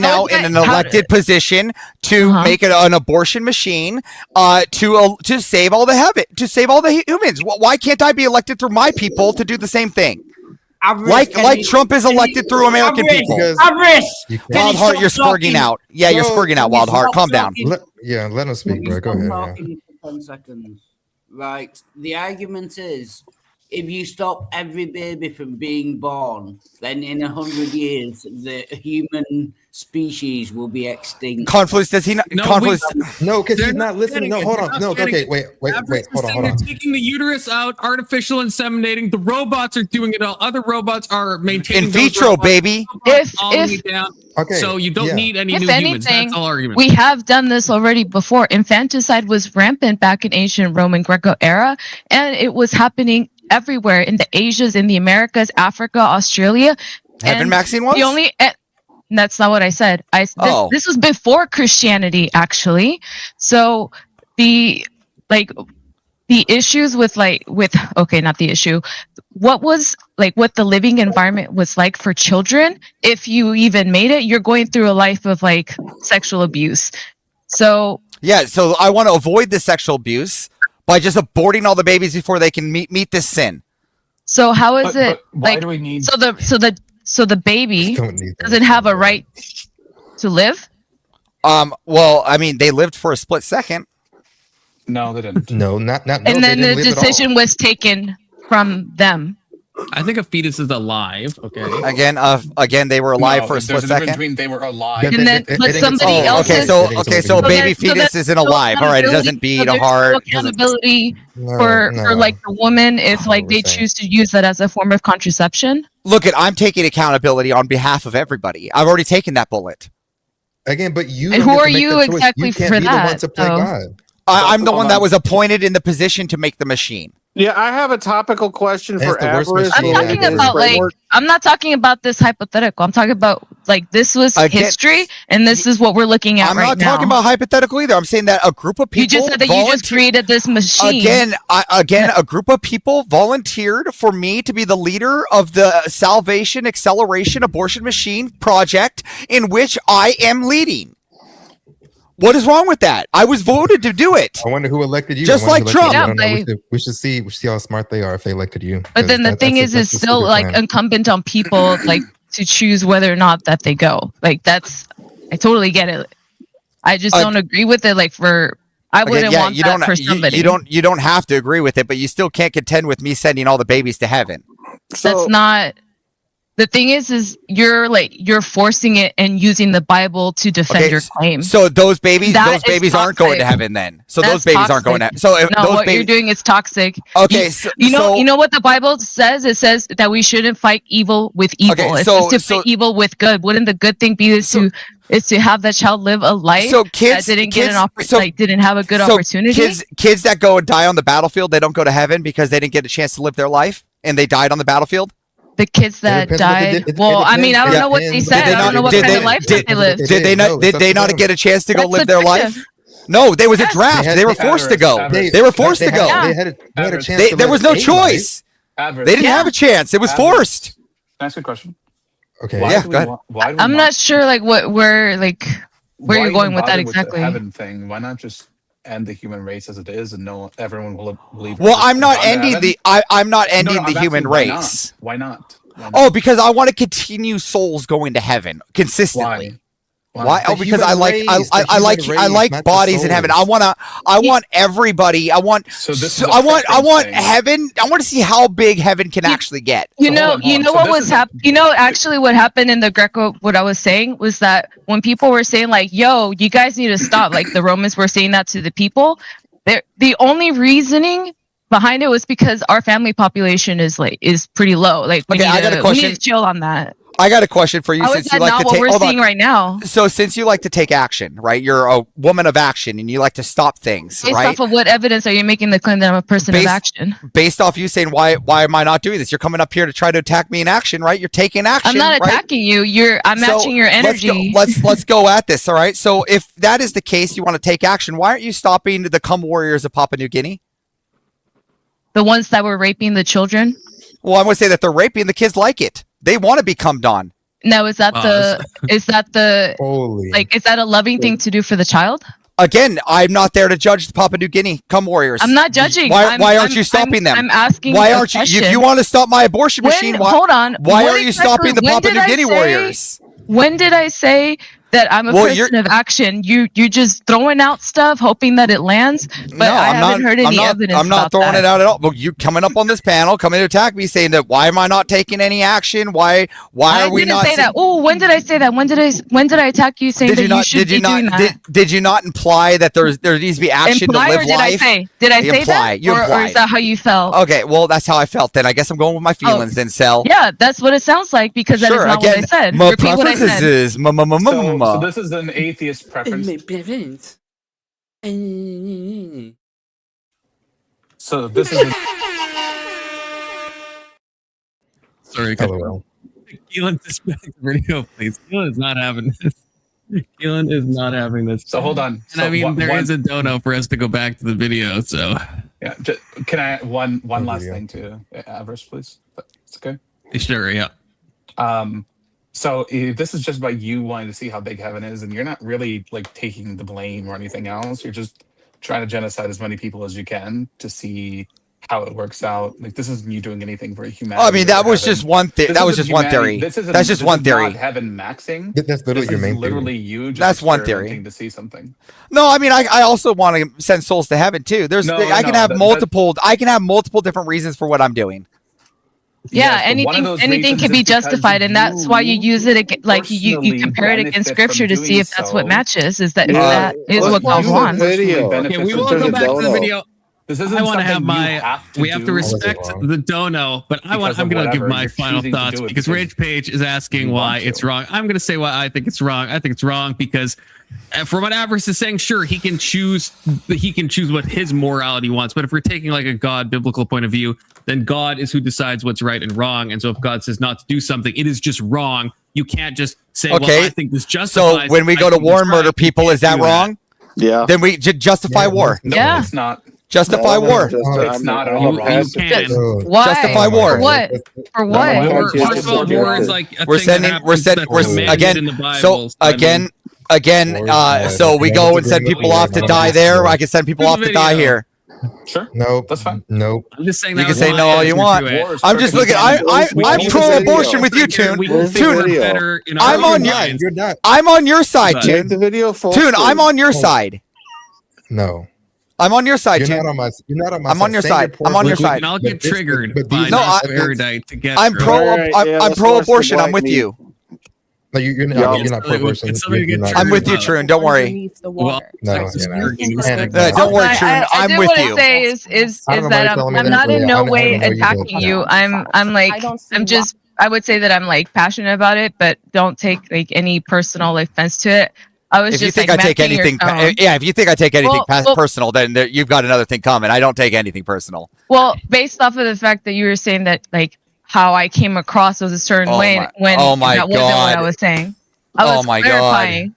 now in an elected position to make it an abortion machine to save all the humans. Why can't I be elected through my people to do the same thing? Like Trump is elected through American people. Wild Heart, you're spurging out. Yeah, you're spurging out, Wild Heart. Calm down. Let him speak, bro. Go ahead. Yeah. 10 seconds. Right. The argument is if you stop every baby from being born, then in 100 years the human species will be extinct. Confluence, does he not? No, Confluence, No, because They're he's not listening. No, getting hold it. on. They're No, not getting okay, it. wait, Avarice is hold on, saying hold on. they're taking the uterus out, artificial inseminating. The robots are doing it all. Other robots are maintaining in those vitro, robots, baby. hauling it down. Okay. So you don't yeah. need any If new humans. anything, That's all argument. we have done this already before. Infanticide was rampant back in ancient Roman Greco era, and it was happening everywhere in the Asias, in the Americas, Africa, Australia. Heaven And Maxine was? the only that's not what I said. Oh. This was before Christianity, actually. So the issues with not the issue. What was what the living environment was like for children, if you even made it, you're going through a life of sexual abuse. So Yeah, so I want to avoid the sexual abuse by just aborting all the babies before they can meet this sin. so how is it But why do we need? so the baby Don't need that. doesn't have a right to live? Well, I mean, they lived for a split second. No, they didn't. No, not. No, And they then the didn't live at all. decision was taken from them. I think a fetus is alive. Okay. Again, they were alive No, for a there's split a difference second. between they were alive. And then, but think it's somebody all- else Okay, is. so I think okay, it's so all a baby so fetus that's isn't alive. All right, it doesn't beat a heart. doesn't- Accountability No, for no. the woman if That's what they we're saying. choose to use that as a form of contraception. Look, I'm taking accountability on behalf of everybody. I've already taken that bullet. Again, but you. And don't who get to are make you that choice. exactly you can't for be the one that, to play though? God. I'm the Hold one that on. was appointed in the position to make the machine. Yeah, I have a topical question That's for the worst Avarice. machine I'm related talking to this about framework. I'm not talking about this hypothetical. I'm talking about this was Again, history, and this is what we're looking at I'm right not now. talking about hypothetical either. I'm saying that a group of people You just said that you just created this machine. Again, a group of people volunteered for me to be the leader of the Salvation Acceleration Abortion Machine project in which I am leading. What is wrong with that? I was voted to do it. I wonder who elected you. Just I wonder like who elected Trump. you. I don't know. Yeah, We should see how smart they are if they elected you. But then the thing is, it's still incumbent on people to choose whether or not that they go. I totally get it. I just don't agree with it. I wouldn't want that for somebody. You don't have to agree with it, but you still can't contend with me sending all the babies to heaven. That's not. The thing is you're forcing it and using the Bible to defend your claim. So those babies is aren't going to toxic. heaven then. So That's those babies aren't going to. toxic. So if No, those what you're babies. doing is toxic. Okay, you know what the Bible says? It says that we shouldn't fight evil with evil. Okay, It's so- just to fight evil with good. Wouldn't the good thing be is to have that child live a life So kids- that didn't get kids- an so- didn't have a good so opportunity? Kids that go and die on the battlefield, they don't go to heaven because they didn't get a chance to live their life and they died on the battlefield. The kids that depends what they died. did- it well, I depends- mean, I don't it know what they depends- said. did I don't know what did kind they- of life did- they lived. Did they not? Did they not get a chance to go That's live their life? subjective. No, there was a draft. had- They were they- forced to go. Avarice. They were forced to They go. had a chance. to There live was no a choice. Average. They didn't have a chance. It was Average. forced. Can I ask a question? life. Okay. Why Yeah, do we go ahead. want- why do we I'm want- not sure where why you're even going with that bother exactly. the heaven thing. Why not just end the human race as it is and everyone will believe? Well, I'm not gone to ending heaven? I'm not ending I'm the asking human why race. not? Why not? Why not? Oh, because I want to continue souls going to heaven consistently. Why? Oh, The because I like human race, the I like human I race, like not the bodies in heaven. I souls. want everybody. I want So this so is a I want preference thing. heaven. I want to see how big heaven can actually get. You So know, hold on, you hold know on. So what this was is- happening. You know, actually, what happened in the Greco, what I was saying was that when people were saying "Yo, you guys need to stop," like the Romans were saying that to the people. The only reasoning behind it was because our family population is pretty low. We Okay, I got a we question. need to chill on that. I got a question for you. How is Since that you like not to what take, we're hold seeing on. right now? So since you like to take action, right? You're a woman of action, and you like to stop things, Based right? off of what evidence are you making the claim that I'm a person of Based- action? Based off you saying why am I not doing this? You're coming up here to try to attack me in action, right? You're taking action. I'm not right? attacking you. I'm So, matching your energy. Let's go at this. All right. So if that is the case, you want to take action. Why aren't you stopping the cum warriors of Papua New Guinea? The ones that were raping the children. Well, I'm going to say that they're raping. The kids like it. They want to be cummed on. No, is that is that Holy. is that a loving thing to do for the child? Again, I'm not there to judge the Papua New Guinea cum warriors. I'm not judging. Why aren't you stopping them? I'm asking. Why a aren't you? question. If you want to stop my abortion machine, why? Hold on. Why What aren't you exactly- stopping the when Papua did New I Guinea say- warriors? When did I say that I'm a Well, person of action. You're just throwing out stuff, hoping that it lands. But I haven't heard any evidence. I'm not about throwing that. it out at all. But you coming up on this panel, coming to attack me, saying that why am I not taking any action? Why I are we didn't not? say that. Oh, when did I say that? When did I attack you saying that you should be doing that? Did you not imply that there needs to be action Imply, to live or did life? Did I say imply. that? You imply. Or is that how you felt? Okay, well that's how I felt. Then I guess I'm going with my feelings. Then, Cell. Yeah, that's what it sounds like because that is Sure, not again, what I said. my Repeat what I preferences said. is So this is an atheist preference. So this is. Sorry, Keelan, disconnect the video, please. Keelan is not having this. Keelan is not having this. So hold on. And So I mean, there is one- a dono for us to go back to the video. So Yeah. Can I one last thing to Avarice, please? It's okay. Sure. Yeah. So this is just about you wanting to see how big heaven is, and you're not really like taking the blame or anything else. You're just trying to genocide as many people as you can to see how it works out. Like this isn't you doing anything for humanity. I mean, that was just one thing. That was just one theory. That's just one theory. Not heaven maxing. That's literally your main literally theory. you. Just That's one theory. experimenting to see something. No, I mean, I also want to send souls to heaven too. I can have multiple different reasons for what I'm doing. Yeah, Yes, but one of those anything can reasons be is because justified, and that's why you use it like you personally compare it against benefit scripture to from see if doing that's so. what matches. Is that let's what God watch the wants? video. Okay, we will go back to the video. This isn't I want to have something you my. have to We have to do. respect the dono, but I'm Because going of to give whatever my you're final choosing to thoughts do it because because Rage Page is asking you why want it's to. wrong. I'm going to say why I think it's wrong. I think it's wrong because, from what Avarice is saying, sure he can choose what his morality wants. But if we're taking like a God biblical point of view, then God is who decides what's right and wrong. And so if God says not to do something, it is just wrong. You can't just say, Okay. well, I think this justifies. So when we I go to think war this and murder right. people, is that do that. wrong? Yeah. Then we justify war. No, Yeah. it's not. Justify war. It's not at all You wrong. can. Why? Justify war. For what? For what? War, first of all, war is like a We're thing that sending. happens that's commanded in the Bible. So again. So we go and send people off to die there. I can send people off to die here. Sure. Nope. That's fine. Nope. I'm just saying You that can was say my no all you answer want. to it. I'm just looking. I'm pro-abortion with you, Tune. We can Tune. figure better in our I'm own on your. minds. You're not. I'm on your side, But- Make Tune. the video full Tune. screen. I'm on your side. No. I'm on your side, You're Tune. not on my. You're not on my. I'm on your Say side. I'm on your portion, side. And I'll but get this- triggered but by these- No, I- NotSoErudite to get. I'm through. pro. Alright, yeah, I'm let's watch the pro-abortion. I'm black with meat. you. No, you're not. Yeah. You're not pro-abortion. It's somebody to get I'm with you, triggered. Tune. Don't worry. Well, No, Texas you're not. working. And- Don't worry, Tune. I I'm do with want you. to say is I don't know that why you're telling me I'm that, not in Julia. no I know way you don't. attacking you. I'm like I'm just I would say that I'm like passionate about it, but don't take like any personal offense to it. I was If you just think like I take matching your anything, tone. yeah, if you think I take anything Well, personal, then you've got another thing coming. I don't take anything personal. Well, based off of the fact that you were saying that like how I came across was a certain Oh way my- when oh my that wasn't what I God. was saying. I Oh was my God. clarifying.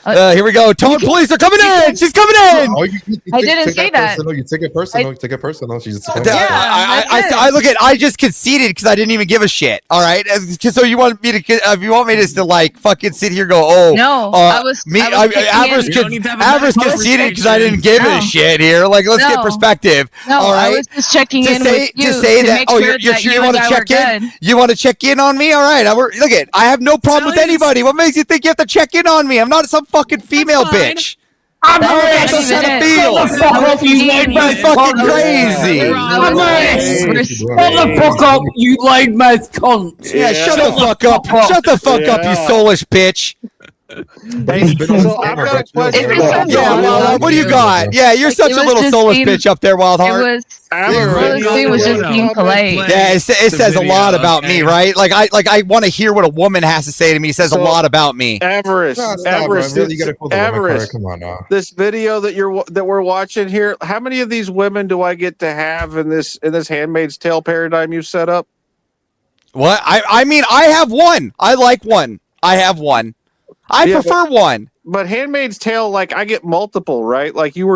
Here we go. Tone police are coming in. She's coming in. Oh, you I didn't say that. Personal. You take it personal. You take it personal. She's just. I look at. I just conceded because I didn't even give a shit. All right. So you want me to? If you want me just to like fucking sit here, and go. Oh No, I was checking in. Average conceded because I didn't give a shit here. Like, let's get No. perspective. No, all right. I was just checking in with you to say to that. make Oh, sure you're that sure you you want to and I were check in? good. You want to check in on me? All right. Look at. I have no problem with anybody. What makes you think you have to check in on me? I'm not some fucking female bitch. I'm That's just how I feel. Shut the fuck up, you lame That's mouth fucking cunt. crazy. Shut the fuck up, you lame mouth cunt. Yeah, shut the fuck up. Shut the fuck up, you soulish bitch. So I've got a question. Yeah, well, what do you got? Yeah, you're such a was little just soulish being- bitch up there, Wild It Heart. was being polite. Yeah, it says a lot about me, right? Like I want to hear what a woman has to say to me. It says a lot about me. Avarice, Avarice, Come on now. This video that we're watching here. How many of these women do I get to have in this Handmaid's Tale paradigm you set up? What? I mean, I have one. I like one. I have one. I prefer one. But Handmaid's Tale, like I get multiple, right? Like you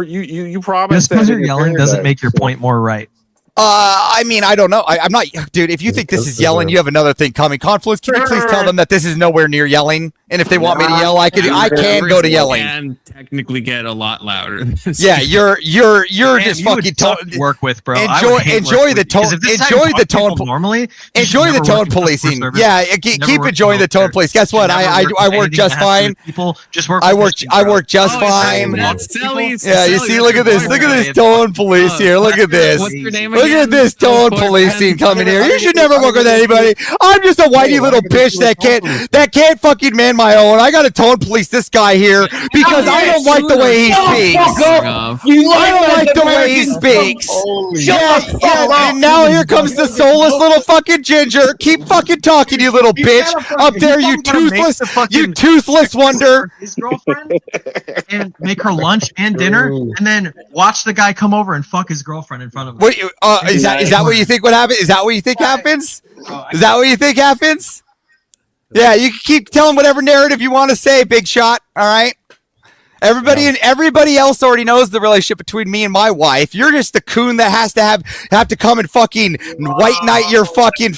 promised. Just because you're yelling doesn't make your point more right. I mean, I don't know. I'm not, dude. If you think this is yelling, you have another thing coming. Confluence, can you please tell them that this is nowhere near yelling? And if they want me to yell, I can go to yelling. Can technically get a lot louder. Yeah, you're just fucking work with, bro. Enjoy the tone. Enjoy the tone. Normally, enjoy the tone policing. Yeah, keep enjoying the tone police. Guess what? I work just fine. People just work. I work just fine. Yeah, you see, look at this tone police here. Look at this. What's your name Look at this tone policing coming here. You should never work with anybody. I'm just a whitey little bitch that can't fucking man my own. I gotta tone police this guy here because I don't like the way he speaks. I don't like the way he speaks. Yeah. And now here comes the soulless little fucking ginger. Keep fucking talking, you little bitch. Up there, you toothless wonder. His girlfriend and make her lunch and dinner, and then watch the guy come over and fuck his girlfriend in front of him. What? Is that what you think would happen? Is that what you think happens? Is that what you think happens? Yeah, you can keep telling whatever narrative you want to say, big shot. All right. Everybody else already knows the relationship between me and my wife. You're just the coon that has to have to come and fucking white knight your fucking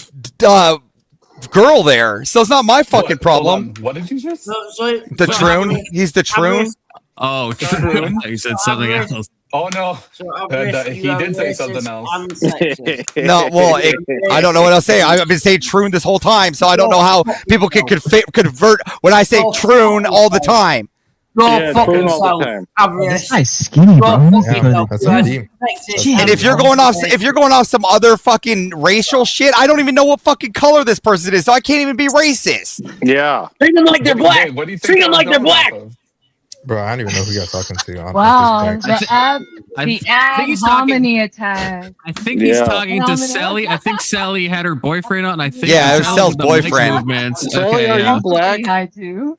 girl there. So it's not my fucking problem. What did you just? The troon. He's the troon. Oh, troon. You said something else. Oh no, he did say something else. No, well, I don't know what I'll say. I've been saying troon this whole time, so I don't know how people can convert when I say troon all the time. Go fuck yourself. This guy's skinny, bro. That's a deep. And if you're going off some other fucking racial shit, I don't even know what fucking color this person is, so I can't even be racist. Yeah. Treat them like they're black. Treat them like they're black. Bro, I don't even know who you're talking to. Wow, the ad hominy attack. I think he's talking to Sally. I think Sally had her boyfriend on. I think it was Sally's boyfriend. Sally, are you black? I do.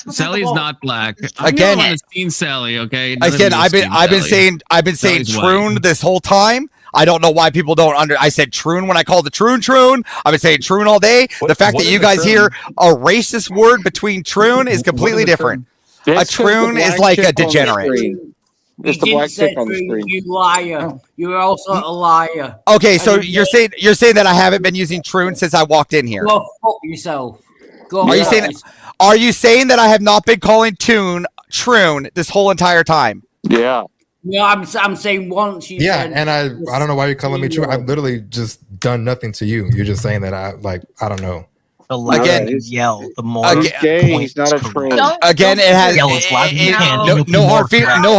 Sally is not black. Again, I've seen Sally. Okay. Again, I've been saying troon this whole time. I don't know why people don't I said troon when I called the troon. I've been saying troon all day. The fact that you guys hear a racist word between troon is completely different. A troon is like a degenerate. It's the black chick on the screen. You liar. You're also a liar. Okay, so you're saying that I haven't been using troon since I walked in here. Go fuck yourself. Are you saying that I have not been calling troon this whole entire time? Yeah. No, I'm saying once you said, and I don't know why you're calling me troon. I've literally just done nothing to you. You're just saying that I don't know. The louder you yell, the more he's gay. He's not a troon. Again, it has no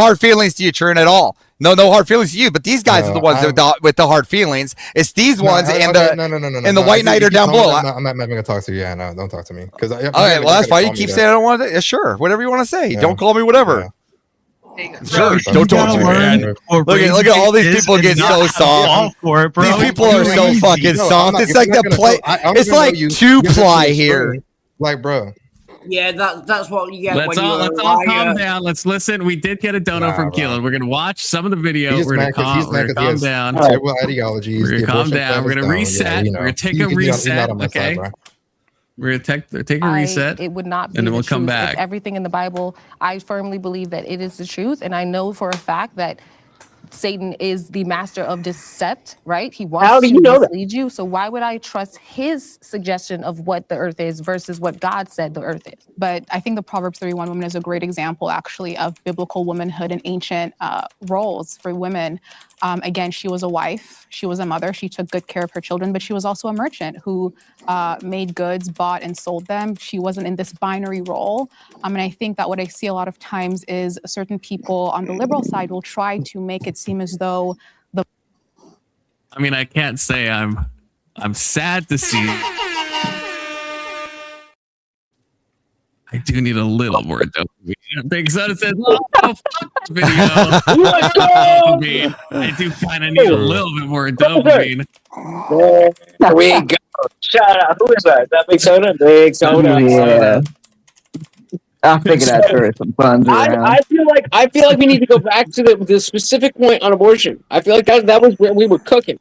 hard feelings to you, Troon, at all. No hard feelings to you. But these guys are the ones with the hard feelings. It's these ones and the White Knight are down below. I'm not going to talk to you. Yeah, no, don't talk to me. All right, well that's fine. You keep saying I don't want to. Yeah, sure, whatever you want to say. Don't call me whatever. Sure, don't talk to me, man. Look at all these people get so soft. These people are so fucking soft. It's like the play. It's like 2-ply here. Like, bro. Yeah, that's what you get. Let's all calm down. Let's listen. We did get a dono from Keelan. We're gonna watch some of the video. We're gonna calm down. Terrible ideologies. We're gonna calm down. We're gonna reset. We're gonna take a reset. Okay. We're gonna take a reset. It would not be, and then we'll come back. If everything in the Bible, I firmly believe that it is the truth, and I know for a fact that Satan is the master of deceit, right? He wants to mislead you. So why would I trust his suggestion of what the earth is versus what God said the earth is? But I think the Proverbs 31 woman is a great example, actually, of biblical womanhood and ancient roles for women. Again, she was a wife, she was a mother, she took good care of her children, but she was also a merchant who made goods, bought and sold them. She wasn't in this binary role. And I think that what I see a lot of times is certain people on the liberal side will try to make it seem as though I mean, I can't say I'm sad to see. I do need a little more dopamine. Big Soda says, "Oh, fuck the video." Let's go! I do kind of need a little bit more dopamine. There we go. Shout out. Who is that? Is that Big Soda? Big Soda. Yeah. I figured I'd throw some puns around. I feel like we need to go back to the specific point on abortion. I feel like that was where we were cooking.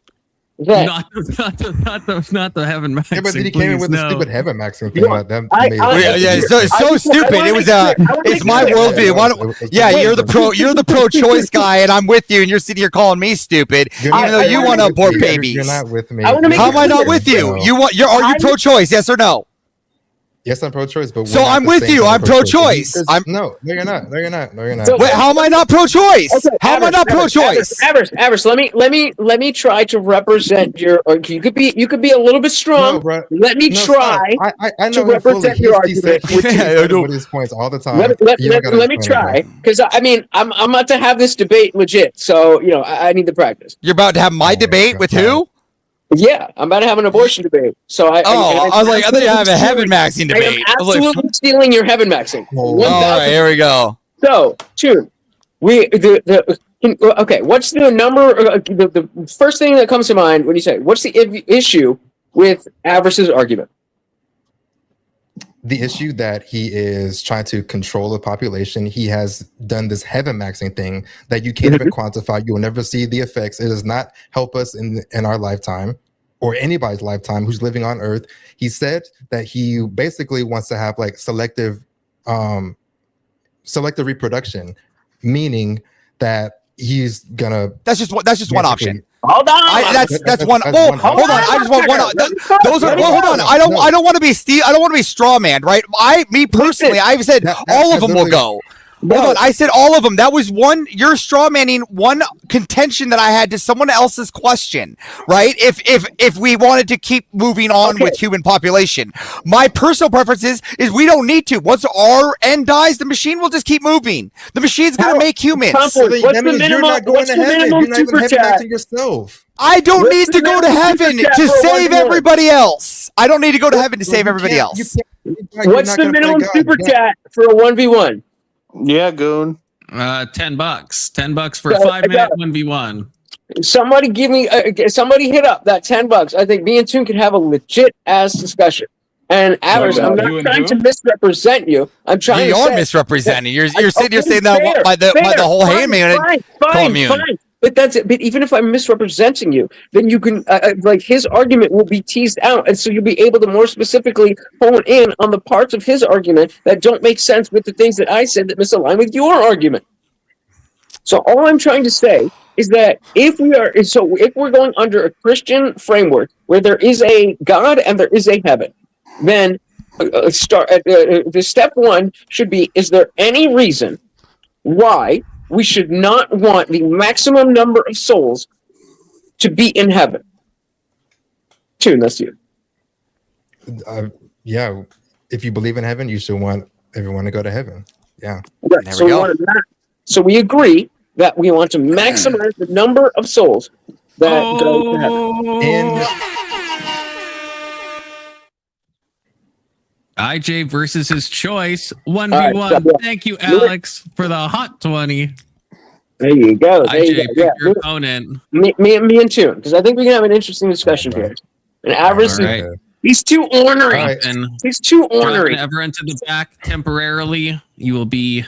Not the heaven maxing. Yeah, but then he came in with the stupid heaven maxing thing. It's so stupid. It's my worldview. You're the pro-choice guy, and I'm with you, and you're sitting here calling me stupid, even though you want to abort babies. You're not with me. How am I not with you? Are you pro-choice? Yes or no? Yes, I'm pro-choice, but So I'm with you. I'm pro-choice. No, you're not. No, you're not. No, you're not. So- Wait, how am I not pro-choice? Okay, How am I not pro-choice? Avers, let me try to represent your. Or you could be a little bit strong. No, bro. Let me No, try stop. I know to him fully. represent your He's argument. with his points all the time. Let You don't gotta me explain try, it, bro. because I mean I'm about to have this debate legit, so you know I need the practice. You're about to have my debate with who? Yeah, I'm about to have an abortion debate. So I was like, I thought you have a heaven maxing debate. I am absolutely stealing your heaven maxing. All right, here we go. So, Tune, okay. What's the number? The first thing that comes to mind when you say what's the issue with Avers's argument? The issue that he is trying to control the population. He has done this heaven maxing thing that you can't even quantify. You will never see the effects. It does not help us in our lifetime or anybody's lifetime who's living on Earth. He said that he basically wants to have like selective reproduction, meaning that he's gonna. That's just one option. Hold on. That's one. Oh, hold on. I just want one. Those are. Well, hold on. I don't want to be Steve. I don't want to be straw man, right? Me personally, I've said all of them will go. Hold on. I said all of them. That was one. You're straw manning one contention that I had to someone else's question, right? If we wanted to keep moving on with human population, my personal preference is we don't need to. Once our end dies, the machine will just keep moving. The machine's going to make humans. What's the minimum super chat? Yourself. I don't need to go to heaven to save everybody else. I don't need to go to heaven to save everybody else. What's the minimum super chat for a 1v1? Yeah, goon. $10. $10 for a 5-minute 1v1. Somebody give me. Somebody hit up that $10. I think me and Toon can have a legit ass discussion. And Avers, I'm not trying to misrepresent you. I'm trying. You are misrepresenting. You're saying that by the whole handmaiden commune. Fine. But that's it. But even if I'm misrepresenting you, then you can like his argument will be teased out, and so you'll be able to more specifically hone in on the parts of his argument that don't make sense with the things that I said that misalign with your argument. So all I'm trying to say is that if we're going under a Christian framework where there is a God and there is a heaven, then the step one should be: is there any reason why we should not want the maximum number of souls to be in heaven? Tune, that's you. Yeah, if you believe in heaven, you should want everyone to go to heaven. Yeah. Right. So we agree that we want to maximize the number of souls that go to heaven. IJ versus his choice. 1v1. Thank you, Alex, for the hot 20. There you go. IJ, pick your opponent. Me and Tune, because I think we can have an interesting discussion here. And Avers, he's too ornery. He's too ornery. Ever into the back temporarily, you will be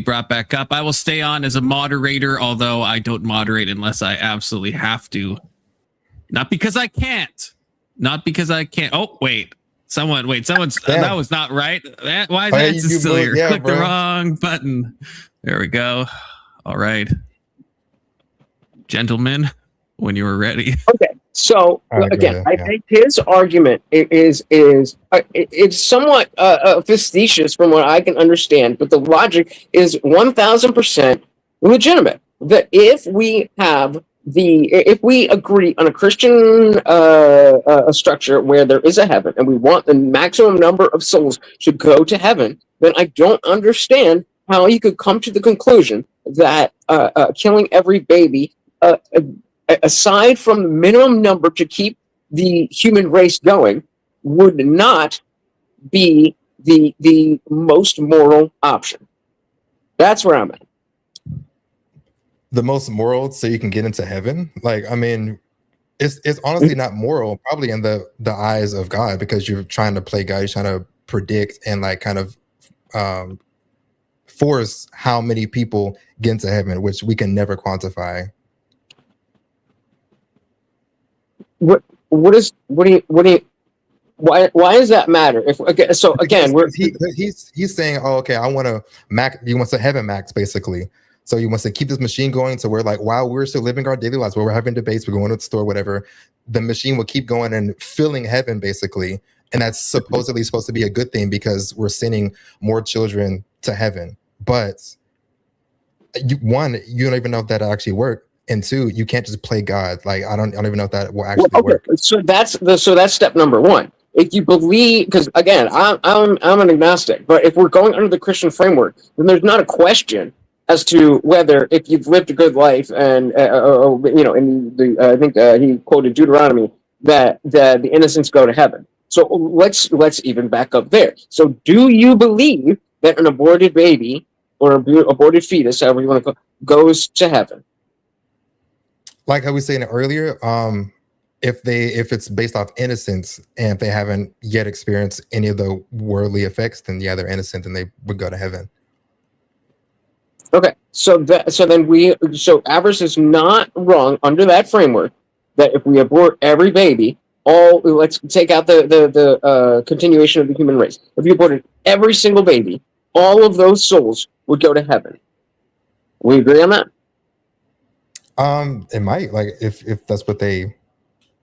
brought back up. I will stay on as a moderator, although I don't moderate unless I absolutely have to. Not because I can't. Oh, wait. Someone's that was not right. Why is that Cecilia? Click the wrong button. There we go. All right. Gentlemen, when you were ready. Okay. So again, I think his argument is it's somewhat facetious from what I can understand, but the logic is 1000% legitimate. That if we agree on a Christian structure where there is a heaven and we want the maximum number of souls to go to heaven, then I don't understand how you could come to the conclusion that killing every baby, aside from the minimum number to keep the human race going, would not be the most moral option. That's where I'm at. The most moral so you can get into heaven? Like, I mean, it's honestly not moral, probably in the eyes of God, because you're trying to play God, you're trying to predict and like kind of force how many people get into heaven, which we can never quantify. Why does that matter? He's saying, oh, okay, I want to max. He wants a heaven max, basically. So he wants to keep this machine going. So we're like, while we're still living our daily lives, where we're having debates, we're going to the store, whatever, the machine will keep going and filling heaven, basically. and that's supposedly supposed to be a good thing because we're sending more children to heaven. But one, you don't even know if that actually work, and two, you can't just play God. Like I don't even know if that will actually work. So that's step number one. If you believe, because again, I'm an agnostic, but if we're going under the Christian framework, then there's not a question as to whether if you've lived a good life and in the I think he quoted Deuteronomy that the innocents go to heaven. So let's even back up there. So do you believe that an aborted baby or aborted fetus, however you want to call it, goes to heaven? Like I was saying earlier, if it's based off innocence and if they haven't yet experienced any of the worldly effects, then yeah, they're innocent and they would go to heaven. Okay, so Avarice is not wrong under that framework that if we abort every baby, let's take out the continuation of the human race. If you aborted every single baby, all of those souls would go to heaven. We agree on that? It might, like if that's what they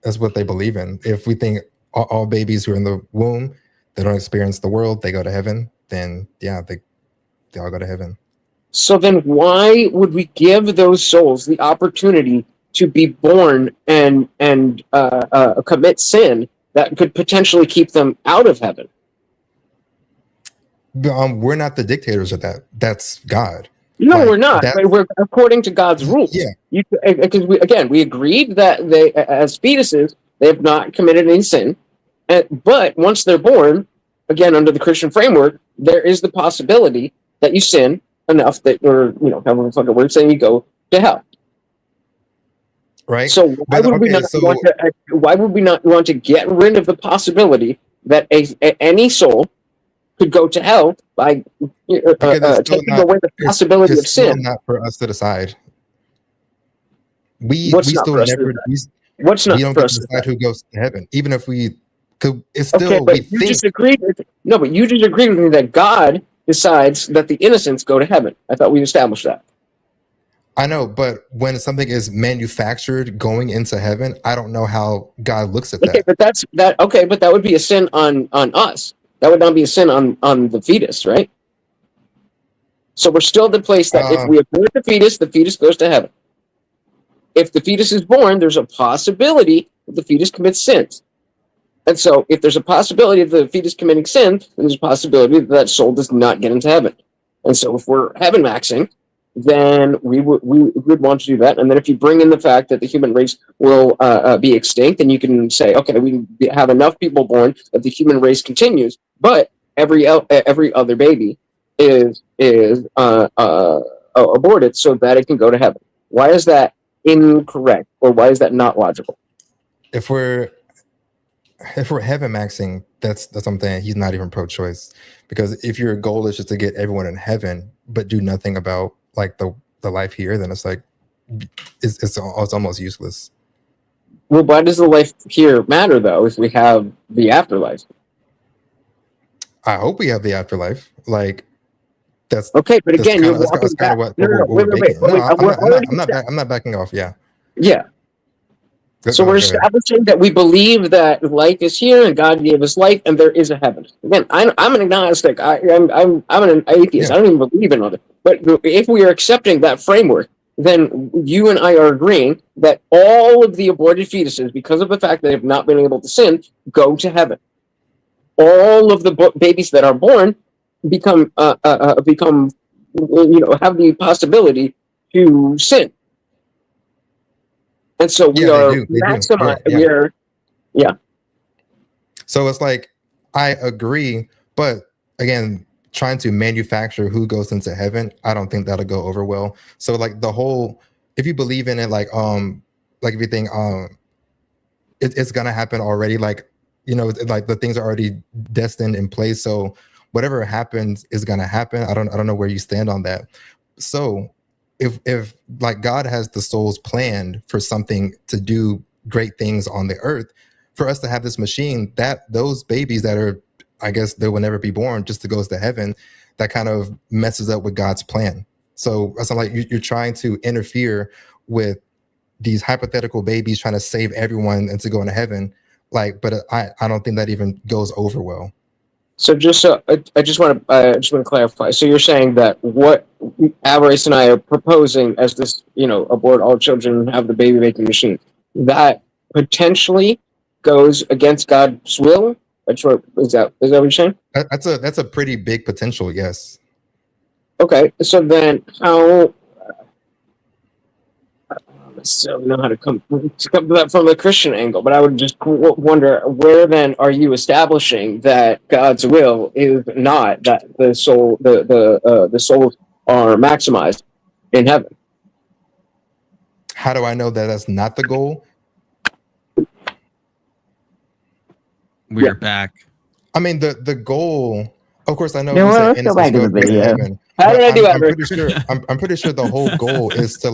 believe in. If we think all babies who are in the womb, they don't experience the world, they go to heaven, then yeah, they all go to heaven. So then why would we give those souls the opportunity to be born and commit sin that could potentially keep them out of heaven? We're not the dictators of that. That's God. No, we're not. We're according to God's rules. Yeah. Because we agreed that they, as fetuses, they have not committed any sin. But once they're born, again, under the Christian framework, there is the possibility that you sin enough that you're, however the fuck it works, and you go to hell. Right. So why would we not want to get rid of the possibility that any soul could go to hell by taking away the possibility of sin? It's not for us to decide. We What's don't get to decide who goes to heaven, even if we could. It's still okay, but you just agreed with me that God decides that the innocents go to heaven. I thought we established that. I know, but when something is manufactured going into heaven, I don't know how God looks at that. Okay, but that would be a sin on us. That would not be a sin on the fetus, right? So we're still at the place that if we abort the fetus goes to heaven. If the fetus is born, there's a possibility that the fetus commits sins. And so if there's a possibility of the fetus committing sin, then there's a possibility that soul does not get into heaven. And so if we're heaven maxing, then we would want to do that. And then if you bring in the fact that the human race will be extinct, then you can say, okay, we have enough people born that the human race continues, but every other baby is aborted so that it can go to heaven. Why is that incorrect, or why is that not logical? If we're heaven maxing, that's something he's not even pro-choice, because if your goal is just to get everyone in heaven but do nothing about like the life here, then it's like it's almost useless. Well, why does the life here matter though if we have the afterlife? I hope we have the afterlife. Like that's okay, but again, you're walking back. I'm not backing off. Yeah. Yeah. So we're establishing that we believe that life is here and God gave us life and there is a heaven. Again, I'm an agnostic. I'm an atheist. Yeah. I don't even believe in it. But if we are accepting that framework, then you and I are agreeing that all of the aborted fetuses, because of the fact that they have not been able to sin, go to heaven. All of the babies that are born become have the possibility to sin. And so we are maximizing. Yeah. So it's like, I agree, but again, trying to manufacture who goes into heaven, I don't think that'll go over well. So like the whole, if you believe in it, like if you think it's gonna happen already, like like the things are already destined in place. So whatever happens is gonna happen. I don't know where you stand on that. So if like God has the souls planned for something to do great things on the earth, for us to have this machine, that those babies that are, I guess they will never be born, just to go to heaven, that kind of messes up with God's plan. So it's like you're trying to interfere with these hypothetical babies trying to save everyone and to go into heaven Like, but I don't think that even goes over well. So I just want to clarify. So you're saying that what Avarice and I are proposing as this, abort all children, have the baby making machine, that potentially goes against God's will? Is that what you're saying? That's a pretty big potential, yes. Okay, so then how? So know how to come to that from the Christian angle, but I would just wonder, where then are you establishing that God's will is not that the souls are maximized in heaven? How do I know that that's not the goal? We're back. I mean, the goal. Of course, I know. No, we say let's go back to the innocence goes video. heaven, How did I do, I'm pretty sure. I'm pretty sure the whole goal is to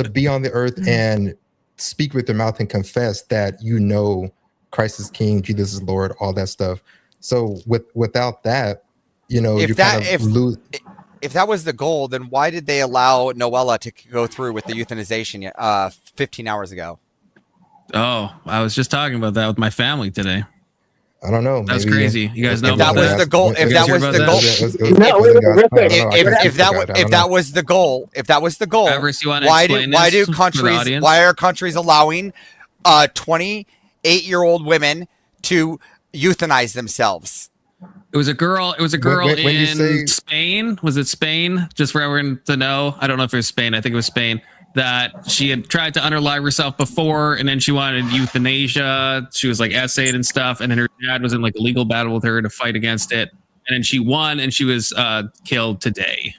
be on the earth and speak with your mouth and confess that Christ is King, Jesus is Lord, all that stuff. So without that, if that was the goal, then why did they allow Noella to go through with the euthanization 15 hours ago? Oh, I was just talking about that with my family today. I don't know. That's crazy. You guys know if that was the goal. If that was the goal. If that was the goal. If that was the goal. Why are countries allowing 28-year-old women to euthanize themselves? It was a girl. It was a girl in Spain. Was it Spain? Just for everyone to know. I don't know if it was Spain. I think it was Spain. That she had tried to unalive herself before, and then she wanted euthanasia. She was like essayed and stuff, and then her dad was in like a legal battle with her to fight against it, and then she won, and she was killed today.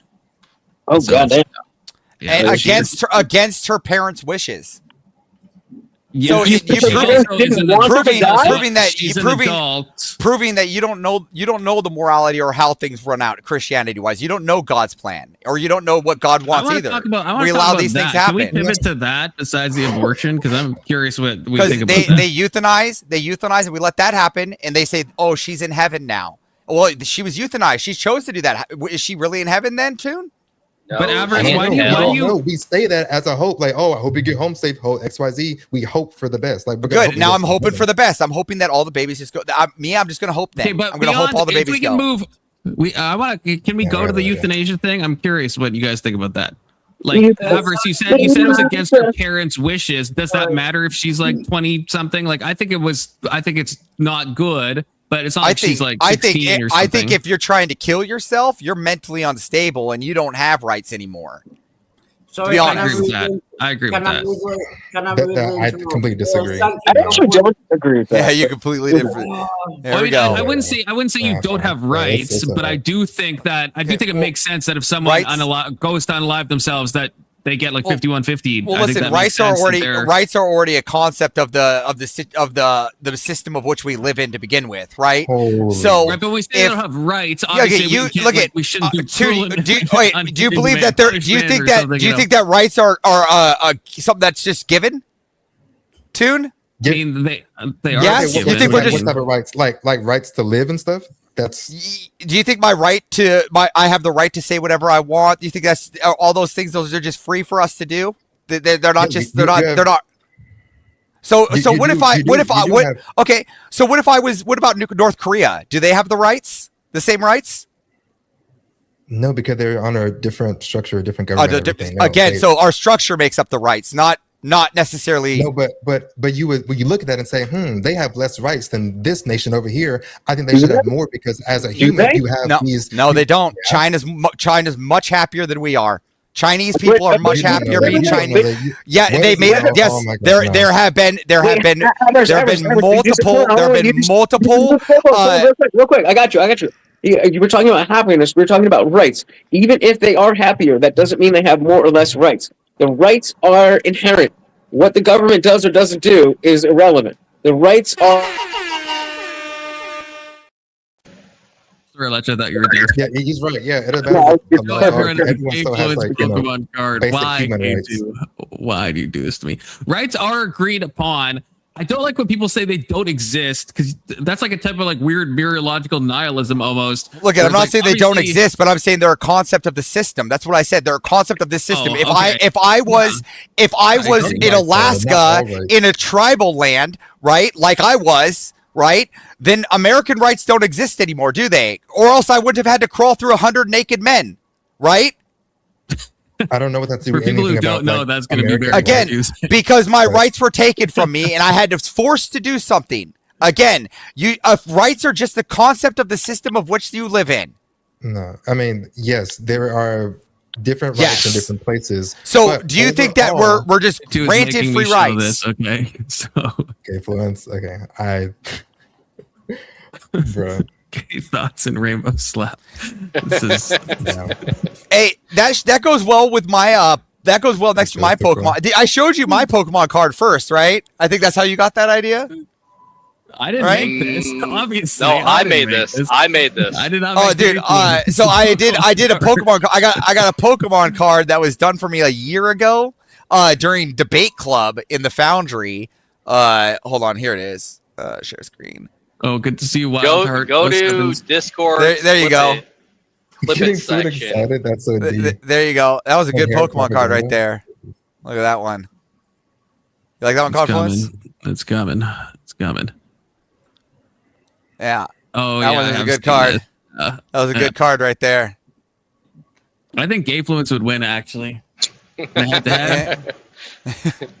Oh God! And against her parents' wishes. Yeah, so proving that you don't know the morality or how things run out Christianity wise. You don't know God's plan, or you don't know what God wants either. We allow these things happen. Can we pivot to that besides the abortion? Because I'm curious what we think about that. They euthanize, and we let that happen, and they say, "Oh, she's in heaven now." Well, she was euthanized. She chose to do that. Is she really in heaven then, Toon? No, but Avarice, why do you? We say that as a hope, like, oh, I hope you get home safe. XYZ. We hope for the best. Like, good. Now I'm hoping for the best. I'm hoping that all the babies just go. I'm just going to hope that. Okay, but I'm going to hope all the babies go. Can we go to the euthanasia thing? I'm curious what you guys think about that. Like, Avarice, you said it was against her parents' wishes. Does that matter if she's like 20 something? Like, I think it's not good. But it's not like she's like 16 or something. I think if you're trying to kill yourself, you're mentally unstable and you don't have rights anymore. Sorry, I agree with that. I agree with that. I completely disagree. I actually don't agree with that. Yeah, you're completely different. There we go. I wouldn't say you don't have rights, but I do think it makes sense that if someone goes to unalive themselves, that they get like 5150. Well, listen, rights are already a concept of the system of which we live in to begin with, right? So, right, but we say they don't have rights. Obviously, we shouldn't do do you believe that there? Do you think that rights are something that's just given? Toon? I mean, they are. Yes. You think we're just what type of rights? Like rights to live and stuff? Do you think I have the right to say whatever I want? Do you think that's all those things? Those are just free for us to do. They're not just. They're not. So what about North Korea? Do they have the rights? The same rights? No, because they're on a different structure, a different government. So our structure makes up the rights, not necessarily. No, but you look at that and say, they have less rights than this nation over here. I think they should have more, because as a human, you have these. No, they don't. China's much happier than we are. Chinese people are much happier being Chinese. Yeah, they made it. Yes, there have been multiple. Real quick, I got you. You were talking about happiness. We were talking about rights. Even if they are happier, that doesn't mean they have more or less rights. The rights are inherent. What the government does or doesn't do is irrelevant. The rights are. I thought you were there. Yeah, he's right. Yeah, Pokemon card. Why do you do this to me? Rights are agreed upon. I don't like when people say they don't exist because that's like a type of like weird meteorological nihilism almost. Look, I'm not like, saying they don't obviously- exist, but I'm saying they're a concept of the system. That's what I said. They're a concept of this system. Oh, if okay. I was in Alaska in a tribal land, right? Like I was, right? Then American rights don't exist anymore, do they? Or else I wouldn't have had to crawl through 100 naked men, right? I don't know what that's For people who don't know, that's going to be very Again, confusing. because my rights were taken from me and I had to forced to do something. Again, rights are just the concept of the system of which you live in. No, I mean, yes, there are different rights in different places. So, but do you think that overall- we're just Dude, granted making free me show rights? This, okay, so Okay, Fluence. Okay, bro. gay thoughts and rainbow slap. This is Hey, that goes well with my that goes well next to my Pokemon. I showed you my Pokemon card first, right? I think that's how you got that idea. I didn't make this. Obviously, No, I didn't made make this. I made this. I did not. Oh, make dude. anything. So I did a Pokemon. I got a Pokemon card that was done for me a year ago, during Debate Club in the Foundry. Hold on, here it is. Share screen. Oh, good to see you, Wildheart. Go to Discord. There you go. Flip Getting it so section. excited. That's so deep. There you go. That was a good Here, Pokemon card right Pokemon. there. Look at that one. You like that one, Confluence? It's coming. It's coming. Yeah. Oh, that yeah. one I was a have good seen card. it. That was a good card right there. I think Gayfluence would win actually. Head-to-head.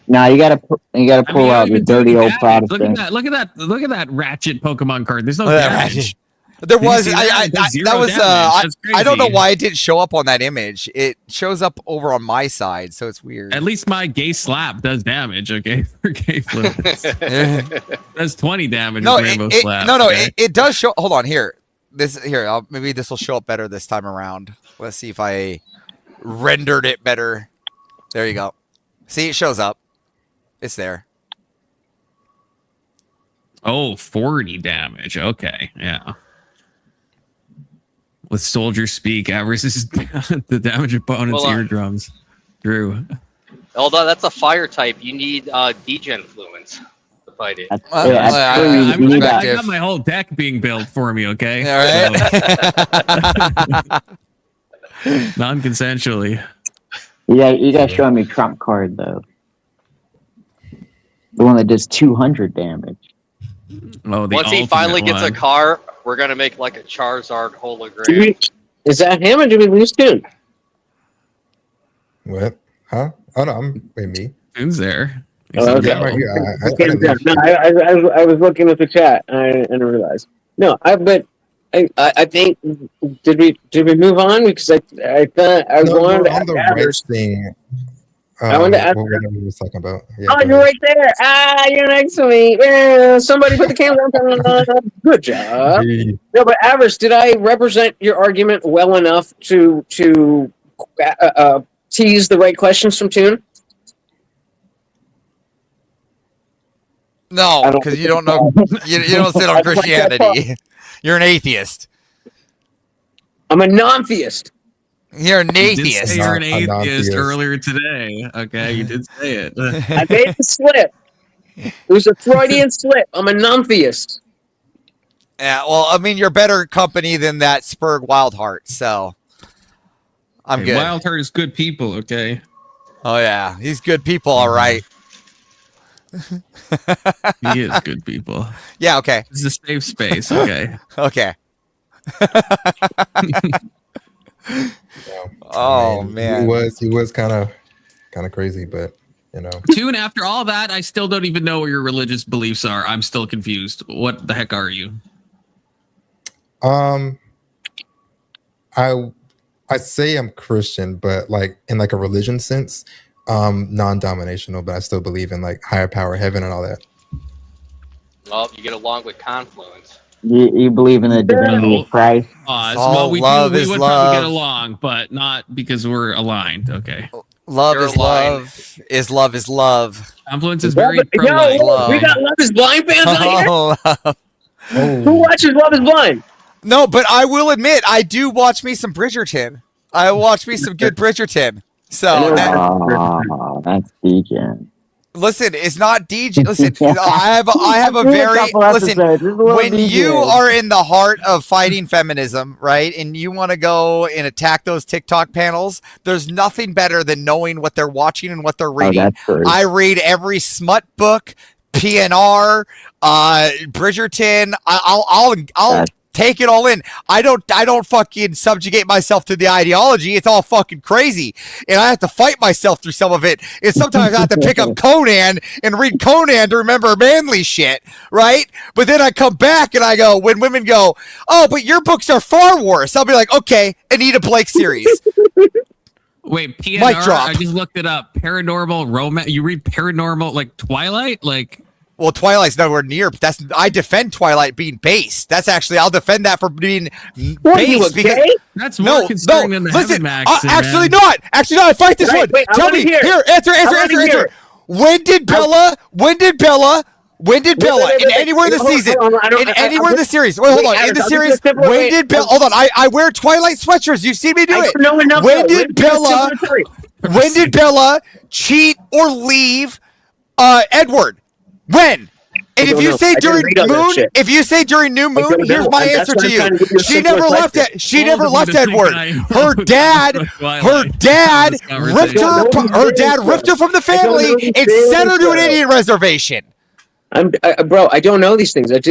Nah, you gotta I mean, pull you're out not your even doing dirty old damage. Protestant. Look at that ratchet Pokemon card. There's no Look at that damage. ratchet. There Did you was see that There's zero that was damage. That's I don't know crazy. why it didn't show up on that image. It shows up over on my side, so it's weird. At least my gay slap does damage, okay? For Gayfluence. That's 20 damage No, with Rainbow Slap. okay? it does show. Hold on, here. Maybe this will show up better this time around. Let's see if I rendered it better. There you go. See, it shows up. It's there. Oh, 40 damage. Okay, yeah. With Soldier Speak, averages the damage opponent's Hold on. eardrums. Drew. Although that's a fire type, you need Degen Fluence to fight it. I got my whole deck being built for me, okay? All right. Non-consensually. Yeah, you gotta show me Trump card though. The one that does 200 damage. Oh, the Once he ultimate finally gets a one. car, we're gonna make like a Charizard hologram. Is that him or did we lose Toon? What? Huh? Oh no, wait, me. Who's there? Oh, okay. I'm right here. No, I was looking at the chat and I didn't realize. No, I think did we move on because I thought I No, wanted we're to on ask the Abbers. rights thing. I wanted to ask. What we was talking about. Yeah, Oh, go you're ahead. right there. Ah, you're next to me. Somebody put the camera on. Good job. No, but Avers, did I represent your argument well enough to tease the right questions from Toon? No, because you don't know. You don't sit on Christianity. You're an atheist. I'm a non-theist. You're an You did atheist. say you're an A atheist non-theist. earlier today. Okay, you did say it. I made the slip. It was a Freudian slip. I'm a non-theist. Yeah, well, I mean, you're better company than that Spurg Wildheart, so I'm good. Wildheart is good people, okay? Oh yeah, he's good people, all right. He is good people. Yeah, okay. This is a safe space, okay? Okay. Oh man, he was kind of crazy, but you know. Toon, after all that, I still don't even know what your religious beliefs are. I'm still confused. What the heck are you? I say I'm Christian, but like in like a religion sense, non-dominational, but I still believe in like higher power, heaven, and all that. Well, you get along with Confluence. You believe in the divinity of Christ? Well, we love we is would love. probably get along, but not because we're aligned. Okay. love You're is lying. love. Is love is love. Confluence is very pro Yo, life. we got Love is Blind fans out here. Oh, love. Who watches Love is Blind? No, but I will admit, I do watch me some Bridgerton. I watch me some good Bridgerton. So that, Oh, that's Deacon. Listen, it's not DJ. Listen, I have a very listen. When you are in the heart of fighting feminism, right, and you want to go and attack those TikTok panels, there's nothing better than knowing what they're watching and what they're reading. I read every smut book, PNR, Bridgerton. I'll take it all in. I don't fucking subjugate myself to the ideology. It's all fucking crazy. And I have to fight myself through some of it. And sometimes I have to pick up Conan and read Conan to remember manly shit, right? But then I come back and I go, when women go, oh, but your books are far worse, I'll be like, okay, Anita Blake series. Wait, PNR? Mic drop. I just looked it up. Paranormal romance. You read paranormal, like Twilight? Like... Well, Twilight's nowhere near. But I defend Twilight being base. That's actually, I'll defend that for being base because that's more concerning than the listen, Heaven actually not. Actually not. Fight this one. Tell me here. Answer. When did Bella? In anywhere in the season, in anywhere in the series. Wait, hold on. In the series, when did Bella? Hold on. I wear Twilight sweatshirts. You've seen me do it. When did Bella cheat or leave Edward? When? And if you say during new moon, here's my answer to you. She never left it. She never left Edward. Her dad ripped her from the family and sent her to an Indian reservation. Bro, I don't know these things. I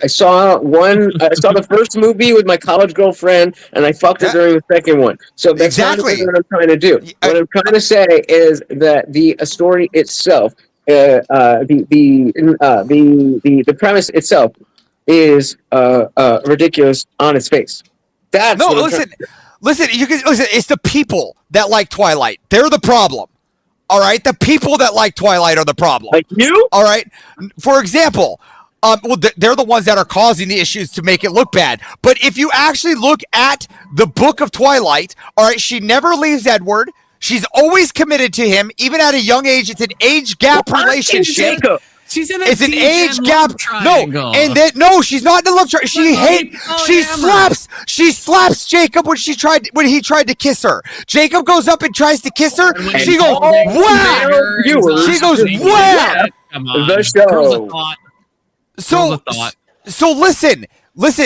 saw the first movie with my college girlfriend, and I fucked her during the second one. So that's exactly what I'm trying to do. What I'm trying to say is that the story itself, the premise itself is ridiculous on its face. That's listen. You can listen. It's the people that like Twilight. They're the problem. All right, the people that like Twilight are the problem. Like you? All right. For example, they're the ones that are causing the issues to make it look bad. But if you actually look at the book of Twilight, all right, she never leaves Edward. She's always committed to him, even at a young age. It's an age gap relationship. She's in it's an age gap. Triangle. No, and then no, she's not in the love triangle. She slaps Jacob when he tried to kiss her. Jacob goes up and tries to kiss her. She goes, wow. She goes, wow. The show. So listen. It's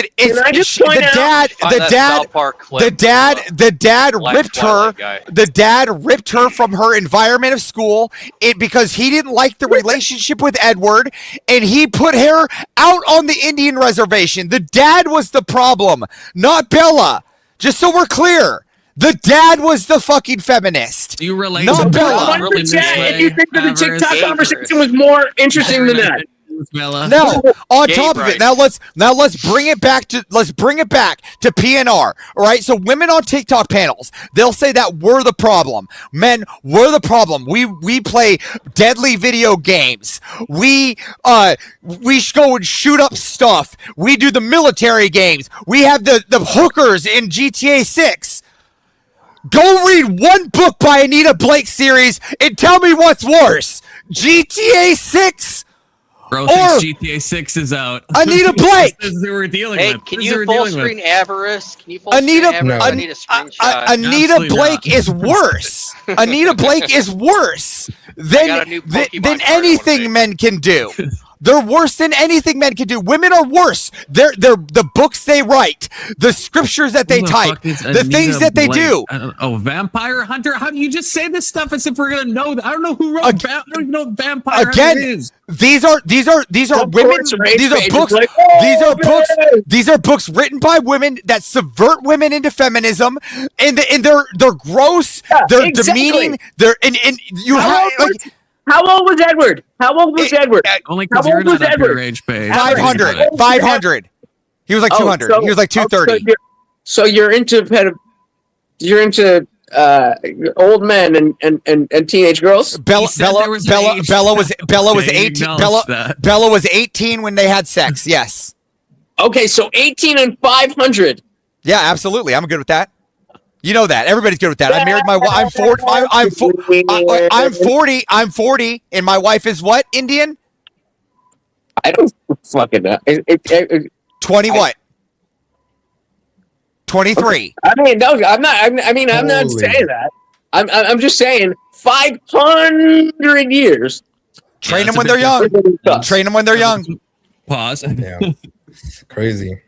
the dad ripped her from her environment of school because he didn't like the relationship with Edward, and he put her out on the Indian reservation. The dad was the problem, not Bella. Just so we're clear. The dad was the fucking feminist. You relate not Bella. And you think that the TikTok conversation was more interesting than that? No. On top of it, now let's bring it back to PNR. All right. So women on TikTok panels, they'll say that we're the problem. Men, we're the problem. We play deadly video games. We go and shoot up stuff. We do the military games. We have the hookers in GTA 6. Go read one book by Anita Blake series and tell me what's worse. GTA 6 Bro thinks GTA 6 is out. Anita Blake. This is who we're dealing with. Can you full screen Avarice? Can you full screen Avarice? I need a screenshot. Anita Blake is worse. Anita Blake is worse than anything men can do. They're worse than anything men can do. Women are worse. They're the books they write, the scriptures that they type, the things that they do. Vampire Hunter? How do you just say this stuff as if we're gonna know that? I don't know who wrote. I don't even know what Vampire Hunter is. These are women. These are books written by women that subvert women into feminism, and they're gross. They're demeaning. They're and you have like. How old was Edward? Only because you're not up your age page. 500. He was like 200. He was like 230. So you're into old men and teenage girls. Bella was 18 when they had sex. Yes. Okay, so 18 and 500. Yeah, absolutely. I'm good with that. You know that. Everybody's good with that. I married my wife. I'm 40, and my wife is what? Indian? I don't fucking know. 20 what? 23. I mean, no, I'm not. I'm not saying that. I'm just saying 500 years. Train that's them when a they're bit young. Train them when they're young. Pause. Yeah. Crazy.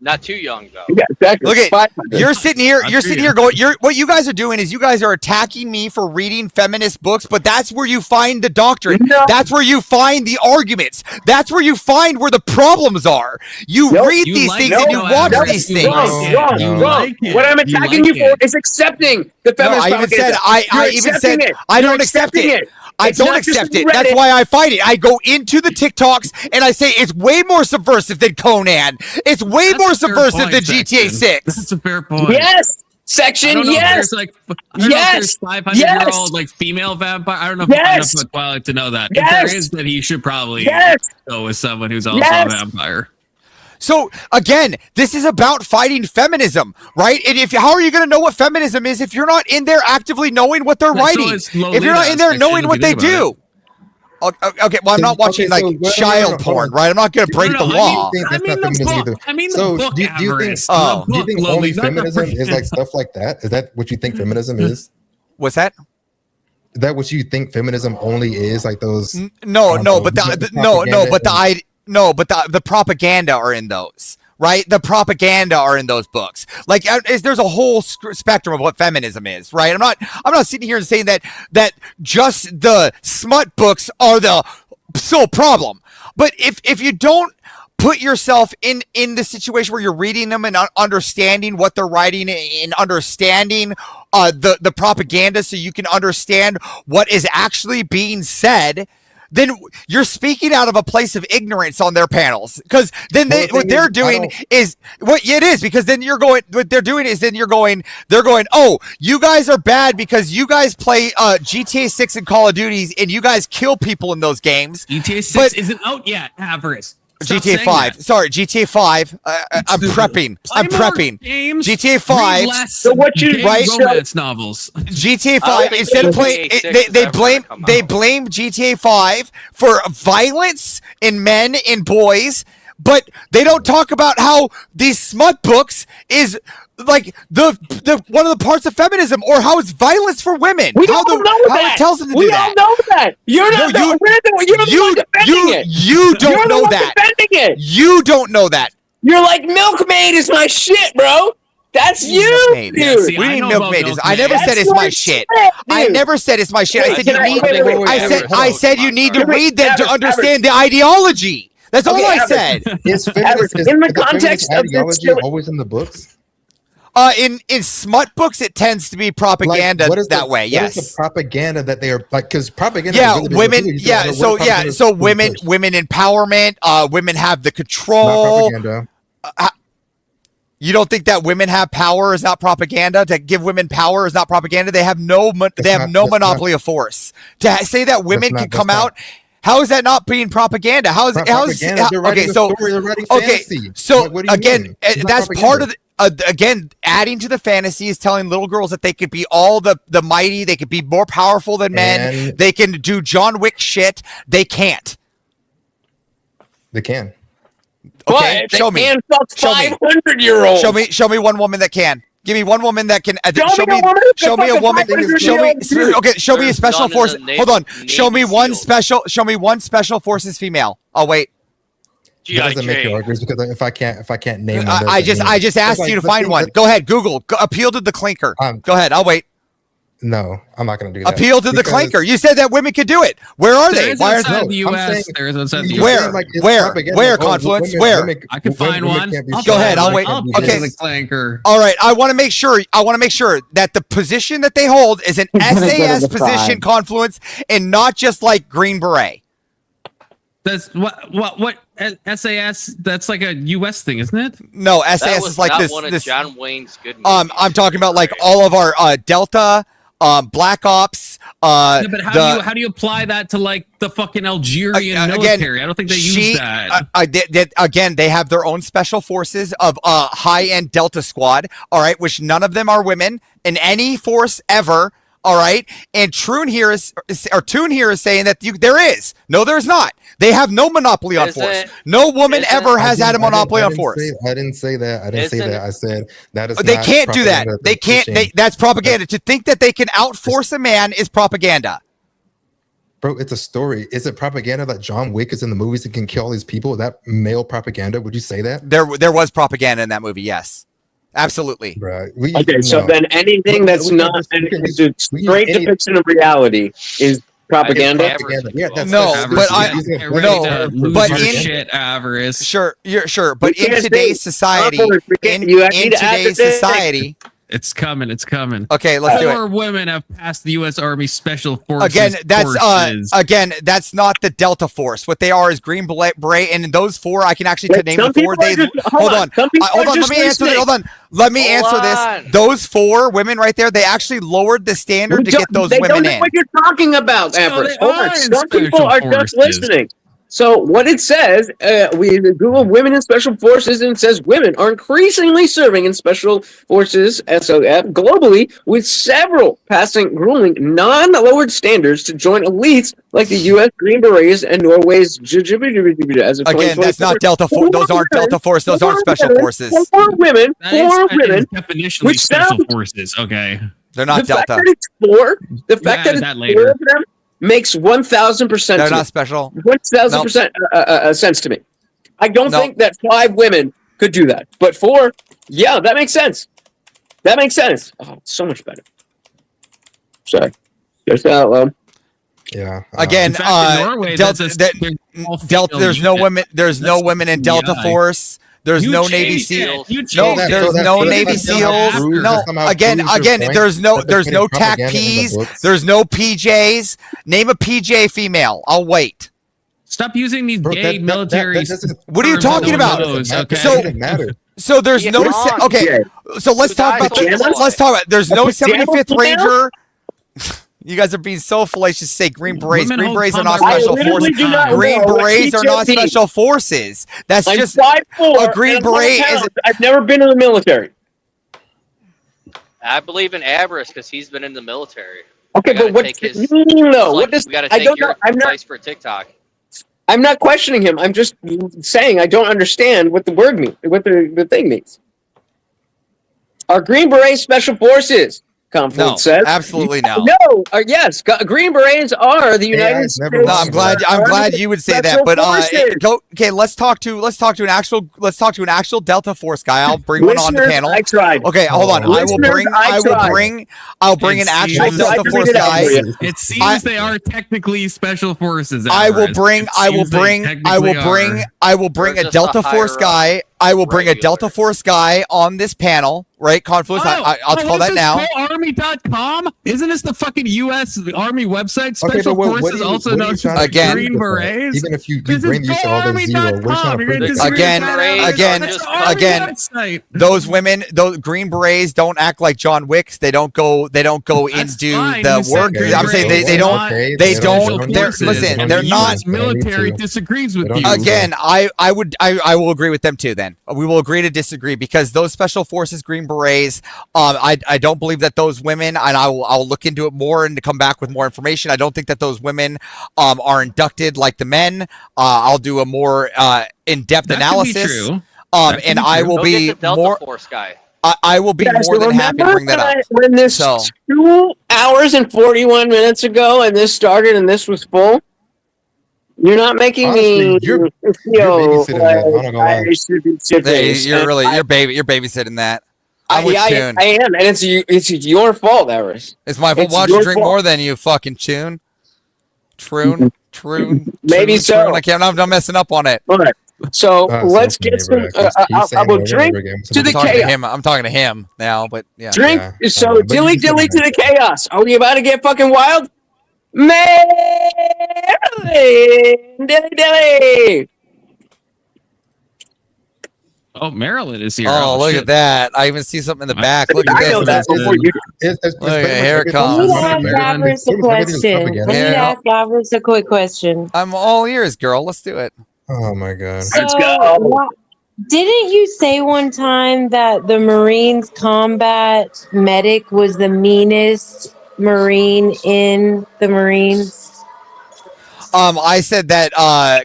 Not too young though. Yeah, exactly. Look at you're sitting here. Not You're too sitting young. here going. What you guys are doing is you guys are attacking me for reading feminist books, but that's where you find the doctrine. No. That's where you find the arguments. That's where you find where the problems are. You Nope. read You these like things it, and you no, watch Adam. these You things. like it. Wrong. You Wrong. like it. What I'm You attacking like you for it. is accepting the No, feminist I even said propaganda. I You're even accepting said it. I You're don't accept accepting it. I It's don't not just accept it. Reddit. That's why I fight it. I go into the TikToks and I say it's way more subversive than Conan. It's way That's more a fair subversive point, than GTA Section. 6. That's a fair point. Yes. I Section. don't know if Yes. there's like I don't know if there's 500-year-old like female vampire. I don't know if I know Yes. Twilight to know that. If Yes. there is, then he should probably Yes. go with someone who's also Yes. a vampire. So again, this is about fighting feminism, right? And if how are you going to know what feminism is if you're not in there actively knowing what they're Yeah, so writing? is If you're Lolita not in there section, knowing if what you they think about do. Okay, well, I'm not watching Okay, so like wait, child hold porn, on. right? I'm not going to break No, the no, law. think I that's mean not the feminism book. either. I mean So, the book. do you think- Avarice. Oh. The Do you book, think only Lolita, not the feminism is like brand. stuff like that? Is that what you think feminism is? What's that? Is that what you think feminism only is? Like those? No, no, but propaganda the propaganda are in those, right? The propaganda are in those books. Like, there's a whole spectrum of what feminism is, right? I'm not sitting here and saying that just the smut books are the sole problem. But if you don't put yourself in the situation where you're reading them and understanding what they're writing and understanding the propaganda so you can understand what is actually being said, then you're speaking out of a place of ignorance on their panels. Because then what they're doing is what it is, because then you're going, what they're doing is then they're going, oh, you guys are bad because you guys play GTA 6 and Call of Duties and you guys kill people in those games. GTA 6 isn't out yet, Avarice. Stop GTA saying 5. that. Sorry, GTA 5. I'm prepping. I'm Play more prepping. games, GTA 5. read less So what you- gay right? romance novels. GTA I don't 5 think instead of playing GTA 6 they is ever blame gonna come they out. blame GTA 5 for violence in men and boys, but they don't talk about how these smut books is like the one of the parts of feminism, or how it's violence for women. We how all know how that. it tells them to We do that. all know that. You're not. No, You're the one defending it. You don't You're the know one that. defending it. You don't know that. You're like, Milkmaid is my shit, bro. That's you, Milkmaid. dude. Yeah, see, What do I you know mean about milkmaid is? I Milkmaid. never said That's it's my your shit. shit, I dude. never said it's my shit. I Wait, said can you I- need. wait, wait, wait, I said hold on. I said you need to Wait, read them to Average, understand the ideology. That's all Okay, I Average. said. Is Average, feminist, is, in the is the context feminist of this ideology story- always in the books? In smut books, it tends to be Like, propaganda what is that the, way. what Yes. is the propaganda that they are like? Because propaganda. Yeah, is really big women. too. You Yeah, don't know so what yeah, propaganda so is being women, pushed. women empowerment. Women have the Not control. propaganda. You don't think that women have power is not propaganda? To give women power is not propaganda? They have no That's monopoly of force. To say that women not- can that's come not- out, how is that not being propaganda? How is Propaganda. They're writing okay? a So story. They're writing okay, fantasy. so Like, what do you again, mean? It's not that's part propaganda. of the again adding to the fantasy is telling little girls that they could be all the mighty, they could be more powerful than men, And- they can do John Wick shit. They can't. They can. Okay, But show they me. can fuck Show me. 500-year-olds. Show me one woman that can. Give me one woman that can. Show me a woman who can show me a fuck a woman. 500-year-old Show me. dude. Okay. Show me a There's special none in force. the Hold on. Navy Show me one SEALs. special. Show me one special forces female. Oh wait. That doesn't make it GI arguments because if I can't name one, I just asked you to find one. Go ahead. Google. Appeal to the clinker. Go ahead. I'll wait. No, I'm not going to do that. Appeal to the Because- clinker. You said that women could do it. Where are they? There is Why are outside no, the I'm U.S. saying- There is outside the you're U.S. saying, like, it's Where? propaganda. Where, Oh, Confluence? Where? I can find one. can't be I'll Go ahead, find I'll one. wait. I'll Okay. appeal to the clanker. All right, I want to make sure. That the position that they hold is an He's gonna go to SAS the position, side. Confluence, and not just like Green Beret. That's what SAS? That's like a U.S. thing, isn't it? No, That SAS was is like not this. one of This. John Wayne's good movies. I'm talking about like all of our Delta, Black Ops. Yeah, but how do you apply that to like the fucking Algerian military? I don't think they use that. Again, they have their own special forces of high-end Delta Squad. All right, which none of them are women in any force ever. All right, and Toon here is saying that there is. No, there's not. They have no monopoly on force. No woman ever has had a monopoly on force. I didn't say that. I didn't say that. I said that is. They not can't do that. propaganda They can't. pushing. That's propaganda. To think that they can outforce a man is propaganda. Bro, it's a story. Is it propaganda that John Wick is in the movies and can kill all these people? Is that male propaganda? Would you say that? There was propaganda in that movie. Yes, absolutely. Right. Okay, so then anything that's not a straight depiction of reality is propaganda. Yeah, that's No, but but in in shit avarice. Sure, you're sure, but You in can't today's say society, you need in to add today's the thing. society, It's coming. It's coming. Okay, let's do it. 4 women have passed the U.S. Army Special Forces. Again, that's not the Delta Force. What they are is Green Beret, and those 4, I can actually name the 4. They hold on. Let me answer this. Hold on. Let me answer this. Those 4 women right there, they actually lowered the standard to get those They women don't know in. what you're talking about, Everett. Hold on. in Some people special are just forces. listening. So what it says, we Google women in special forces, and it says women are increasingly serving in special forces (SOF) globally, with several passing grueling non-lowered standards to join elites like the U.S. Green Berets and Norway's as of Again, that's not Delta Force. Those aren't Delta Force. Those aren't special forces. 4 women, That is 4 women, definitionally which special sounds forces. Okay. They're not the fact Delta. that it's 4, the fact that it's that 4 later. of them makes 1,000%. They're not special. 1,000% sense to me. I don't think that 5 women could do that, but 4, yeah, that makes sense. That makes sense. Oh, it's so much better. Sorry, just out loud. Yeah. Again, In fact, in Norway, Delta, Delta, there's no women. There's no women in Delta Force. There's no Navy SEALs. There's no Navy SEAls. No, again, there's no TAC Ps. There's no PJs. Name a PJ female. I'll wait. Stop using these gay military. What are you talking about? So there's no okay. So let's talk about there's no 75th Ranger. You guys are being so fallacious to say Green Berets. Green Berets are not special forces. Green Berets are not special forces. That's just a Green Beret is. I've never been in the military. I believe in avarice because he's been in the military. Okay, but what? No, what does? We got to I take don't your know. I'm not. advice for TikTok. I'm not questioning him. I'm just saying I don't understand what the word means. What the thing means. Are Green Berets special forces? Confluence says absolutely no. No, yes, Green Berets are the United States. No, I'm glad you would say that. But okay, let's talk to an actual Delta Force guy. I'll bring one on the panel. I tried. Okay, hold on. I'll bring an actual Delta Force guy. It seems they are technically special forces. I will bring a Delta Force guy. I will bring a Delta Force guy on this panel, right? Confluence. I'll call that now. Army.com? Isn't this the fucking U.S. Army website? Special Forces, also known as Green Berets. Even if you bring use all the 0, we're trying again. Those women, those Green Berets don't act like John Wicks. They don't go into the work. I'm saying they don't. Listen, they're not. Military disagrees with you. Again, I will agree with them too. Then we will agree to disagree because those special forces Green Berets, I don't believe that those women, and I'll look into it more and to come back with more information. I don't think that those women are inducted like the men. I'll do a more in-depth analysis. And I will be more. Force guy. I will be more than happy to bring that up. When this 2 hours and 41 minutes ago, and this started, and this was full. You're not making me feel like I should be serious. You're babysitting that. I am, and it's your fault, Eris. It's my fault. Why don't you drink more than you fucking tune? Troon. Maybe so. I'm not messing up on it. All right. So let's get some. I will drink to the chaos. I'm talking to him now, but yeah. Drink. So dilly to the chaos. Are we about to get fucking wild? Dilly. Oh, Maryland is here. Oh, look at that. I even see something in the back. Look at this. Know that before you look at here it comes. I need to ask Davros a question. I need to ask Davros a quick question. I'm all ears, girl. Let's do it. Oh my god. Let's go. Didn't you say one time that the Marines combat medic was the meanest Marine in the Marines? I said that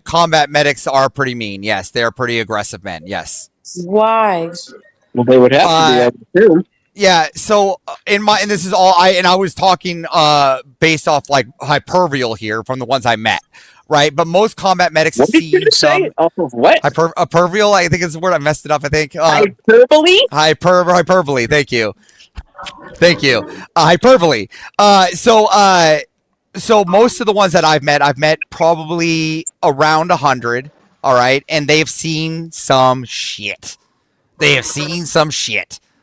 combat medics are pretty mean. Yes, they are pretty aggressive men. Yes. Why? Well, they would have to be. Yeah, so and this is all I was talking based off like hypervial here from the ones I met, right? But most combat medics What did you see just say? Off of what? Hypervial, I think is the word. I messed it up, I think. Hyperbole? Hyperbole. Thank you. Hyperbole. So most of the ones that I've met probably around 100, all right? And they've seen some shit.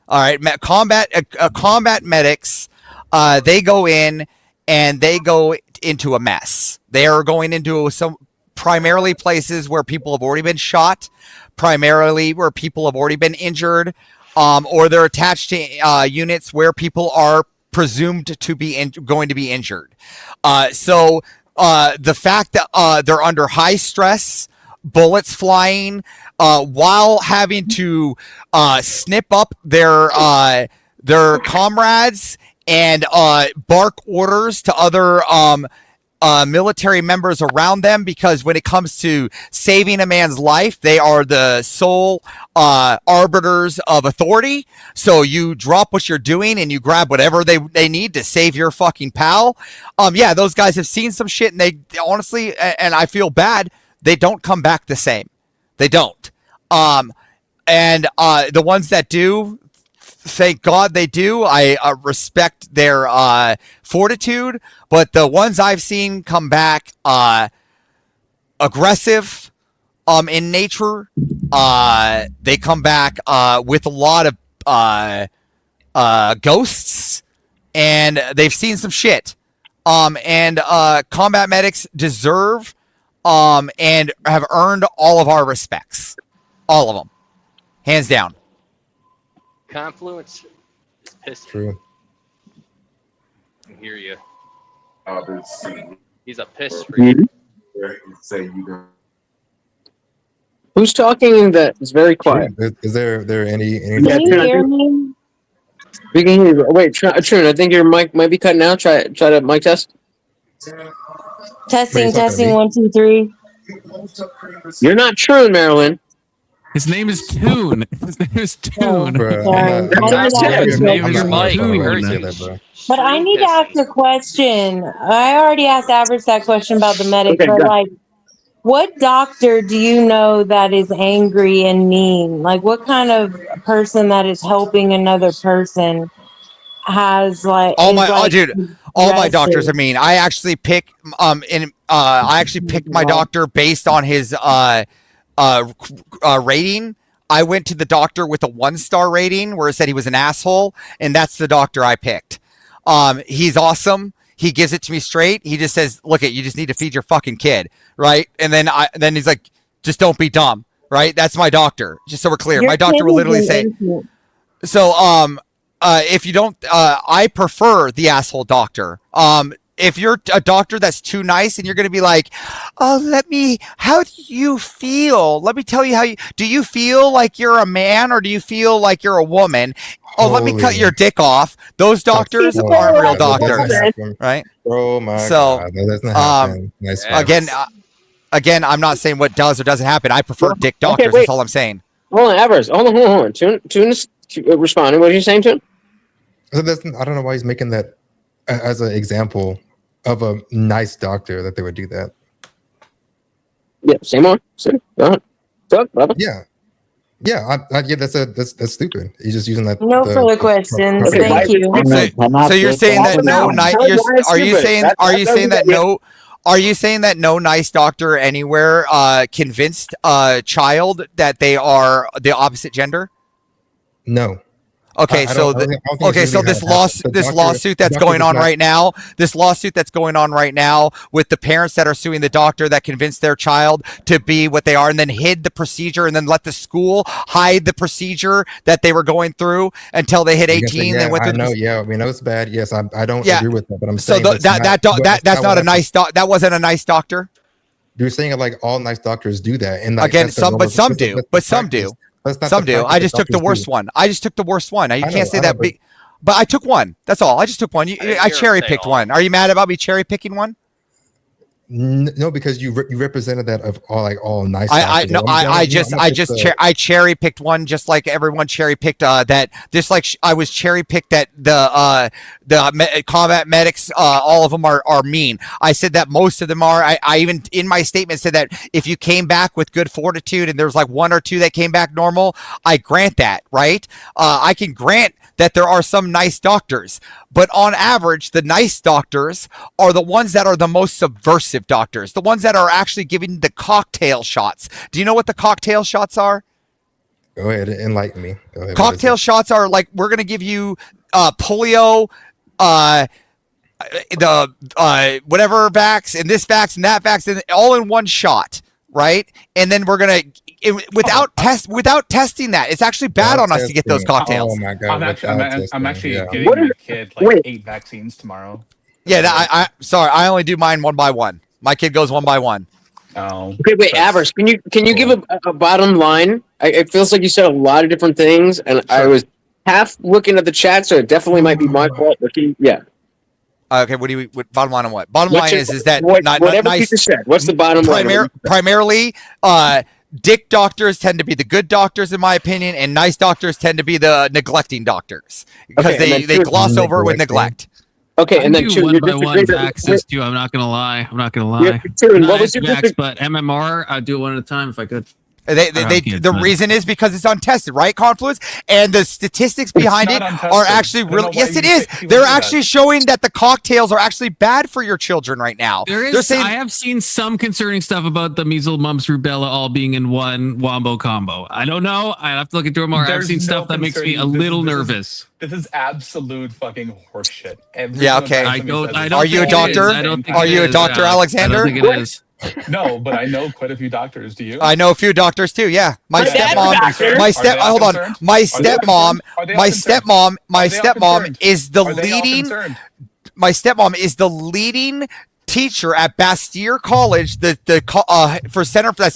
All right, combat medics, they go in and they go into a mess. They are going into some primarily places where people have already been shot, primarily where people have already been injured, or they're attached to units where people are presumed to be going to be injured. So the fact that they're under high stress, bullets flying, while having to snip up their comrades and bark orders to other military members around them, because when it comes to saving a man's life, they are the sole arbiters of authority. So you drop what you're doing and you grab whatever they need to save your fucking pal. Yeah, those guys have seen some shit, and they honestly, and I feel bad, they don't come back the same. They don't. And the ones that do, thank God they do. I respect their fortitude, but the ones I've seen come back aggressive in nature, they come back with a lot of ghosts, and they've seen some shit. And combat medics deserve and have earned all of our respects. All of them. Hands down. Confluence is pissed. True. I hear you. He's a piss freak. Who's talking? That is very quiet. Is there any? Can you hear me? We can hear you. Wait, Trun, I think your mic might be cutting out. Try to mic test. Testing, 1, 2, 3. You're not Trun, Marilyn. His name is Toon. His name is Toon. Sorry. His name is Mike. Toon. But I need to ask a question. I already asked Average that question about the medic, Okay, but go. like, what doctor do you know that is angry and mean? Like, what kind of person that is helping another person has like? All is, my like, dude, all my doctors are aggressive? mean. I actually pick my doctor based on his rating. I went to the doctor with a 1-star rating where it said he was an asshole, and that's the doctor I picked. He's awesome. He gives it to me straight. He just says, "Look, you just need to feed your fucking kid, right?" And then he's like, "Just don't be dumb, right?" That's my doctor. Just so we're clear, my doctor will literally say. So, if you don't, I prefer the asshole doctor. If you're a doctor that's too nice and you're going to be like, "Oh, how do you feel? Let me tell you do you feel like you're a man or do you feel like you're a woman? Oh, let me cut your dick off." Those doctors aren't real doctors, right? Oh my So, God, that doesn't happen. Nice again, I'm not saying what does or doesn't happen. I prefer dick doctors. wait. That's all I'm saying. Hold on, Evers. Hold on. Tune is responding. What are you saying, Tune? So I don't know why he's making that as an example of a nice doctor that they would do that. Yeah, same on. Go ahead. Talk, brother. Yeah, that's stupid. He's just using that. No further questions. Thank you. So you're saying that Are you saying that no nice doctor anywhere convinced a child that they are the opposite gender? No. Okay, so this lawsuit that's going on right now, with the parents that are suing the doctor that convinced their child to be what they are, and then hid the procedure, and then let the school hide the procedure that they were going through until they hit 18. Yeah, went through I know. Yeah, we know it's bad. Yes, I don't agree with that, but I'm saying that's not a nice doc. That wasn't a nice doctor. You're saying like all nice doctors do that, and like, again, some do. I just took the worst one. Now you can't say that. But I took one. That's all. I just took one. I cherry picked one. Are you mad about me cherry picking one? No, because you represented that of all nice. I doctors. I cherry picked one just like everyone cherry picked that just like I was cherry picked that the combat medics all of them are mean. I said that most of them are. I even in my statement said that if you came back with good fortitude and there's like one or two that came back normal, I grant that, right? I can grant that there are some nice doctors, but on average, the nice doctors are the ones that are the most subversive doctors, the ones that are actually giving the cocktail shots. Do you know what the cocktail shots are? Go ahead, enlighten me. Go ahead, cocktail shots are like, we're going to give you polio, the whatever vax, and this vax, and that vax, and all in one shot, right? And then we're going to, without testing that, it's actually bad on us to get those cocktails. Oh my god! I'm actually getting my kid like 8 vaccines tomorrow. Yeah, sorry, I only do mine one by one. My kid goes one by one. Oh. Okay, wait, Avers, can you give a bottom line? It feels like you said a lot of different things, and I was half looking at the chat, so it definitely might be my fault. But yeah. Okay, what bottom line on what? Bottom line is that whatever nice, you just said. What's the bottom line? Primarily, dick doctors tend to be the good doctors, in my opinion, and nice doctors tend to be the neglecting doctors because they gloss over with neglect. Okay, and then two one by one vaxes too. I'm not gonna lie. What was your vax, but MMR? I'd do it one at a time if I could. The reason is because it's untested, right? Confluence, and the statistics behind it are actually really. Yes, it is. They're actually showing that the cocktails are actually bad for your children right now. They're saying, I have seen some concerning stuff about the measles, mumps, rubella all being in one wombo combo. I don't know. I have to look into it more. I've seen stuff that makes me a little nervous. This is absolute fucking horseshit. Okay. I don't Are you a doctor? Are you a doctor, Alexander? I don't think it is. No, but I know quite a few doctors. Do you? I know a few doctors too. Yeah, my stepmom is the leading. My stepmom is the leading teacher at Bastyr College, for Center for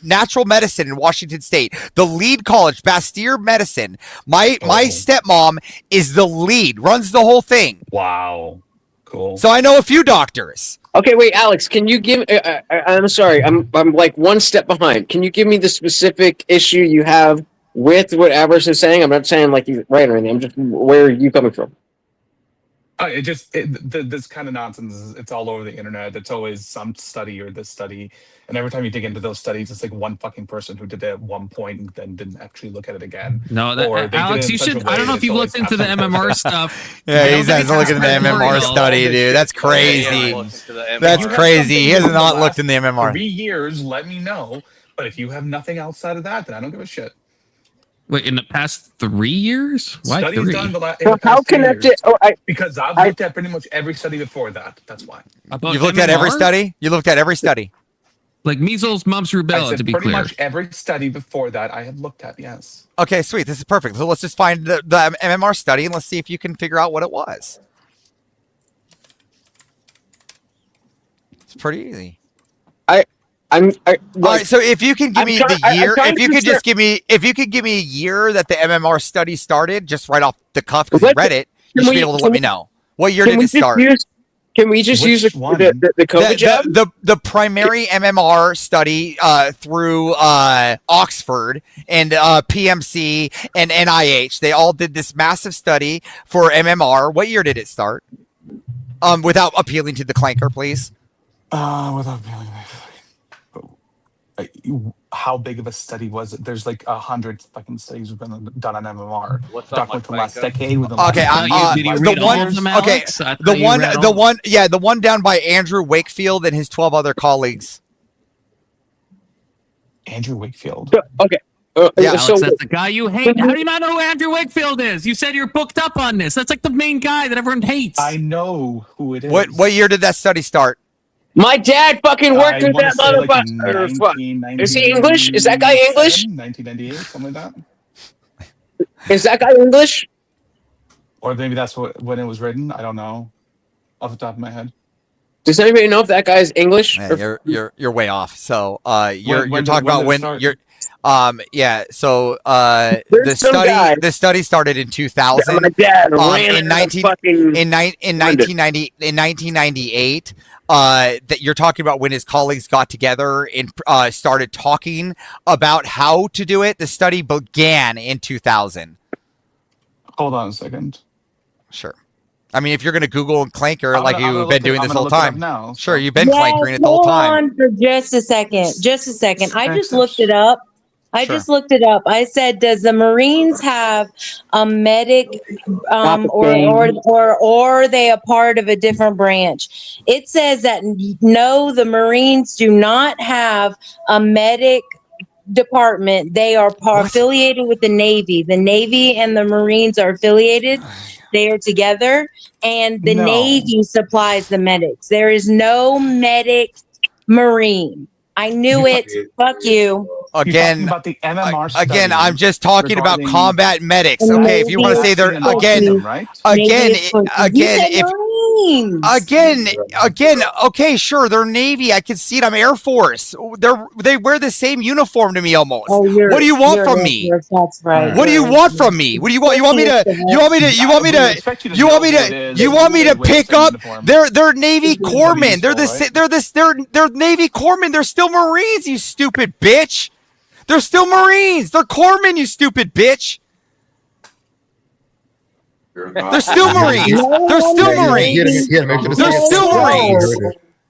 Natural Medicine in Washington State. The lead college, Bastyr Medicine. My stepmom is the lead, runs the whole thing. Wow, cool. So I know a few doctors. Okay, wait, Alex, can you give? I'm sorry, I'm like one step behind. Can you give me the specific issue you have with what Avers is saying? I'm not saying like he's right or anything. I'm just, where are you coming from? This kind of nonsense. It's all over the internet. It's always some study or this study, and every time you dig into those studies, it's like one fucking person who did it at one point and then didn't actually look at it again. No, Alex, you should. I don't know if you've looked into the MMR stuff. Yeah, he's looking at the MMR study, dude. That's crazy. That's crazy. He has not looked in the MMR. 3 years. Let me know. But if you have nothing outside of that, then I don't give a shit. Wait, in the past 3 years? Why Studies 3? done in the past how connected? Because I've looked at pretty much every study before that. That's why. You've looked at every study? You looked at every study. Like measles, mumps, rubella, to be pretty clear. much every study before that I have looked at, yes. Okay, sweet. This is perfect. So let's just find the MMR study and let's see if you can figure out what it was. It's pretty easy. All right, so if you can give me the year, if you could just give me a year that the MMR study started, just right off the cuff because you read it, you should be able to let me know. What year did it start? Can we just use the COVID jab? The primary MMR study through Oxford and PMC and NIH, they all did this massive study for MMR. What year did it start? Without appealing to the clanker, please. Without appealing. How big of a study was it? There's like 100 fucking studies have been done on MMR. What's up, from the last decade. The one down by Andrew Wakefield and his 12 other colleagues. Andrew Wakefield. Okay. Alex, that's the guy you hate. How do you not know who Andrew Wakefield is? You said you're booked up on this. That's like the main guy that everyone hates. I know who it is. What year did that study start? My dad fucking worked with that motherfucker. Is he English? Is that guy English? 1998, something like that. Is that guy English? Or maybe that's when it was written. I don't know, off the top of my head. Does anybody know if that guy's English? Man, you're way off. So you're talking about when you're Yeah. So There's some guy- the study started in 2000. My dad ran in out of 1998. That you're talking about when his colleagues got together and started talking about how to do it. The study began in 2000. Hold on a second. Sure. I mean, if you're going to Google Clanker I'm like gonna you've been doing I'm this gonna whole look it up time, now. sure, you've been Yes, clankering it the whole hold time. on for just a second. Just a second. I just looked it up. I Sure. just looked it up. I said, does the Marines have a medic, or are they a part of a different branch? It says that no, the Marines do not have a medic department. They are affiliated with the Navy. The Navy and the Marines are affiliated. They are together, and the No. Navy supplies the medics. There is no medic Marine. I knew it. Fuck you. Again, about the MMR again, study I'm just talking about regarding- combat medics. And Okay, if you want to say they're Navy is again, pussy. again, Navy is pussy. again, You said if Marines. again, okay, sure, they're Navy. I can see it. I'm Air Force. They wear the same uniform to me almost. Oh, What do you want you're from Air me? Force, that's right. What do you You're want Air from Force. me? What do you want? You want me to? You want me to? You want me to? You want me to pick up? They're Navy corpsmen. They're they're Navy corpsmen. They're still Marines. You stupid bitch. They're still Marines. They're corpsmen. You stupid bitch. They're still Marines. They're still Marines. They're still Marines.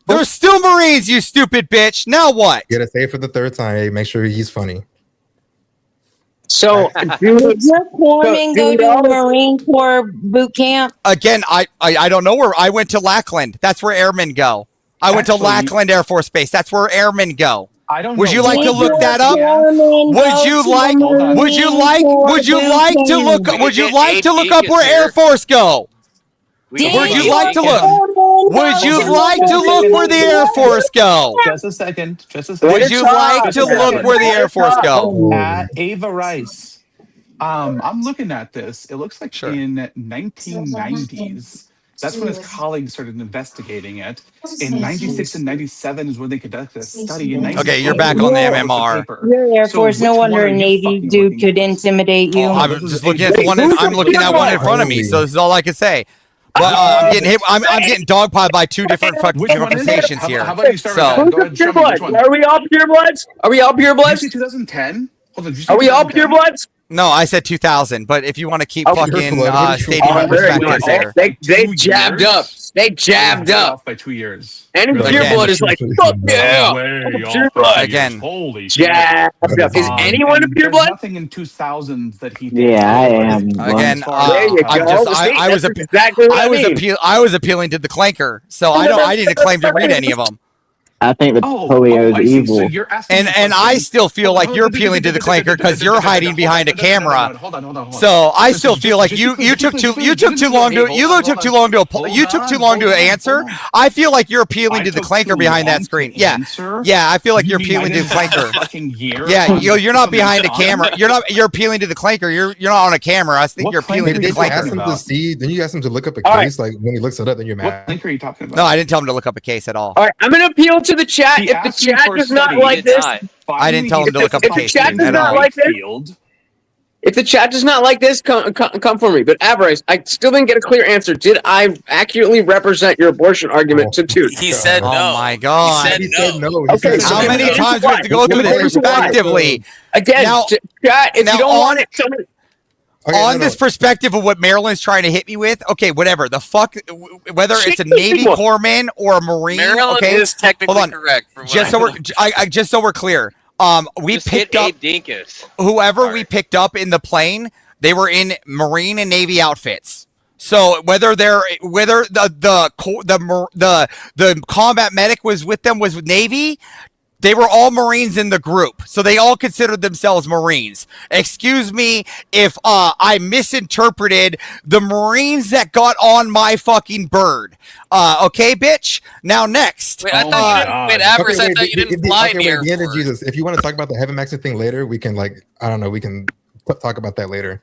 They're still Marines. You stupid bitch. Now what? You gotta say it for the third time. Hey, make sure he's funny. So, Did your corpsman go to a Marine Corps boot camp? Again, I don't know where. I went to Lackland. That's where airmen go. I went to Lackland Air Force Base. That's where airmen go. I don't Would know. you like to Did look your that up? corpsman Would go you to like? a Marine Would you like? Corps Would you boot like to camp? look? Would you like to look up where Air Force go? Would you like to look? Would you like to look where the Air Force go? Just a second. Just a second. Would you like to look where the Air Force go? At Ava Rice. I'm looking at this. It looks like in 1990s. That's when his colleagues started investigating it. In 96 and 97 is when they conducted a study. In Okay, you're back on the MMR. You're Air Force. No wonder a Navy dude could intimidate you. I'm just looking at the one. I'm looking at one in front of me. So this is all I can say. But I'm getting hit. I'm getting dogpiled by two different organizations here. How about you start So with that? Go ahead and show me which one. Are we all purebloods? Are we all purebloods? Did you say 2010? Hold on, did you say Are we all 2010? purebloods? no, I said 2000. But if you want to keep Oh, fucking Pure-blood. stating my perspectives here, They jabbed up. They jabbed Way up. off by 2 years. And Really? pureblood is like, fuck yeah. Way I'm a off pureblood. by 2 years. Again. Holy Jabbed up. Is anyone a and there's pureblood? nothing in 2000s that he did. Yeah, I am. again, There you I'm go. just. See, I was. that's exactly what I mean. I was appealing to the clanker. So I didn't claim to read any of them. I think the polio I is see. evil. So you're asking And me I questions. still feel Hold on, like you're appealing to the clanker because you're hiding behind a camera. Hold on. So I still feel like you took too long to answer. I feel like you're appealing to the clanker behind that screen. Yeah, I feel like you're appealing to the clanker. Yeah, you're not behind a camera. You're appealing to the clanker. You're not on a camera. I think you're appealing to the Did you ask clanker. him to see? Then you asked him to look up a All right. case. Like when he looks it up, then you're What mad. link are you talking about? No, I didn't tell him to look up a case at all. All right, I'm going to appeal to the chat. He If the asked me chat for a does not study. like this, I didn't tell him to look up a if the case chat does at not all. like this, if the chat does not like this, come for me. But Avarice, I still didn't get a clear answer. Did I accurately represent your abortion argument to Toot? He said no. Oh my god! He said no. Okay, so How many times do we have to go through this respectively? Again, Now- chat, if now you don't on- want it, somebody... On this perspective of what Maryland's trying to hit me with, okay, whatever. The fuck, whether it's a Navy corpsman or a Marine, Maryland okay, is technically hold on. correct. From what Just I so know. just so we're clear, we Just hit picked up Abe Dinkus. whoever we picked up in the plane. They were in Marine and Navy outfits. So whether the combat medic was with them was with Navy. They were all Marines in the group, so they all considered themselves Marines. Excuse me if I misinterpreted the Marines that got on my fucking bird. Okay, bitch? Now next. Wait, I thought you didn't. Wait, Avarice, I thought you didn't fly in the Air the end of Force. Jesus. If you want to talk about the heaven maxing thing later, we can we can talk about that later.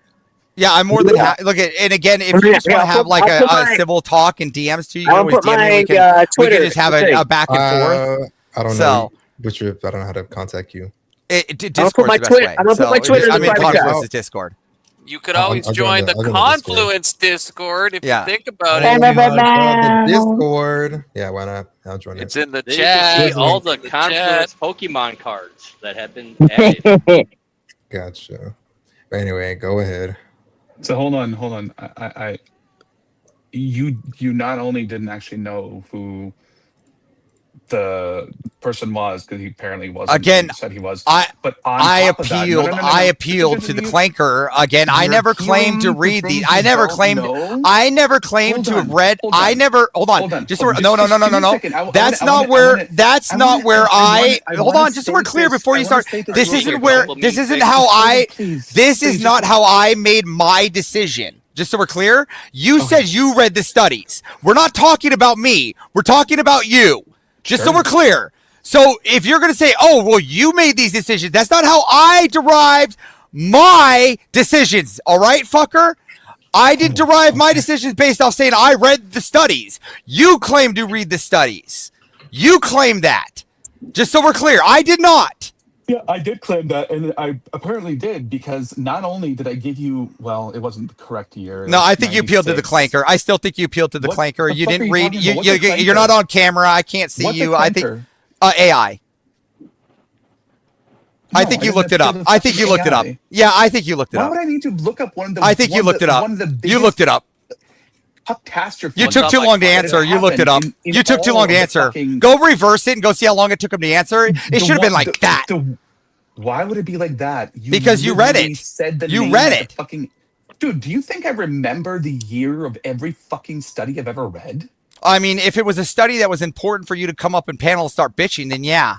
Yeah, I'm more than look at. And again, if you just want to have like a civil talk and DMs to you, can always DM me. We can just have a back and forth. I don't know. I don't know how to contact you. Discord's the best way. I'm gonna put my Twitter in I the mean, private Confluence chat. is Discord. You could always I'll join the go to Confluence Discord if Yeah. you think about Oh it. my God, the Discord. Yeah, why not? I'll join it. It's in the There you can chat. see all the Confluence Pokemon cards that have been added. Gotcha. But anyway, go ahead. So hold on. You not only didn't actually know who the person was because he apparently wasn't. Again, who said he was. but I appealed. I appealed to the clanker again. I never claimed to read these. I never claimed. I never claimed to have read. I never. Hold on. Just no. That's not where. That's not where I. Hold on. Just so we're clear before you start. This isn't where. This isn't how I. This is not how I made my decision. Just so we're clear. You said you read the studies. We're not talking about me. We're talking about you. Just so we're clear. So if you're going to say, oh, well, you made these decisions, that's not how I derived my decisions. All right, fucker? I didn't derive my decisions based off saying I read the studies. You claim to read the studies. You claim that. Just so we're clear. I did not. Yeah, I did claim that, and I apparently did, because not only did I give you, well, it wasn't the correct year. No, I think you appealed to the clanker. I still think you appealed to the clanker. You didn't read. You're not on camera. I can't see you. I think AI. I think you looked it up. I think you looked it up. Yeah, I think you looked it up. Why would I need to look up one of the? I think you looked it up. You looked it up. Catastrophe. You took too long to answer. You looked it up. You took too long to answer. Go reverse it and go see how long it took him to answer. It should have been like that. Why would it be like that? Because you read it. You read it. Dude, do you think I remember the year of every fucking study I've ever read? I mean, if it was a study that was important for you to come up in panel and start bitching, then yeah.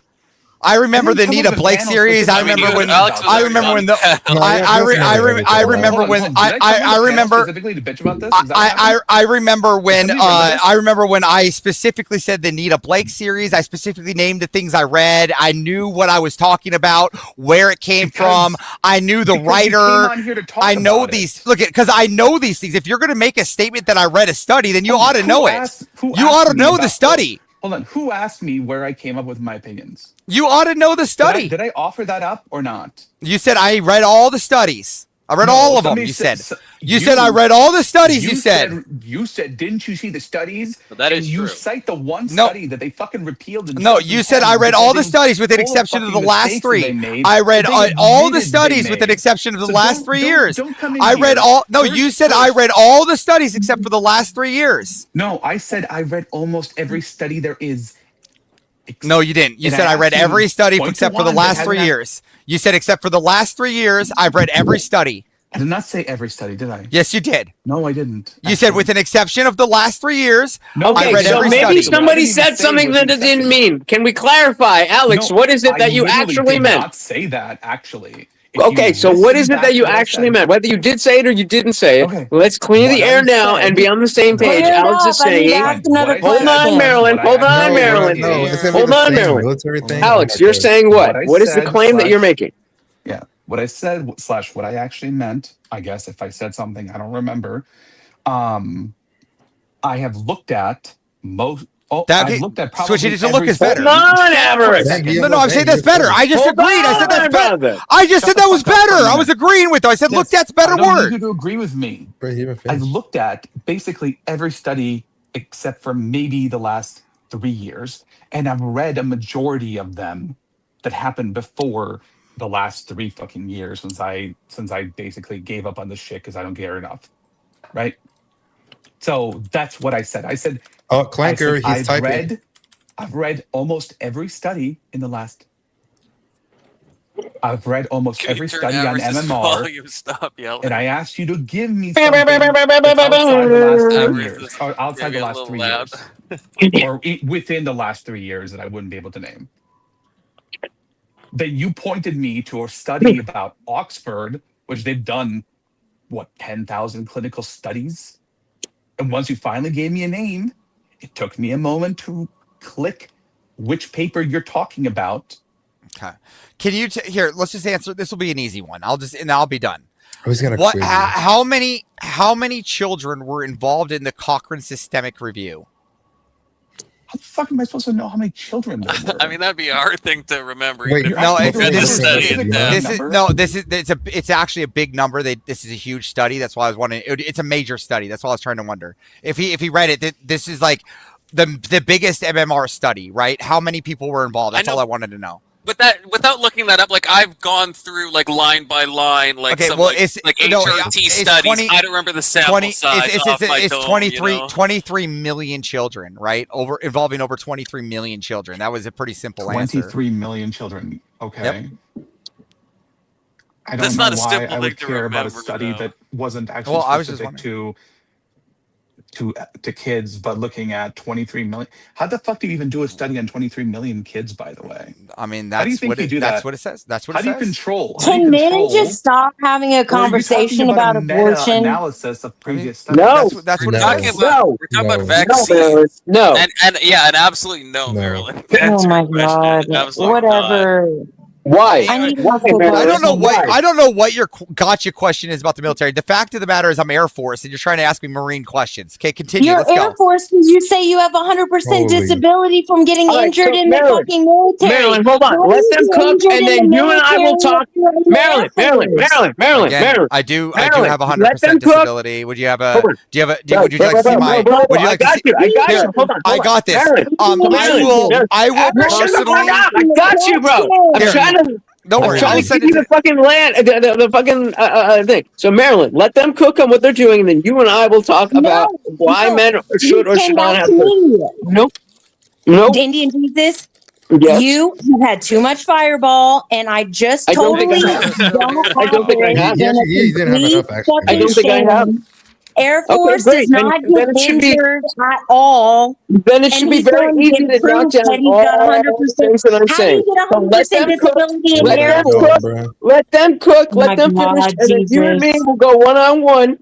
I remember the Nita Blake series. I remember when. I remember when the. I remember when. I remember. Specifically to bitch about this. I remember when. I remember when I specifically said the Nita Blake series. I specifically named the things I read. I knew what I was talking about, where it came from. I knew the writer. I know these. Look, because I know these things. If you're going to make a statement that I read a study, then you ought to know it. You ought to know the study. Hold on. Who asked me where I came up with my opinions? You ought to know the study. Did I offer that up or not? You said I read all the studies. I read all of them. You said. You said I read all the studies. You said. You said, didn't you see the studies? Well, that is you true. cite the one study that they fucking repealed. No, you said I read all the studies with an exception of the last three. I read all the studies with an exception of the last 3 years. I read all. No, you said I read all the studies except for the last 3 years. No, I said I read almost every study there is. No, you didn't. You said I read every study except for the last 3 years. You said except for the last 3 years, I've read every study. I did not say every study, did I? Yes, you did. No, I didn't. You said with an exception of the last 3 years, Okay, I read so every maybe study. somebody said something that it didn't mean. Can we clarify, Alex? No, what is it that you literally actually did meant? Not say that actually. Okay, so what is it that you actually meant? Whether you did say it or you didn't say it, let's clear the air now and be on the same page. Alex is saying, hold on, Marilyn, hold on, Marilyn. Hold on, Marilyn. Alex, you're saying what? What is the claim that you're making? Yeah, what I said / what I actually meant, I guess if I said something, I don't remember. I have looked at most. Oh, I've looked at probably switching it to look is better. Hold on, Everett. No, I'm saying that's better. I just agreed. I said that's better. I just said that was better. I was agreeing with you. I said, look, that's a better I don't word. need you to agree with me. I've looked at basically every study except for maybe the last 3 years, and I've read a majority of them that happened before the last 3 fucking years since I basically gave up on this shit because I don't care enough, right? So that's what I said. I said, oh, Clanker, he's typing. I've read almost every study in the last. I've read almost every study on MMR, Stop yelling. and I asked you to give me something outside the last 3 years, or outside the last 3 years, or within the last 3 years that I wouldn't be able to name. Then you pointed me to a study about Oxford, which they've done, 10,000 clinical studies. And once you finally gave me a name, it took me a moment to click which paper you're talking about. Okay. Can you here? Let's just answer. This will be an easy one. I'll be done. I was gonna. What? How many children were involved in the Cochrane Systemic Review? How the fuck am I supposed to know how many children there were? I mean, that'd be a hard thing to remember. Wait, even if No, you it's, read the this, study. it's actually a big number. This is a huge study. That's why I was wondering. It's a major study. That's why I was trying to wonder if he read it. This is like the biggest MMR study, right? How many people were involved? That's all I wanted to know. But that, without looking that up, like I've gone through like line by line, like Okay, some well, like no, HRT it's studies. 20 I don't remember the sample size. It's 23 million children, right? Involving over 23 million children. That was a pretty simple answer. 23 million children. Okay. Yep. I don't That's know not a why simple I would thing to care about a remember, study though. that wasn't actually Well, I was just specific to kids, but looking at 23 million. How the fuck do you even do a study on 23 million kids, by the way? I mean, How do you that's think what you it, do that's that? what it says. That's what How it do you says. control? How do you Can men control? just stop having a Or are you talking conversation about a abortion? meta-analysis of previous studies? No, That's what We're it talking says. about no, we're talking about no, vaccines. no. And yeah, and absolutely no, Marilyn. Oh Answer my your question. god! Absolutely not. Whatever. Why? I need to Why, ask a Marilyn? I don't know question. what I don't know what your gotcha question is about the military. The fact of the matter is, I'm Air Force, and you're trying to ask me Marine questions. Okay, continue. You're Let's Air go. Force because you say you have 100% disability from getting All right, injured so in Marilyn, the fucking military. Marilyn, hold on. Why Let do them you get cook, injured and in then the you and I will military talk. if you're in the Air Force? Marilyn, Again, I do have Marilyn, let 100% them cook. disability. Would you have a? Hold on. Do you have a? Would you like to see my? Would you I like to got see? you. I got Here, you. Hold on. I got this. Marilyn, I Marilyn, will Marilyn, shut the fuck personally. up. I got you, bro. I'm Here, trying to. Don't I'm worry. trying I'll to send give it you to. the fucking land, the fucking thing. So, Marilyn, let them cook on what they're doing, and then you and I will talk about why men should or should Came not back have to cook. me. Nope. Nope. Indian Jesus, Yes. you have had too much Fireball, and I just I don't think I totally have. don't I don't think I have. in a He didn't have complete enough, actually. I fucking don't think I have. shame. Air Okay, Force great. does not Then get it should be. injured at all. Then it And should be he's very going to easy get to knock proof down that he's all got the 100%. things that I'm How do saying. you get So let 100% them cook. disability in Let the Air them Force? cook. Let them cook. Oh Let my them finish, God, and then you and me Jesus. will go one-on-one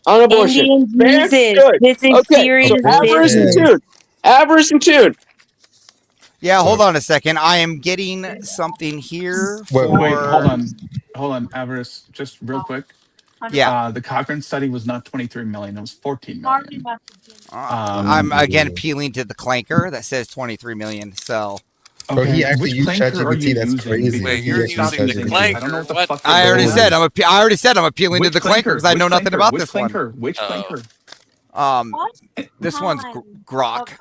on abortion. Indian Fair? Jesus, Good. this is Okay. serious So avarice and business. tune. Avarice and tune. Yeah, hold on a second. I am getting something here for. Wait, hold on, Avarice, just real quick. Yeah. The Cochrane study was not 23 million; it was 14 million. I'm again appealing to the clanker that says 23 million. So. Bro, he actually which used clanker are you ChatGPT. That's using? crazy. Wait, He you're actually using the used I don't know clanker. what the What? fuck. I already said I'm appealing to Which the clanker because I know nothing about this one. Which clanker? This one's Grok.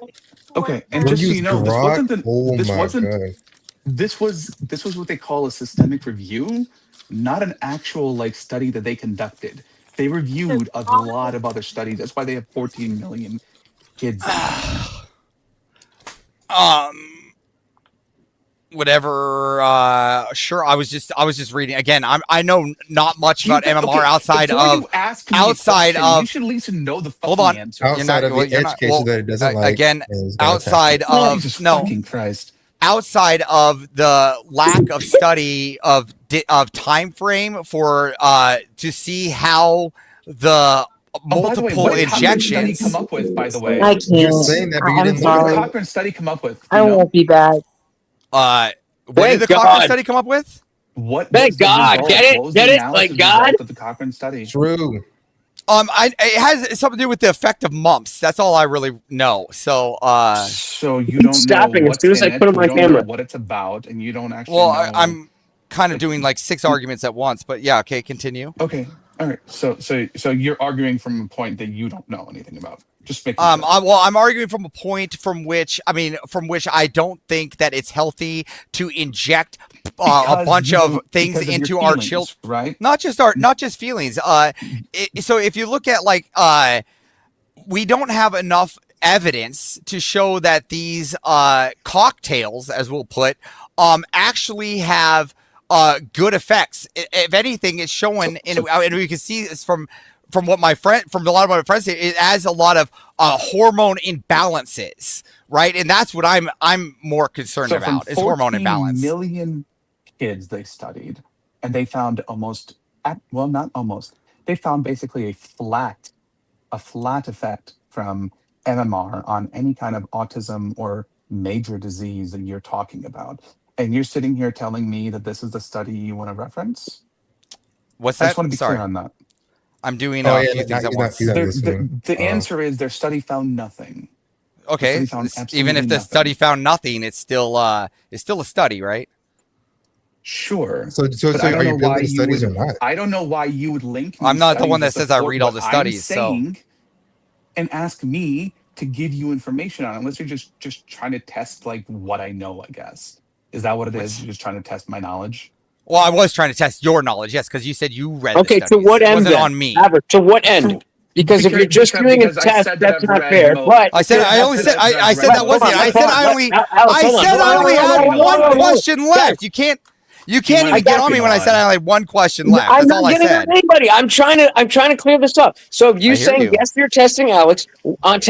Okay, and Bro, just so use you know, Grok? Oh this my wasn't God. this was what they call a systemic review, not an actual like study that they conducted. They reviewed a lot of other studies. That's why they have 14 million kids. Whatever. Sure. I was just reading again. I know not much about MMR Okay, outside before of you ask me a question, you should at least know the fucking hold on. answer. Outside of the edge cases that it doesn't like. Again, is gonna outside tackle. of Jesus no. fucking Christ. Outside of the lack of study of time frame for to see how the multiple by the way, what did Cochrane study injections. come up with? By the way, I can't. You're saying that, but you I'm didn't what look did it the up. Cochrane study come up with? Do I you know? won't be back. What did Thank the Cochrane God. study come up with? What Thank was the God. result? Get it? What was Get the it? analysis Like God? result of the Cochrane study? True. It has something to do with the effect of mumps. That's all I really know. So, So you don't know stopping as what's soon as in I it, put on you my don't camera. know what it's about, and you don't actually well, know. I'm kind of doing like 6 arguments at once, but yeah, okay, continue. Okay, all right. So you're arguing from a point that you don't know anything about. Just making sure. I'm arguing from a point from which I don't think that it's healthy to inject a bunch of things into our children, right? Not just feelings. So if you look at like, we don't have enough evidence to show that these cocktails, as we'll put, actually have good effects. If anything, it's showing, and we can see this from a lot of my friends say, it has a lot of hormone imbalances, right? And that's what I'm more concerned about is hormone imbalance. 14 million kids they studied, and they found they found basically a flat effect from MMR on any kind of autism or major disease that you're talking about. And you're sitting here telling me that this is the study you want to reference? What's that? I just want to be Sorry. clear on that. I'm doing a few things at once. The answer is their study found nothing. Okay, even if the study found nothing, it's still a study, right? Sure. So But I don't are you know why building you studies would. or not? I don't know why you would link. I'm these not the one studies that to says I support read all what the I'm studies. So saying and ask me to give you information on it, unless you're just trying to test like what I know, I guess. Is that what it is? You're just trying to test my knowledge? well, I was trying to test your knowledge, yes, because you said you read Okay, the to studies. what It end wasn't then? on me. Albert, to what end? Because if you're just doing a test, that's not fair. But I said I only said I said that wasn't. I said I only had one question left. You can't even get on me when I said I only had one question left. I'm That's not all I getting said. on anybody. I'm trying to clear this up. So you I hear saying you. yes, you're testing Alex on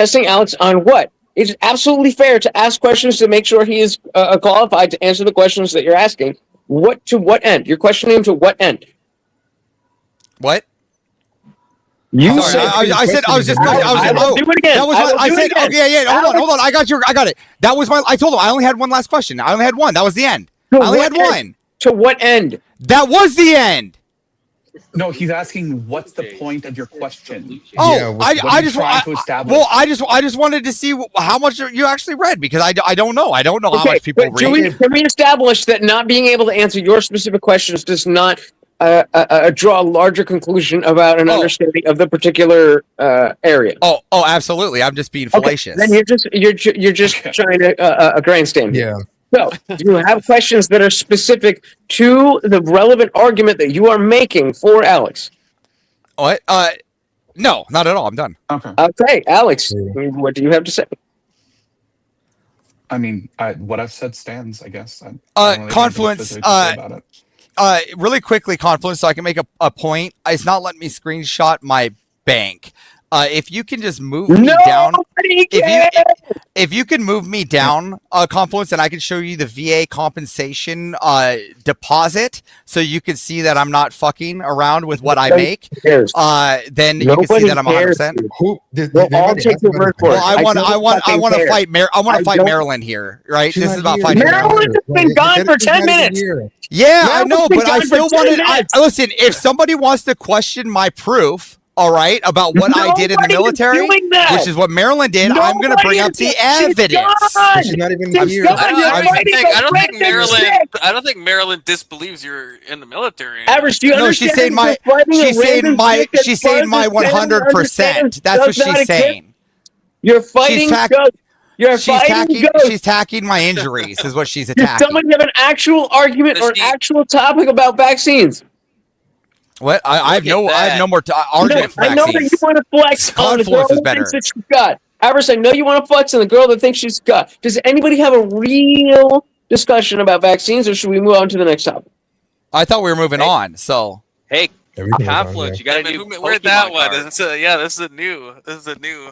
what? It's absolutely fair to ask questions to make sure he is qualified to answer the questions that you're asking. To what end? You're questioning him to what end? What? You Sorry, said I said I was just. I will do it again. That was I my. will I do it said again. okay, yeah. Hold on. I got it. That was my. I told him I only had one last question. I only had one. That was the end. I only had one. To what end? That was the end. No, he's asking what's the point of your question? Oh, What are I you just trying to establish? well, I just wanted to see how much you actually read because I don't know. I don't know how much people read. Can we establish that not being able to answer your specific questions does not draw a larger conclusion about an understanding of the particular area? Oh, absolutely. I'm just being fallacious. Then you're just trying to grandstand. Yeah. So, do you have questions that are specific to the relevant argument that you are making for Alex? What? No, not at all. I'm done. Okay. Okay, Alex, what do you have to say? I mean, what I've said stands, I guess. I don't really have anything Confluence. specific to say about it. Really quickly, Confluence, so I can make a point. It's not letting me screenshot my bank. If you can just move me down, if you can move me down, Confluence, and I can show you the VA compensation deposit, so you can see that I'm not fucking around with what I make. Then you can see that I'm 100%. We'll all take your word for it. Well, I want to fight. I want to fight Maryland here, right? This is about fighting Maryland has been gone for 10 minutes. Yeah, I know, but I still wanted. Listen, if somebody wants to question my proof. All right, about what I did in the military, which is what Maryland did. I'm going to bring up the evidence. She's not even here. I don't think Maryland disbelieves you're in the military. Average, do you understand? She's saying my 100%. That's what she's saying. You're fighting. She's attacking my injuries. Is what she's attacking. Does somebody have an actual argument or an actual topic about vaccines? What? I have no more argument for vaccines. I know that you want to flex on the girl that thinks that she's got. Avarice, I know you want to flex on the girl that thinks she's got. Does anybody have a real discussion about vaccines, or should we move on to the next topic? I thought we were moving on. So hey, Confluence, you got to do. Where'd that one? This is a new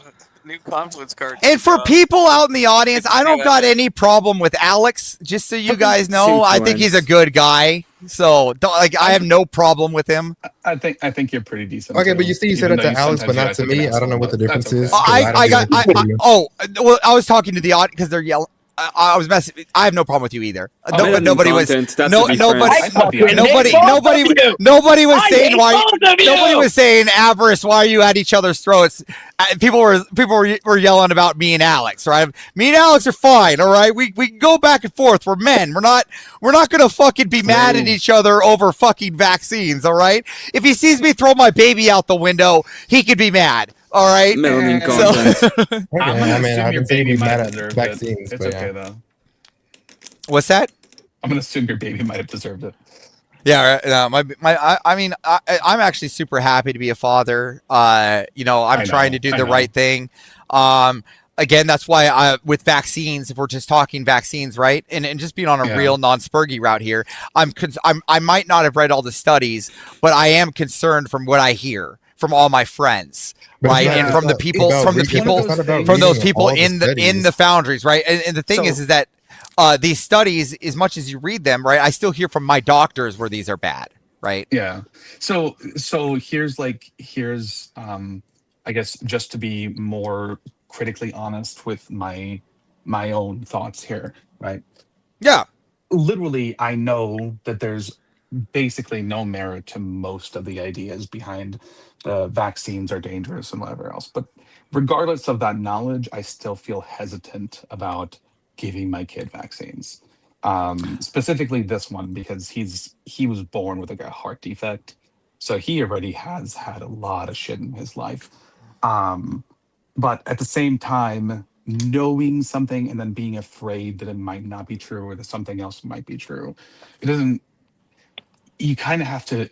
Confluence card. And for people out in the audience, I don't got any problem with Alex. Just so you guys know, I think he's a good guy. So I have no problem with him. I think you're pretty decent. Okay, but you see, you said it to Alex, but not to me. I don't know what the difference is. Well, I was talking to the audience because they're yelling. I was messing. I have no problem with you either. Nobody was saying why. Nobody was saying avarice. Why are you at each other's throats? People were yelling about me and Alex. Right? Me and Alex are fine. All right. We can go back and forth. We're men. We're not gonna fucking be mad at each other over fucking vaccines. All right. If he sees me throw my baby out the window, he could be mad. All right. Melanin content. I mean, I don't think he's mad at vaccines. It's okay though. What's that? I'm gonna assume your baby might have deserved it. Yeah, I'm actually super happy to be a father. I'm trying to do the right thing. Again, that's why with vaccines, if we're just talking vaccines, right, and just being on a real non-Spurgy route here, I might not have read all the studies, but I am concerned from what I hear from all my friends. Right, and from those people in the foundries, right, and the thing is that these studies, as much as you read them, right, I still hear from my doctors where these are bad, right? Yeah. So here's I guess just to be more critically honest with my own thoughts here, right? Yeah. Literally, I know that there's basically no merit to most of the ideas behind vaccines are dangerous and whatever else. But regardless of that knowledge, I still feel hesitant about giving my kid vaccines. Specifically this one, because he was born with like a heart defect. So he already has had a lot of shit in his life. But at the same time, knowing something and then being afraid that it might not be true or that something else might be true, it doesn't. You kind of have to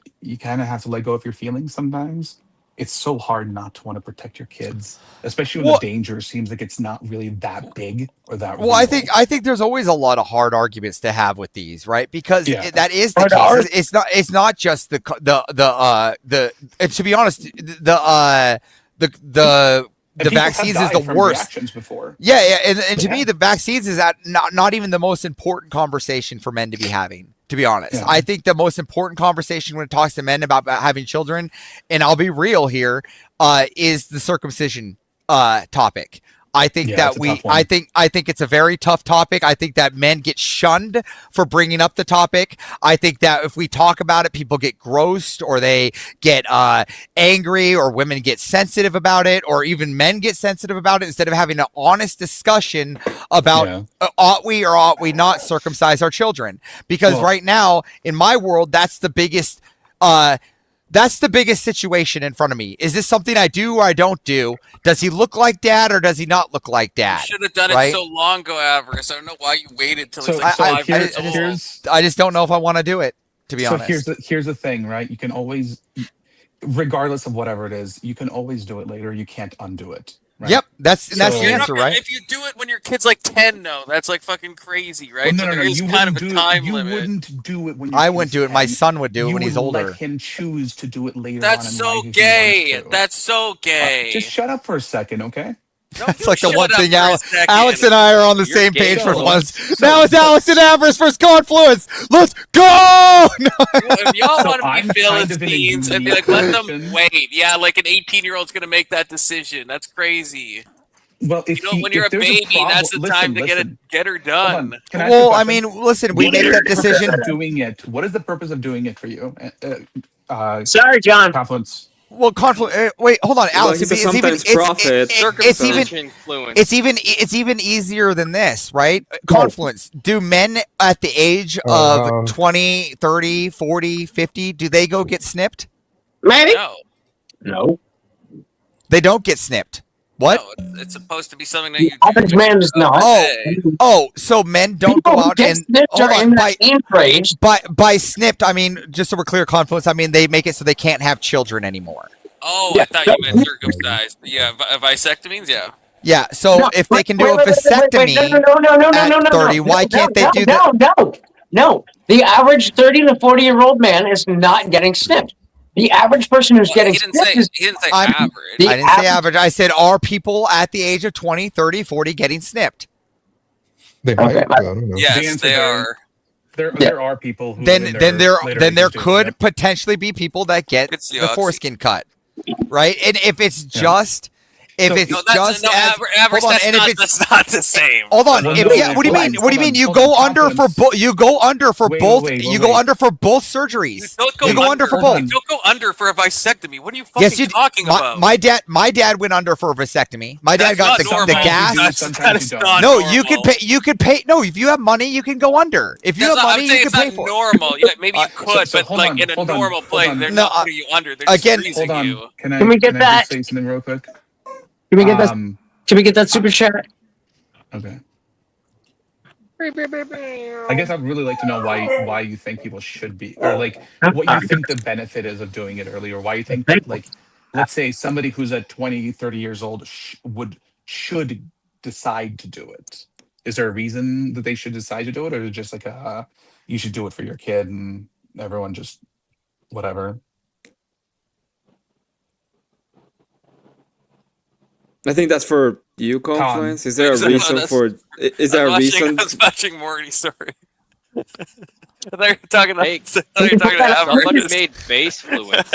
let go of your feelings sometimes. It's so hard not to want to protect your kids, especially when the danger seems like it's not really that big or that. Well, real. I think there's always a lot of hard arguments to have with these, right? Because that is the case. It's not just and to be honest, the vaccines is the worst. Before. Yeah, and to me, the vaccines is not even the most important conversation for men to be having. To be honest, I think the most important conversation when it talks to men about having children, and I'll be real here, is the circumcision topic. I think I think it's a very tough topic. I think that men get shunned for bringing up the topic. I think that if we talk about it, people get grossed or they get angry, or women get sensitive about it, or even men get sensitive about it, instead of having an honest discussion about ought we or ought we not circumcise our children. Because right now in my world, that's the biggest situation in front of me. Is this something I do or I don't do? Does he look like dad or does he not look like dad? You should have done it so long ago, Avarice. I don't know why you waited till it's like 5 years old. I just don't know if I want to do it, to be honest. Here's the thing, right? You can always, regardless of whatever it is, you can always do it later. You can't undo it. Right? Yep, that's the answer, right? If you do it when your kid's like 10, no, that's like fucking crazy, right? Well, There is kind of a time limit. You wouldn't do it when I wouldn't do it. My son would do it when he's older. Let him choose to do it later. That's so gay. That's so gay. Just shut up for a second, okay? That's like the one thing Alex and I are on the same page for once. Now it's Alex and Avarice versus Confluence. Let's go! If y'all want to be Philistines and be like, let them wait. Yeah, like an 18-year-old's going to make that decision. That's crazy. Well, when you're a baby, that's the time to get her done. Well, I mean, listen, we make that decision. Doing it. What is the purpose of doing it for you? Sorry, John. Confluence. Well, wait, hold on, Alex. It's even easier than this, right? Confluence. Do men at the age of 20, 30, 40, 50, do they go get snipped? Maybe. No. They don't get snipped. What? No, it's supposed to be something that you do. Average man does not. Oh, so men don't go out and by snipped, I mean, just so we're clear, Confluence, I mean they make it so they can't have children anymore. Oh, I thought you meant circumcised. Yeah, vasectomies, yeah. Yeah, so if they can do a vasectomy at 30, why can't they do that? No. The average 30 to 40-year-old man is not getting snipped. The average person who's getting snipped is... He didn't say average. I didn't say average. I said, are people at the age of 20, 30, 40 getting snipped? They might. I don't know. Yes, they are. There are people who then there could potentially be people that get the foreskin cut, right? And if it's just that's not the same. Hold on. What do you mean? What do you mean? You go under for both. You go under for both. You go under for both surgeries. You go under for both. You don't go under for a vasectomy. What are you fucking talking about? My dad went under for a vasectomy. My dad got the gas. No, you could pay. No, if you have money, you can go under. If you have money, you can pay for it. Normal. Yeah, maybe you could, but like in a normal place, they're not putting you under. They're just freezing you. Can we get that? Say something real quick. Can we get that? Can we get that super chat? Okay. I guess I'd really like to know why you think people should be, or like what you think the benefit is of doing it early, or why you think that, like, let's say somebody who's at 20, 30 years old should decide to do it. Is there a reason that they should decide to do it, or is it just like you should do it for your kid and everyone just whatever? I think that's for you, Confluence. Is there a reason for? Is there a reason? I was watching Morty. Sorry. I thought you were talking about. Somebody made base fluent.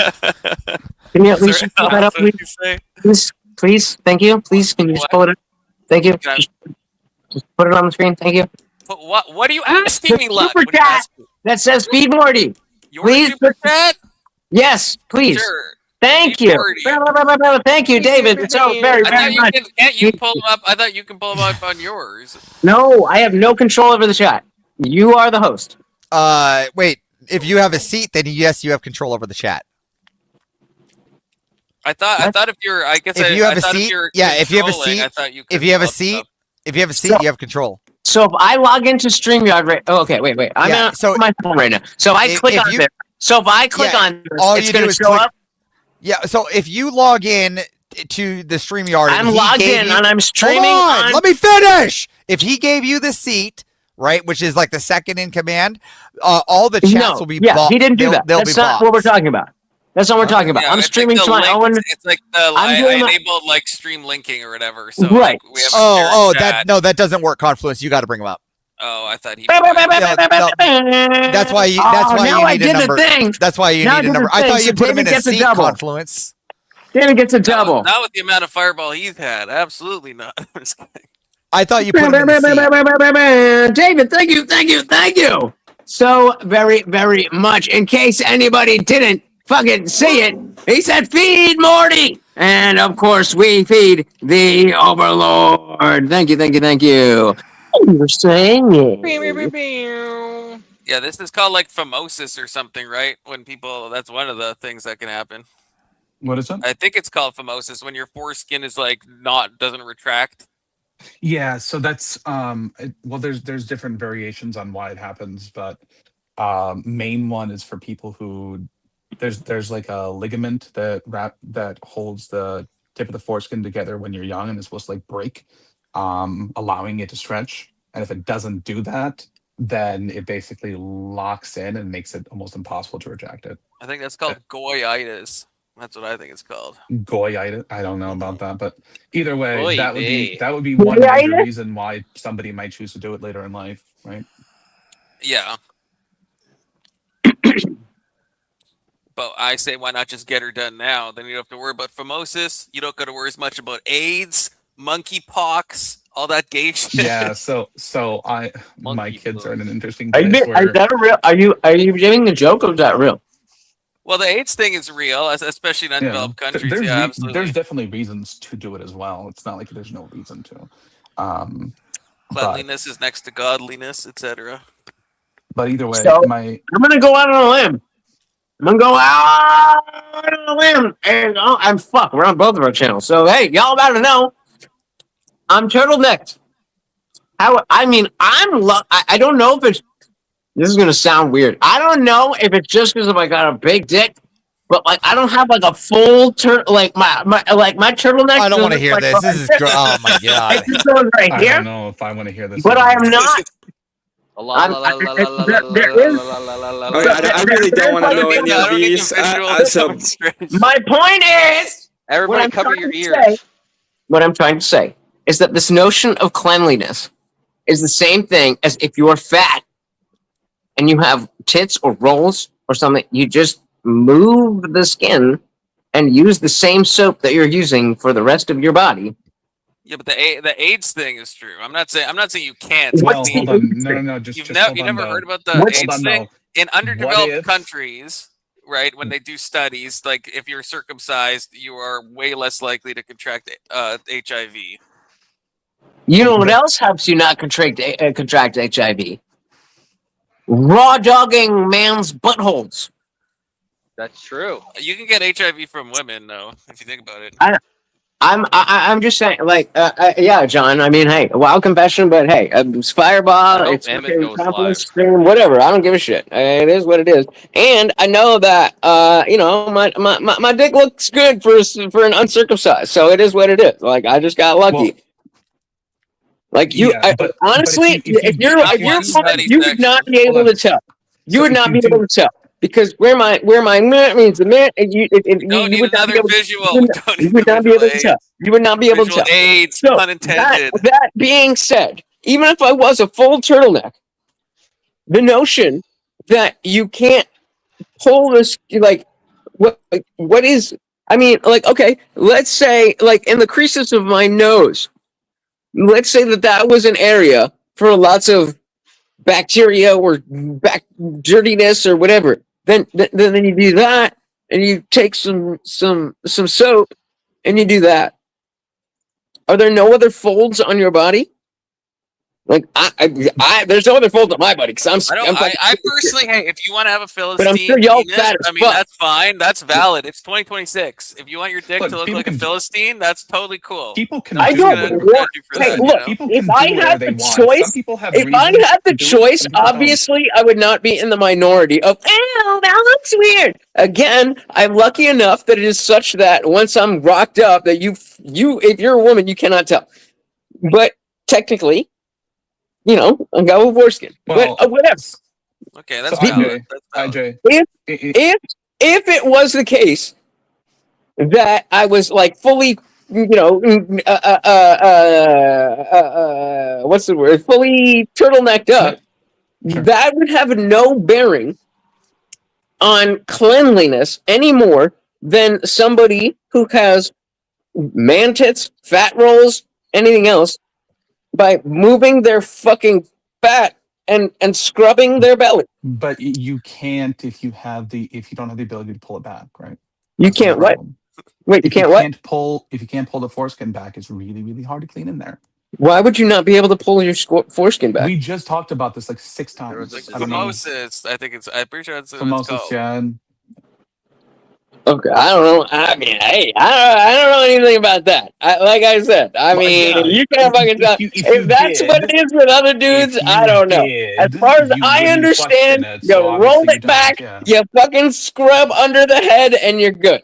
Can you at least pull that up, please? Please, thank you. Please, can you just pull it up? Thank you. Just put it on the screen. Thank you. What are you asking me, Luck? That says feed Morty. Please. super chat? Yes, please. Sure. Thank you. Thank you, David. So very, very much. Can't you pull them up? I thought you can pull them up on yours. No, I have no control over the chat. You are the host. Wait. If you have a seat, then yes, you have control over the chat. I thought if you're, I guess If you have a thought seat, if you're yeah. If you have a controlling, seat, I thought you could if you have a pull up seat, stuff. if you have a seat, you have control. So if I log into StreamYard, right? Oh, okay, wait. I'm on my phone right now. So I click on there. So if I click on this, all it's you going do to is show click. up. Yeah. So if you log in to the StreamYard, I'm and he logged gave in you, and I'm streaming Hold on, on- let me finish. If he gave you the seat, right, which is like the second in command, all the chats will be. He didn't do that. That's not what we're talking about. That's not what we're talking about. Yeah, I'm it's streaming like to my own. It's like I enabled like stream linking or whatever. So Right. like, we have a shared chat. that doesn't work. Confluence, you got to bring him up. Oh, I thought he. That's why you. That's why now you I need a did the number. thing. That's why you Now I need a did the number. I thing, thought so you put him in David a gets a seat. double. Confluence. David gets a double. Not with the amount of fireball he's had. Absolutely not. I'm just kidding. I thought you put him in the seat. David, thank you. So very, very much. In case anybody didn't fucking see it, he said, "Feed Morty," and of course we feed the Overlord. Thank you. You're saying it. Yeah, this is called like phimosis or something, right? When people, that's one of the things that can happen. What is it? I think it's called phimosis when your foreskin is like doesn't retract. Yeah, so that's well, there's different variations on why it happens, but main one is for people who there's like a ligament that holds the tip of the foreskin together when you're young, and it's supposed to like break, allowing it to stretch. And if it doesn't do that, then it basically locks in and makes it almost impossible to retract it. I think that's called goyitis. That's what I think it's called. Goyitis. I don't know about that, but either way, Oy that would be vey. one major Goyitis? reason why somebody might choose to do it later in life, right? Yeah. But I say, why not just get her done now? Then you don't have to worry about phimosis. You don't got to worry as much about AIDS, monkeypox, all that gay shit. Yeah. So my kids are in an interesting Are place you, where is that a real? Are you giving the joke or is that real? Well, the AIDS thing is real, especially in undeveloped countries. Yeah, absolutely. There's definitely reasons to do it as well. It's not like there's no reason to. Cleanliness is next to godliness, etc. But either way, So, I'm gonna go out on a limb. And we're on both of our channels. So hey, y'all about to know. I'm turtlenecked. I don't know if it's. This is gonna sound weird. I don't know if it's just because I got a big dick, but like I don't have like a full my turtleneck. I don't want to hear this. This is oh my god. It just goes right I here. don't know if I want to hear this. But I am not. I really don't want to know any of these. My point is, Everybody cover your ears. What I'm trying to say is that this notion of cleanliness is the same thing as if you're fat and you have tits or rolls or something, you just move the skin and use the same soap that you're using for the rest of your body. Yeah, but the AIDS thing is true. I'm not saying you can't. Well, hold on. No. You've never heard about the AIDS thing in underdeveloped countries, right? When they do studies, like if you're circumcised, you are way less likely to contract HIV. You know what else helps you not contract HIV? Raw dogging man's buttholes. That's true. You can get HIV from women, though, if you think about it. I'm just saying, yeah, John. I mean, hey, wild confession, but hey, it's Fireball, it's Confluence Stream, whatever. I don't give a shit. It is what it is, and I know that my dick looks good for an uncircumcised, so it is what it is. Like I just got lucky. Honestly, if you're you would not be able to tell. You would not be able to tell. Because where my means the man, you would not be able to. You would not be able to tell. You would not be able to tell. AIDS, so pun intended. That being said, even if I was a full turtleneck, the notion that you can't pull this, what is? I mean, okay, let's say, in the creases of my nose, let's say that was an area for lots of bacteria or dirtiness or whatever. then you do that, and you take some soap, and you do that. Are there no other folds on your body? Like there's no other folds on my body because I personally, hey, if you want to have a But I'm Philistine sure y'all penis, fat as I mean, fuck. that's fine. That's valid. It's 2026. If you want your dick Look, to look people like a can do- Philistine, that's totally cool. People can I do don't whatever. want. for Hey, that, look, you know? People if can I do whatever had they the want. Some choice, people have if I reasons had the to do it, choice, some people don't. obviously I would not be in the minority of. Ew, that looks weird. Again, I'm lucky enough that it is such that once I'm rocked up, that you, if you're a woman, you cannot tell. But technically, you know, I got a foreskin. Well, But whatever. Okay, that's so valid. IJ, If it was the case that I was like fully, you know, what's the word? Fully turtlenecked up, that would have no bearing on cleanliness any more than somebody who has man tits, fat rolls, anything else, by moving their fucking fat and scrubbing their belly. but you can't if you don't have the ability to pull it back, right? You That's the can't what? problem. Wait, you If you can't what? can't pull the foreskin back, it's really, really hard to clean in there. Why would you not be able to pull your foreskin back? We just talked about this like 6 times. Like I don't know. phimosis, I think I'm pretty sure that's what it's Phimosis, called. yeah. Okay, I don't know. I mean, hey, I don't know anything about that. Like I said, I mean, yeah, you can't fucking tell. If that's what it is with other dudes, I don't know. As far as I understand, you roll it back, you fucking scrub under the head, and you're good.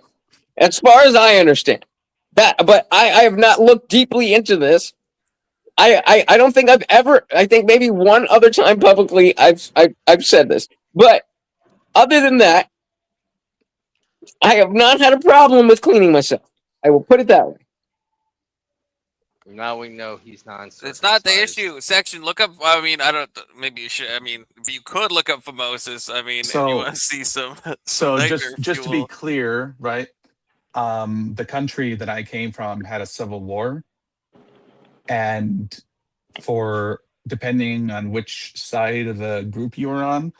As far as I understand that, but I have not looked deeply into this. I don't think I've ever. I think maybe one other time publicly I've said this, but other than that, I have not had a problem with cleaning myself. I will put it that way. Now we know he's not. It's not the issue. Section, look up. I mean, I don't. Maybe you should. I mean, if you could look up phimosis. I mean, if you want to see some. So nightmare just to be fuel. clear, right? The country that I came from had a civil war, and for depending on which side of the group you were on,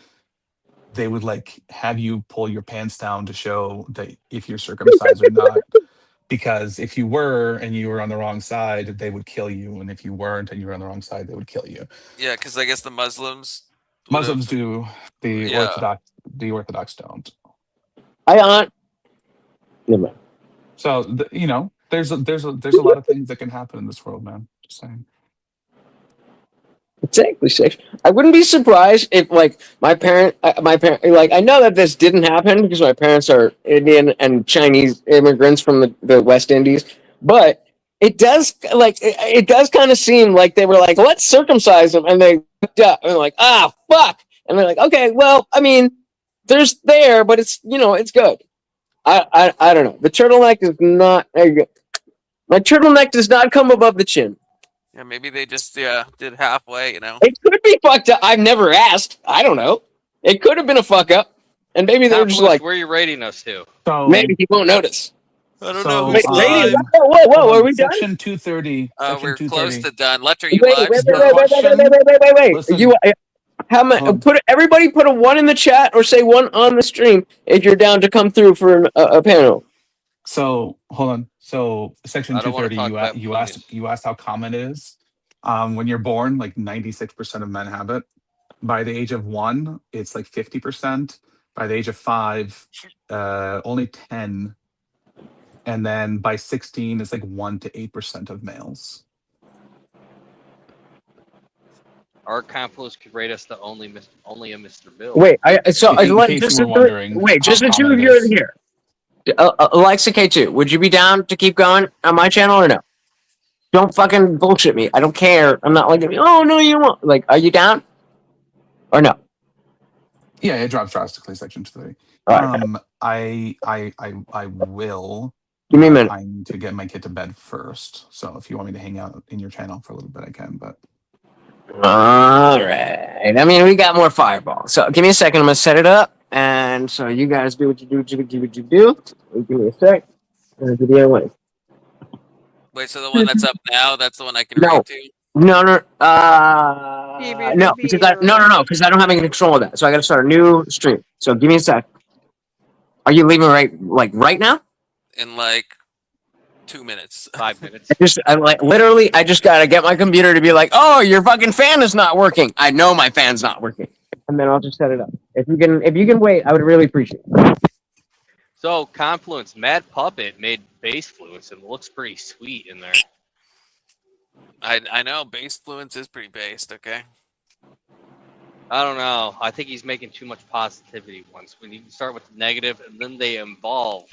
they would like have you pull your pants down to show that if you're circumcised or not. Because if you were and you were on the wrong side, they would kill you, and if you weren't and you were on the wrong side, they would kill you. Yeah, because I guess the Muslims. Muslims do, the Orthodox don't. So you know, there's a lot of things that can happen in this world, man. Just saying. Exactly, safe. I wouldn't be surprised if, like, my parent, like, I know that this didn't happen because my parents are Indian and Chinese immigrants from the West Indies, but it does, like, it does kind of seem like they were like, let's circumcise them, and they fucked up, and they're like, ah, fuck, and they're like, okay, well, I mean, there's there, but it's, you know, it's good. I don't know. The turtleneck is not. My turtleneck does not come above the chin. Yeah, maybe they just did halfway. You know. It could be fucked up. I've never asked. I don't know. It could have been a fuck up, and maybe they were just like, where are you rating us to? So maybe he won't notice. I don't So, know. Who's live. Whoa! Are we done? Section 230. We're 230. close to done. Letter, you Wait, live? wait. Listen. You, how much? Everybody put a 1 in the chat or say 1 on the stream if you're down to come through for a panel. So hold on. So section I don't wanna 230, talk you asked how common it is. When you're born, like 96% of men have it. By the age of 1, it's like 50%. By the age of 5, only 10. And then by 16, it's like 1 to 8% of males. Our confluence could rate us to only a Mr. Bill. Wait, just the two of you are here. Alexa K2, would you be down to keep going on my channel or no? Don't fucking bullshit me. I don't care. I'm not like, oh no, you won't. Like, are you down or no? Yeah, it drops drastically. Section 230. I will. Give me a minute. I need to get my kid to bed first. So if you want me to hang out in your channel for a little bit, I can. But all right. I mean, we got more fireballs. So give me a second. I'm gonna set it up, and so you guys do what you do. Give me a sec. Video away. Wait, so the one that's up now, that's the one I can No. rate to? No, no, no, because because I don't have any control of that. So I got to start a new stream. So give me a sec. Are you leaving right now? In like 2 minutes. 5 minutes. I just got to get my computer to be like, oh, your fucking fan is not working. I know my fan's not working, and then I'll just set it up. If you can wait, I would really appreciate it. So Confluence, Mad Puppet made Base Fluence and it looks pretty sweet in there. I know base fluence is pretty based. Okay. I don't know. I think he's making too much positivity once. When you start with the negative and then they evolve.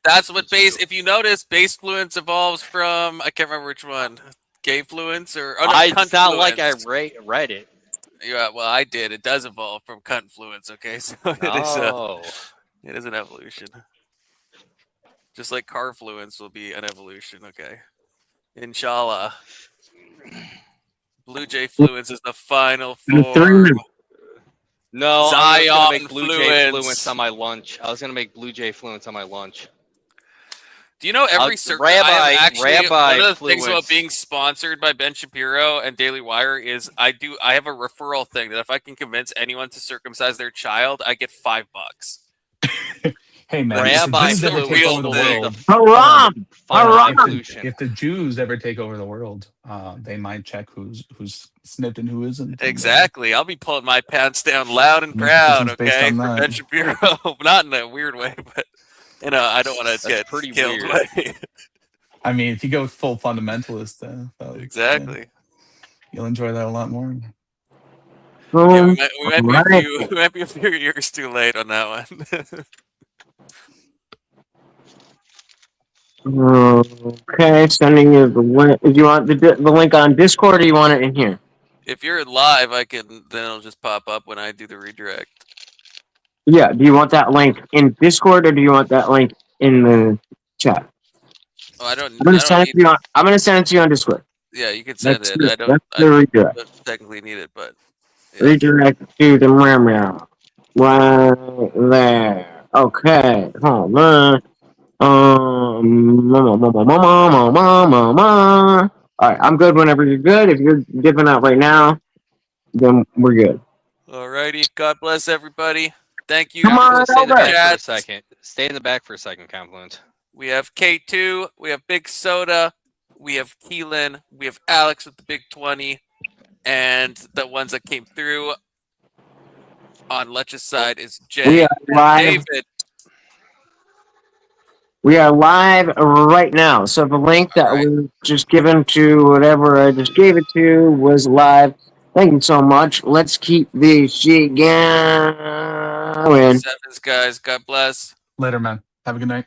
That's what base. If you notice, base fluence evolves from. I can't remember which one. Gay fluence or It's not like I read it. Yeah, well, I did. It does evolve from cunt fluence. Okay, so it is an evolution. Just like car fluence will be an evolution. Okay, inshallah. Blue Jay fluence is the final form. No, Zion I was gonna make Blue Jay fluence. Fluence on my lunch. I was gonna make Blue Jay Fluence on my lunch. Do you know every Rabbi one of the things Fluence. about being sponsored by Ben Shapiro and Daily Wire is I have a referral thing that if I can convince anyone to circumcise their child, I get $5. Hey man, Rabbi if the Jews ever take over the world, if the Jews ever take over the world, they might check who's snipped and who isn't. Exactly. I'll be pulling my pants down loud and proud, okay, for Ben Shapiro. Not in a weird way, but I don't want to get killed. I mean, if you go full fundamentalist, exactly, you'll enjoy that a lot more. Yeah, we might be a few years too late on that one. Okay, sending you the link. Do you want the link on Discord, or do you want it in here? If you're live, then it'll just pop up when I do the redirect. Yeah. Do you want that link in Discord, or do you want that link in the chat? Oh, I'm gonna send it to you on Discord. Yeah, you can send it. I don't technically need it, but yeah. Redirect to the meow. Right there. Okay. Hold on. All right, I'm good whenever you're good. If you're giving out right now, then we're good. Alrighty, God bless everybody. Thank you. Come on, stay in the back for a second. Stay in the back for a second, Confluence. We have K2, we have Big Soda, we have Keelan, we have Alex with the Big 20, and the ones that came through on Letch's side is Jay. We are live. David. We are live right now. So the link that was just given to whatever I just gave it to was live. Thank you so much. Let's keep this shit going. Sevens, guys. God bless. Later, man. Have a good night.